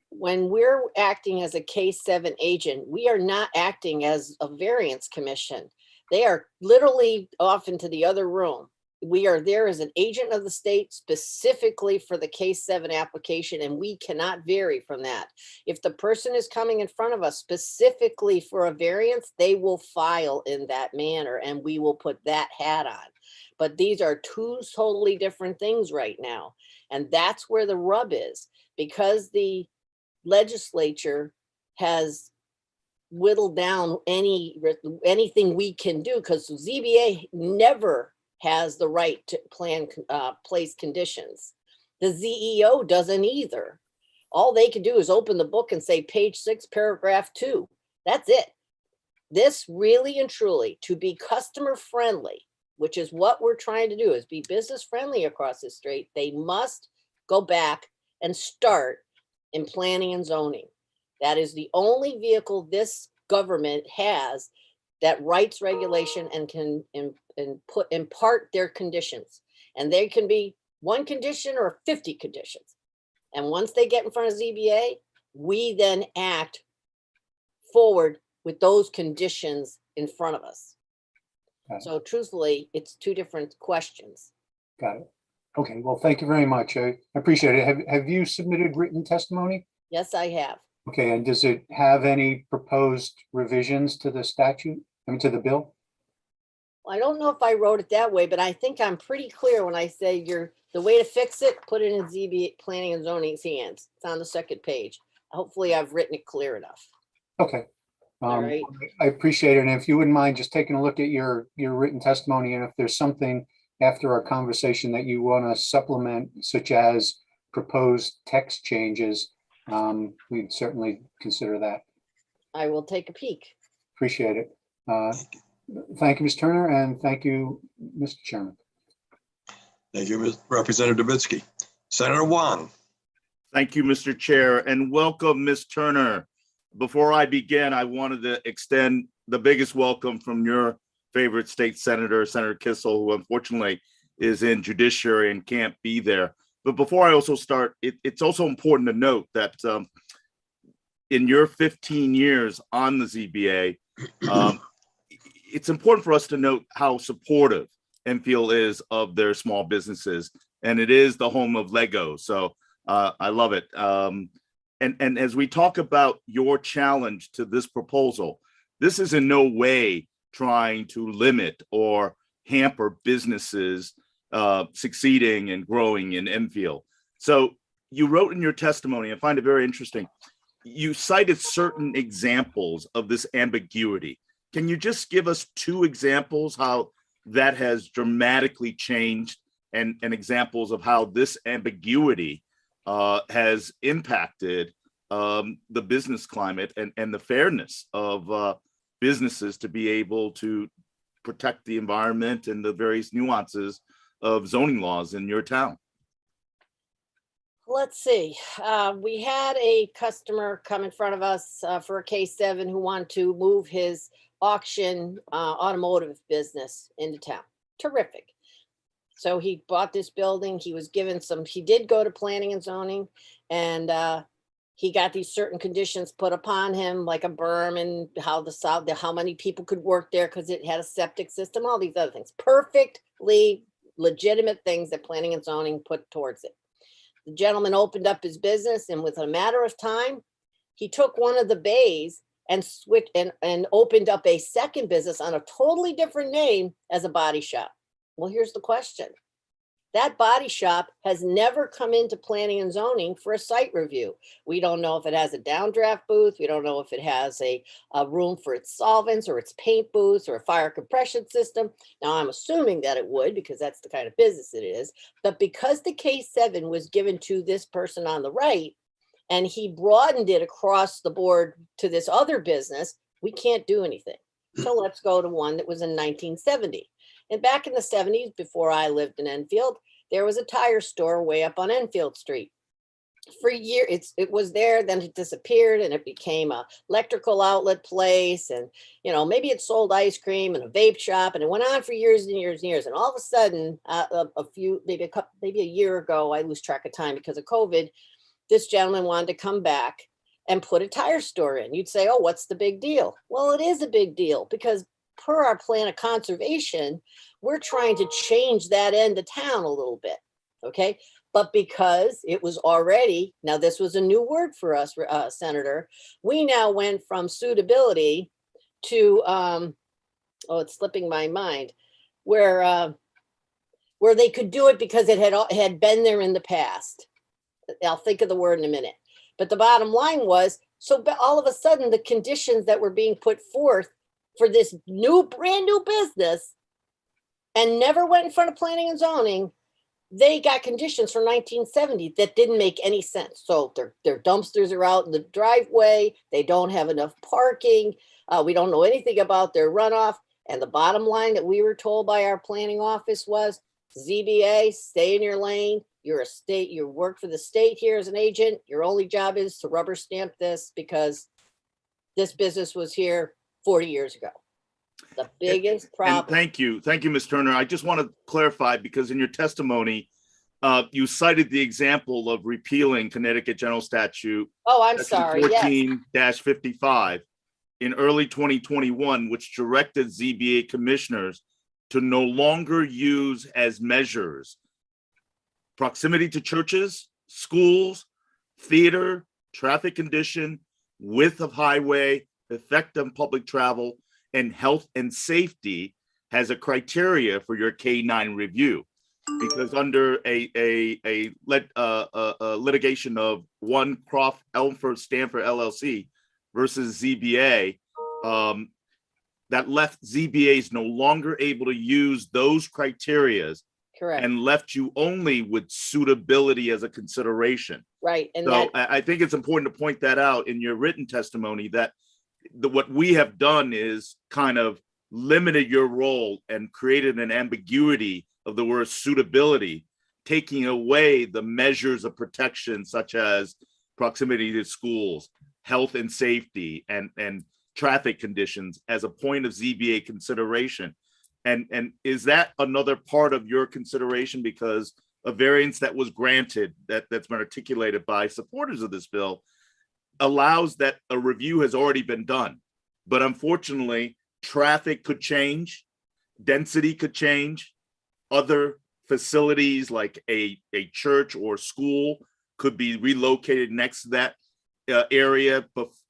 Speaker 22: when we're acting as a case 7 agent, we are not acting as a variance commission. They are literally off into the other room. We are there as an agent of the state specifically for the case 7 application, and we cannot vary from that. If the person is coming in front of us specifically for a variance, they will file in that manner and we will put that hat on. But these are two totally different things right now. And that's where the rub is, because the legislature has whittle down anything we can do, because ZBA never has the right to place conditions. The ZEO doesn't either. All they can do is open the book and say page 6, paragraph 2. That's it. This really and truly, to be customer friendly, which is what we're trying to do, is be business friendly across the street, they must go back and start in planning and zoning. That is the only vehicle this government has that writes regulation and can impart their conditions. And they can be 1 condition or 50 conditions. And once they get in front of ZBA, we then act forward with those conditions in front of us. So truthfully, it's 2 different questions.
Speaker 15: Got it. Okay, well, thank you very much. I appreciate it. Have you submitted written testimony?
Speaker 22: Yes, I have.
Speaker 15: Okay, and does it have any proposed revisions to the statute, to the bill?
Speaker 22: I don't know if I wrote it that way, but I think I'm pretty clear when I say the way to fix it, put it in ZBA planning and zoning's hands. It's on the 2nd page. Hopefully I've written it clear enough.
Speaker 15: Okay.
Speaker 22: All right.
Speaker 15: I appreciate it. And if you wouldn't mind just taking a look at your written testimony, and if there's something after our conversation that you want to supplement, such as proposed text changes, we'd certainly consider that.
Speaker 22: I will take a peek.
Speaker 15: Appreciate it. Thank you, Ms. Turner, and thank you, Mr. Chairman.
Speaker 1: Thank you, Representative Davidsky. Senator Wong.
Speaker 2: Thank you, Mr. Chair, and welcome, Ms. Turner. Before I begin, I wanted to extend the biggest welcome from your favorite state senator, Senator Kissel, who unfortunately is in judiciary and can't be there. But before I also start, it's also important to note that in your 15 years on the ZBA, it's important for us to note how supportive Enfield is of their small businesses, and it is the home of Lego. So I love it. And as we talk about your challenge to this proposal, this is in no way trying to limit or hamper businesses succeeding and growing in Enfield. So you wrote in your testimony, I find it very interesting, you cited certain examples of this ambiguity. Can you just give us 2 examples how that has dramatically changed, and examples of how this ambiguity has impacted the business climate and the fairness of businesses to be able to protect the environment and the various nuances of zoning laws in your town?
Speaker 22: Let's see. We had a customer come in front of us for a K7 who wanted to move his auction automotive business into town. Terrific. So he bought this building. He was given he did go to planning and zoning, and he got these certain conditions put upon him, like a berm and how many people could work there because it had a septic system, all these other things. Perfectly legitimate things that planning and zoning put towards it. The gentleman opened up his business, and within a matter of time, he took one of the bays and switched and opened up a second business on a totally different name as a body shop. Well, here's the question. That body shop has never come into planning and zoning for a site review. We don't know if it has a downdraft booth. We don't know if it has a room for its solvents or its paint booths or a fire compression system. Now, I'm assuming that it would, because that's the kind of business it is. But because the K7 was given to this person on the right, and he broadened it across the board to this other business, we can't do anything. So let's go to one that was in 1970. And back in the 70s, before I lived in Enfield, there was a tire store way up on Enfield Street. For years, it was there, then it disappeared, and it became a electrical outlet place. And, maybe it sold ice cream and a vape shop, and it went on for years and years and years. And all of a sudden, maybe a year ago, I lose track of time because of COVID, this gentleman wanted to come back and put a tire store in. You'd say, oh, what's the big deal? Well, it is a big deal, because per our plan of conservation, we're trying to change that end of town a little bit, okay? But because it was already, now this was a new word for us, Senator, we now went from suitability to, it's slipping my mind, where they could do it because it had been there in the past. I'll think of the word in a minute. But the bottom line was, So all of a sudden, the conditions that were being put forth for this brand new business and never went in front of planning and zoning, they got conditions from 1970 that didn't make any sense. So their dumpsters are out in the driveway. They don't have enough parking. We don't know anything about their runoff. And the bottom line that we were told by our planning office was, ZBA, stay in your lane. You're a state, you work for the state here as an agent. Your only job is to rubber stamp this because this business was here 40 years ago. The biggest problem.
Speaker 2: And thank you, Ms. Turner. I just want to clarify, because in your testimony, you cited the example of repealing Connecticut General Statute.
Speaker 22: Oh, I'm sorry.
Speaker 2: 14-55 in early 2021, which directed ZBA commissioners to no longer use as measures proximity to churches, schools, theater, traffic condition, width of highway, effect on public travel, and health and safety has a criteria for your K-9 review. Because under a litigation of one Croft Elmford Stanford LLC versus ZBA, that left ZBAs no longer able to use those criterias.
Speaker 22: Correct.
Speaker 2: And left you only with suitability as a consideration.
Speaker 22: Right. And
Speaker 2: so I think it's important to point that out in your written testimony, that what we have done is kind of limited your role and created an ambiguity of the word suitability, taking away the measures of protection such as proximity to schools, health and safety, and traffic conditions as a point of ZBA consideration. And is that another part of your consideration? Because a variance that was granted, that's been articulated by supporters of this bill, allows that a review has already been done. But unfortunately, traffic could change, density could change, other facilities like a church or school could be relocated next to that area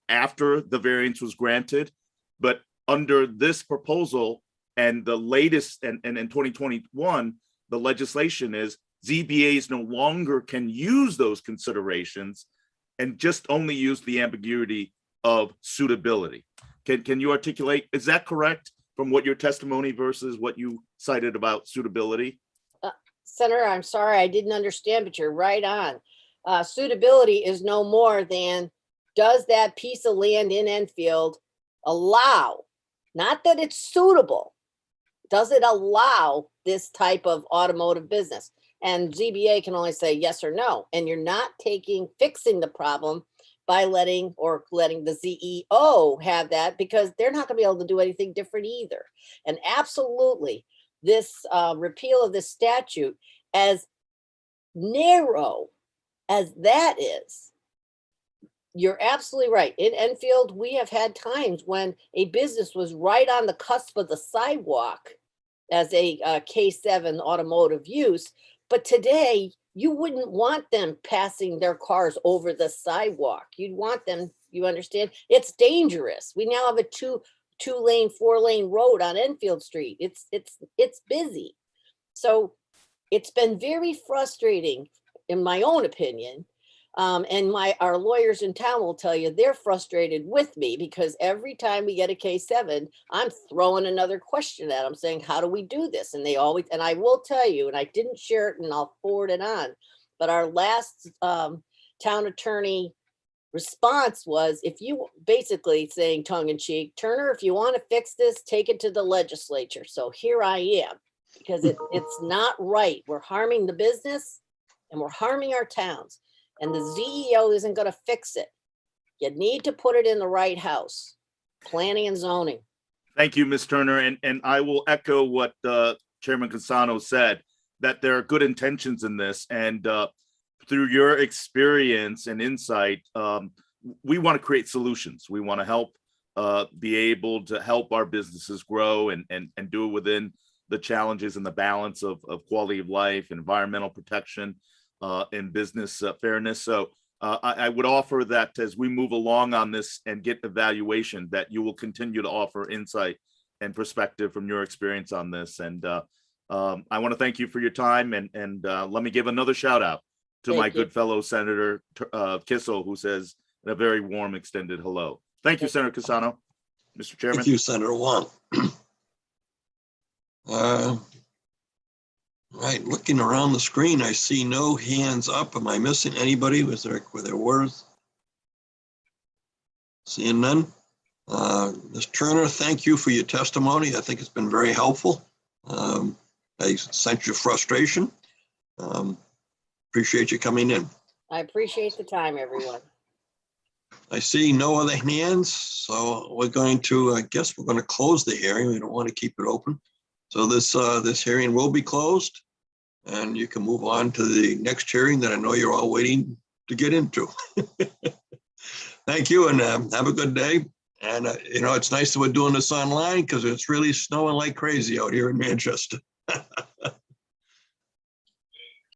Speaker 2: after the variance was granted. But under this proposal, and the latest, and in 2021, the legislation is ZBAs no longer can use those considerations and just only use the ambiguity of suitability. Can you articulate, is that correct from what your testimony versus what you cited about suitability?
Speaker 22: Senator, I'm sorry, I didn't understand, but you're right on. Suitability is no more than, does that piece of land in Enfield allow, not that it's suitable, does it allow this type of automotive business? And ZBA can only say yes or no. And you're not fixing the problem by letting the CEO have that, because they're not gonna be able to do anything different either. And absolutely, this repeal of this statute, as narrow as that is, you're absolutely right. In Enfield, we have had times when a business was right on the cusp of the sidewalk as a K7 automotive use. But today, you wouldn't want them passing their cars over the sidewalk. You'd want them, you understand? It's dangerous. We now have a two-lane, four-lane road on Enfield Street. It's busy. So it's been very frustrating, in my own opinion. And our lawyers in town will tell you they're frustrated with me, because every time we get a K7, I'm throwing another question at them saying, how do we do this? And they always, and I will tell you, and I didn't share it and I'll forward it on, but our last town attorney response was, if you basically saying tongue in cheek, Turner, if you want to fix this, take it to the legislature. So here I am, because it's not right. We're harming the business and we're harming our towns. And the CEO isn't going to fix it. You need to put it in the right house, planning and zoning.
Speaker 2: Thank you, Ms. Turner. And I will echo what Chairman Cassano said, that there are good intentions in this. And through your experience and insight, we want to create solutions. We want to help be able to help our businesses grow and do it within the challenges and the balance of quality of life, environmental protection, and business fairness. So I would offer that as we move along on this and get evaluation, that you will continue to offer insight and perspective from your experience on this. And I want to thank you for your time. And let me give another shout out to my good fellow Senator Kissel, who says and a very warm extended hello. Thank you, Senator Cassano. Mr. Chairman.
Speaker 1: Thank you, Senator Wong. Right, looking around the screen, I see no hands up. Am I missing anybody? Was there words? Seeing none. Ms. Turner, thank you for your testimony. I think it's been very helpful. I sense your frustration. Appreciate you coming in.
Speaker 22: I appreciate the time, everyone.
Speaker 1: I see no other hands, so we're going to, I guess we're going to close the hearing. We don't want to keep it open. So this hearing will be closed, and you can move on to the next hearing that I know you're all waiting to get into. Thank you, and have a good day. And you know, it's nice that we're doing this online because it's really snowing like crazy out here in Manchester.